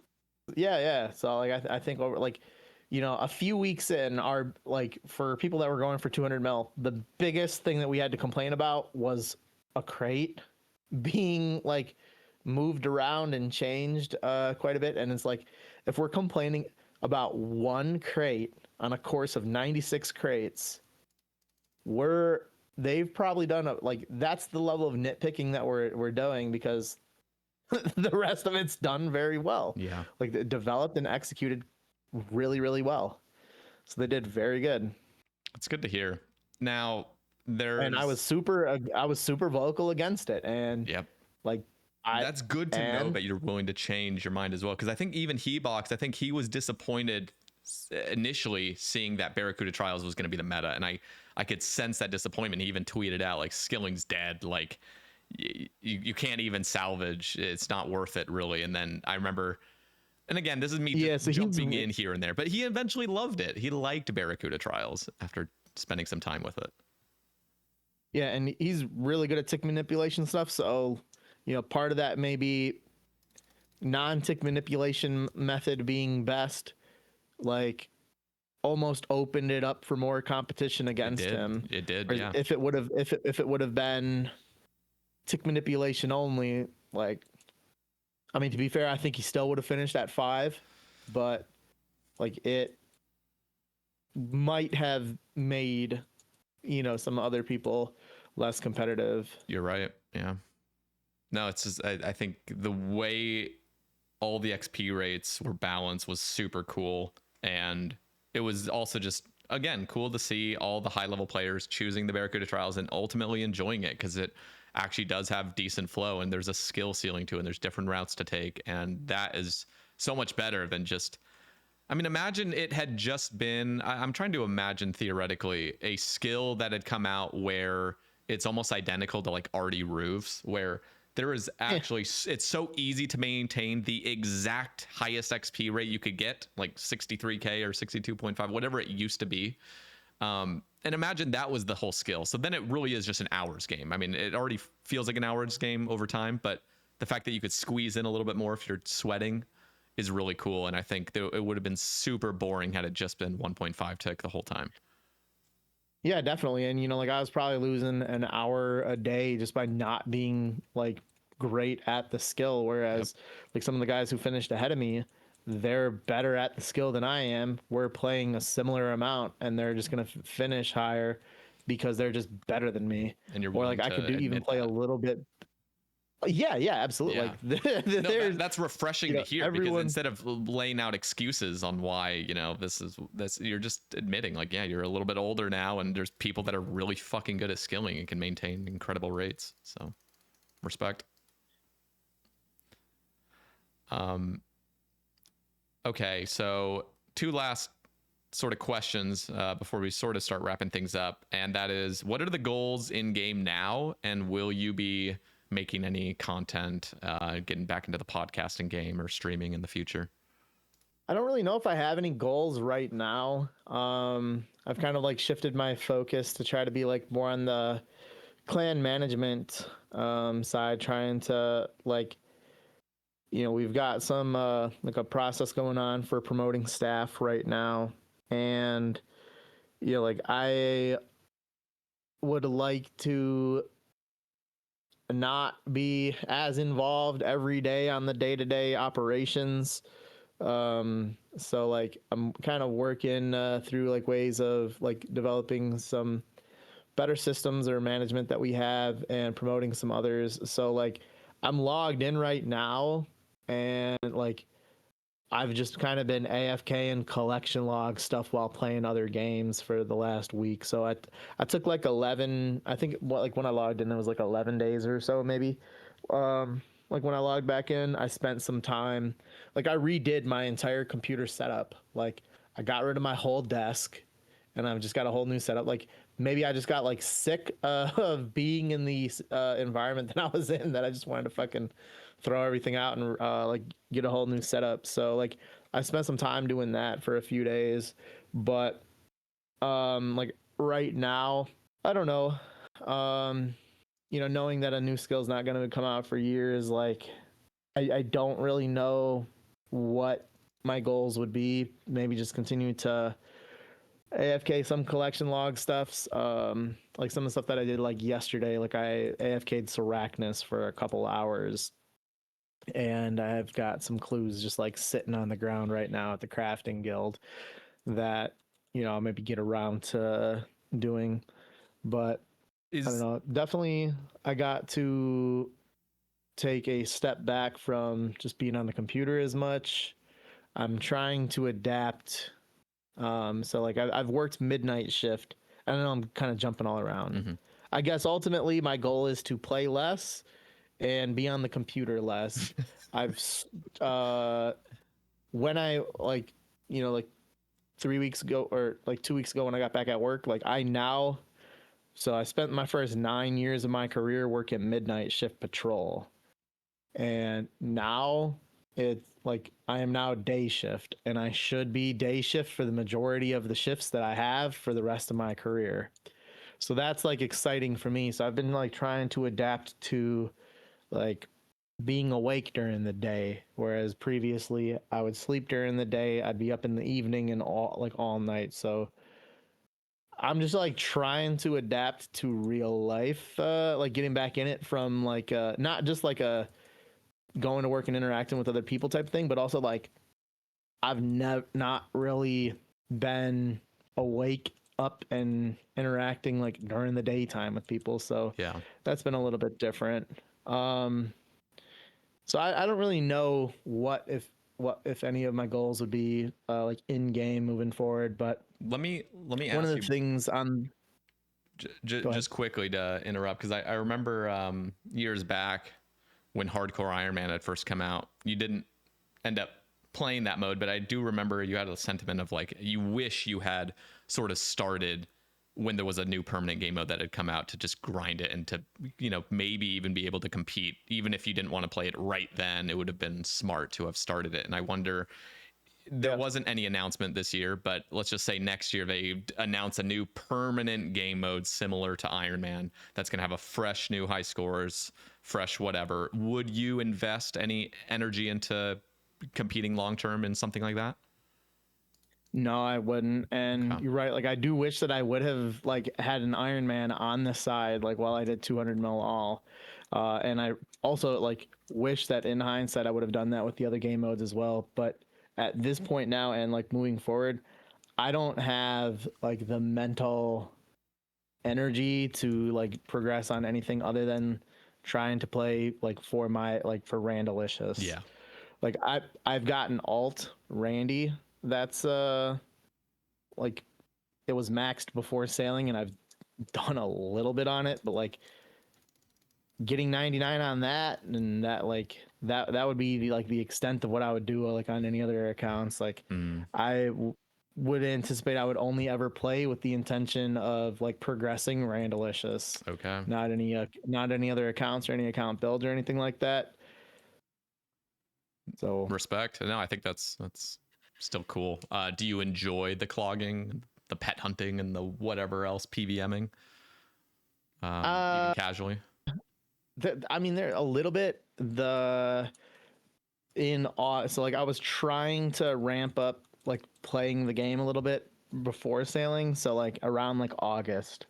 yeah, yeah. So like I think over like, you know, a few weeks in, our like for people that were going for 200 mil, the biggest thing that we had to complain about was a crate being like moved around and changed quite a bit. And it's like, if we're complaining about one crate on a course of 96 crates, they've probably done like that's the level of nitpicking that we're doing, because the rest of it's done very well. Yeah. Like developed and executed really, really well. So they did very good. It's good to hear. Now And I was super vocal against it. And yep. like That's good to know that you're willing to change your mind as well. Because I think even Hebox, I think he was disappointed initially seeing that Barracuda Trials was going to be the meta, and I could sense that disappointment. He even tweeted out like Skilling's dead, like you can't even salvage, it's not worth it really. And then I remember, and again, this is me just jumping in here and there, but he eventually loved it. He liked Barracuda Trials after spending some time with it. Yeah, and he's really good at tick manipulation stuff. So, part of that may be non-tick manipulation method being best, like almost opened it up for more competition against him. It did, yeah. If it would have been tick manipulation only, like, I mean, to be fair, I think he still would have finished at 5, but like it might have made some other people less competitive. You're right. Yeah. No, it's just I think the way all the XP rates were balanced was super cool, and it was also just again cool to see all the high level players choosing the Barracuda Trials and ultimately enjoying it, because it actually does have decent flow and there's a skill ceiling to it and there's different routes to take, and that is so much better than just, I mean, imagine it had just been, I'm trying to imagine theoretically a skill that had come out where it's almost identical to like Artie Roofs, where there is actually, it's so easy to maintain the exact highest XP rate you could get, like 63K or 62.5, whatever it used to be. And imagine that was the whole skill. So then it really is just an hours game. I mean, it already feels like an hours game over time, but the fact that you could squeeze in a little bit more if you're sweating is really cool. And I think it would have been super boring had it just been 1.5 tick the whole time. Yeah, definitely. And like I was probably losing an hour a day just by not being like great at the skill, whereas like some of the guys who finished ahead of me, they're better at the skill than I am. We're playing a similar amount and they're just going to finish higher because they're just better than me. And you're or like I could even play a little bit. Yeah, absolutely. Yeah. Like that's refreshing to hear, because instead of laying out excuses on why, this, you're just admitting like, yeah, you're a little bit older now and there's people that are really fucking good at skilling and can maintain incredible rates. So respect. Okay, so 2 last sort of questions before we sort of start wrapping things up, and that is, what are the goals in game now, and will you be making any content, getting back into the podcasting game or streaming in the future? I don't really know if I have any goals right now. I've kind of like shifted my focus to try to be like more on the clan management side, trying to like, we've got some like a process going on for promoting staff right now, and like I would like to not be as involved every day on the day-to-day operations. So like I'm kind of working through like ways of like developing some better systems or management that we have and promoting some others. So like I'm logged in right now, and like I've just kind of been AFK and collection log stuff while playing other games for the last week. So I took like 11, I think like when I logged in it was like 11 days or so maybe. Like when I logged back in, I spent some time, like I redid my entire computer setup. Like I got rid of my whole desk and I've just got a whole new setup. Like maybe I just got like sick of being in the environment that I was in, that I just wanted to fucking throw everything out and like get a whole new setup. So like I spent some time doing that for a few days, but like right now, I don't know. Knowing that a new skill is not going to come out for years, like I don't really know what my goals would be. Maybe just continue to AFK some collection log stuffs. Like some of the stuff that I did like yesterday, like I AFK'd Sarachnis for a couple hours, and I've got some clues just like sitting on the ground right now at the crafting guild that I'll maybe get around to doing. But I don't know, definitely I got to take a step back from just being on the computer as much. I'm trying to adapt. So like I've worked midnight shift. I don't know, I'm kind of jumping all around. Mm-hmm. I guess ultimately my goal is to play less and be on the computer less. I've when I like, like 3 weeks ago or like 2 weeks ago when I got back at work, like so I spent my first 9 years of my career working midnight shift patrol. And now it's like I am now day shift, and I should be day shift for the majority of the shifts that I have for the rest of my career. So that's like exciting for me. So I've been like trying to adapt to like being awake during the day, whereas previously I would sleep during the day, I'd be up in the evening and all night. So I'm just like trying to adapt to real life, like getting back in it from like not just like a going to work and interacting with other people type thing, but also like I've never not really been awake up and interacting like during the daytime with people. So Yeah. that's been a little bit different. Um, so I don't really know what if any of my goals would be like in game moving forward, but Let me one of ask the you things on go ahead. just quickly to interrupt, because I remember years back when Hardcore Iron Man had first come out, you didn't end up playing that mode, but I do remember you had a sentiment of like you wish you had sort of started when there was a new permanent game mode that had come out to just grind it and to, maybe even be able to compete. Even if you didn't want to play it right then, it would have been smart to have started it. And I wonder, there wasn't any announcement this year, but let's just say next year they announce a new permanent game mode similar to Iron Man that's going to have a fresh new high scores, fresh whatever. Would you invest any energy into competing long term in something like that? No, I wouldn't. And Okay. you're right. Like I do wish that I would have like had an Iron Man on the side, like while I did 200 mil all. And I also like wish that in hindsight I would have done that with the other game modes as well. But at this point now and like moving forward, I don't have like the mental energy to like progress on anything other than trying to play like for Randalicious. Yeah. Like I've got an alt Randy that's like it was maxed before sailing and I've done a little bit on it, but like getting 99 on that and that like that would be the extent of what I would do like on any other accounts. Like Mm, would anticipate I would only ever play with the intention of like progressing Randalicious, okay. not any other accounts or any account builds or anything like that. So Respect. No, I think that's still cool. Do you enjoy the clogging, the pet hunting, and the whatever else PVMing, even uh casually? I mean they're a little bit the in awe. So like I was trying to ramp up like playing the game a little bit before sailing. So like around like August,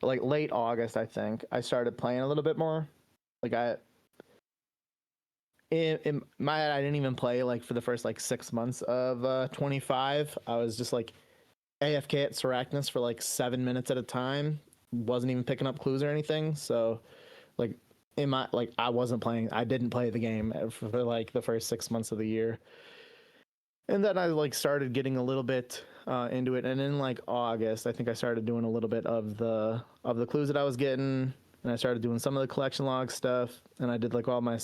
like late August, I think I started playing a little bit more. Like in my head, I didn't even play like for the first like 6 months of 25. I was just like AFK at Sarachnis for like 7 minutes at a time. Wasn't even picking up clues or anything. So like in my like I wasn't playing. I didn't play the game for like the first 6 months of the year. And then I like started getting a little bit into it, and in like August, I think I started doing a little bit of the clues that I was getting, and I started doing some of the collection log stuff, and I did like all my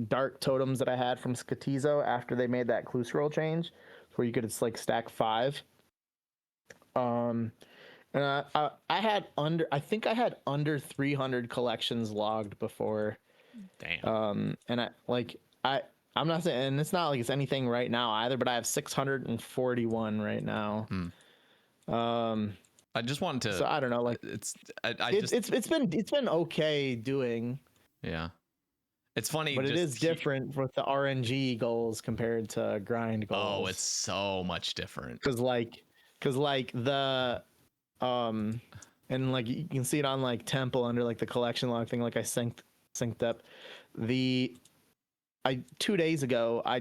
dark totems that I had from Skatizo after they made that clue scroll change, where you could like stack 5. Um, and I had I think I had under 300 collections logged before. Damn. And I'm not saying, and it's not like it's anything right now either, but I have 641 right now. Hmm. Um, I just wanted to. so I don't know, like It's. I it's just. it's been okay doing, Yeah. It's funny. but it is different with the RNG goals compared to grind Oh, it's goals. so much different. Cause like the and like you can see it on like Temple under like the collection log thing. Like I synced up the I 2 days ago I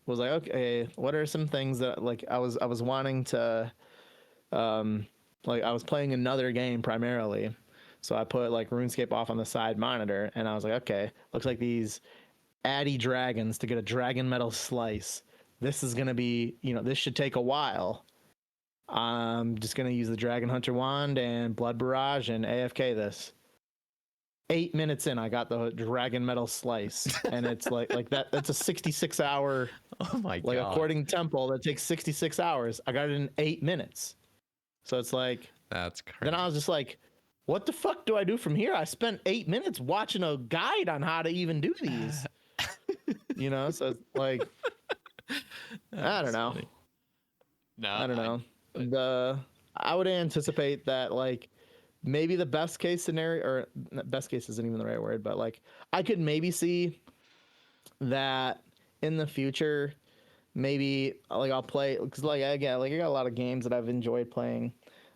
was like, okay, what are some things that like I was wanting to like I was playing another game primarily. So I put like RuneScape off on the side monitor, and I was like, okay, looks like these Addy dragons to get a dragon metal slice. This is gonna be, this should take a while. I'm just gonna use the Dragon Hunter wand and Blood Barrage and AFK this. 8 minutes in, I got the dragon metal slice, and it's like that. That's a 66-hour. Oh my god! Like according to Temple, that takes 66 hours. I got it in 8 minutes. So it's like that's crazy. Then I was just like, what the fuck do I do from here? I spent 8 minutes watching a guide on how to even do these. So it's like I don't know. Funny. No, I don't know. I would anticipate that like maybe the best case scenario, or best case isn't even the right word, but like I could maybe see that in the future, maybe like I'll play, because like again, like I got a lot of games that I've enjoyed playing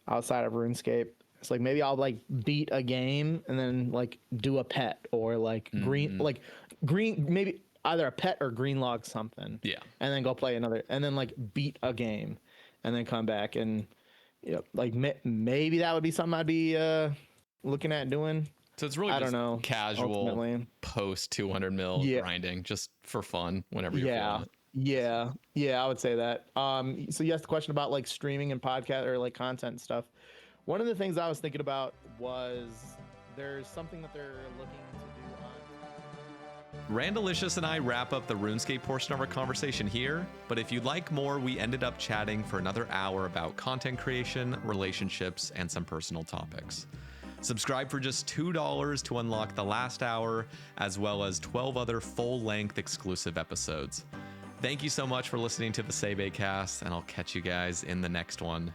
outside of RuneScape. It's like maybe I'll like beat a game and then like do a pet, or like green, maybe either a pet or green log something. Yeah. And then go play another, and then like beat a game, and then come back and like maybe that would be something I'd be looking at doing. So it's really I just don't know, casual ultimately. post 200 mil grinding, just for fun whenever you're feeling it. Yeah, I would say that. So you asked the question about like streaming and podcast or like content and stuff. One of the things I was thinking about was there's something that they're looking to do on. Randalicious and I wrap up the RuneScape portion of our conversation here, but if you'd like more, we ended up chatting for another hour about content creation, relationships, and some personal topics. Subscribe for just $2 to unlock the last hour, as well as 12 other full-length exclusive episodes. Thank you so much for listening to the Sae Bae Cast, and I'll catch you guys in the next one.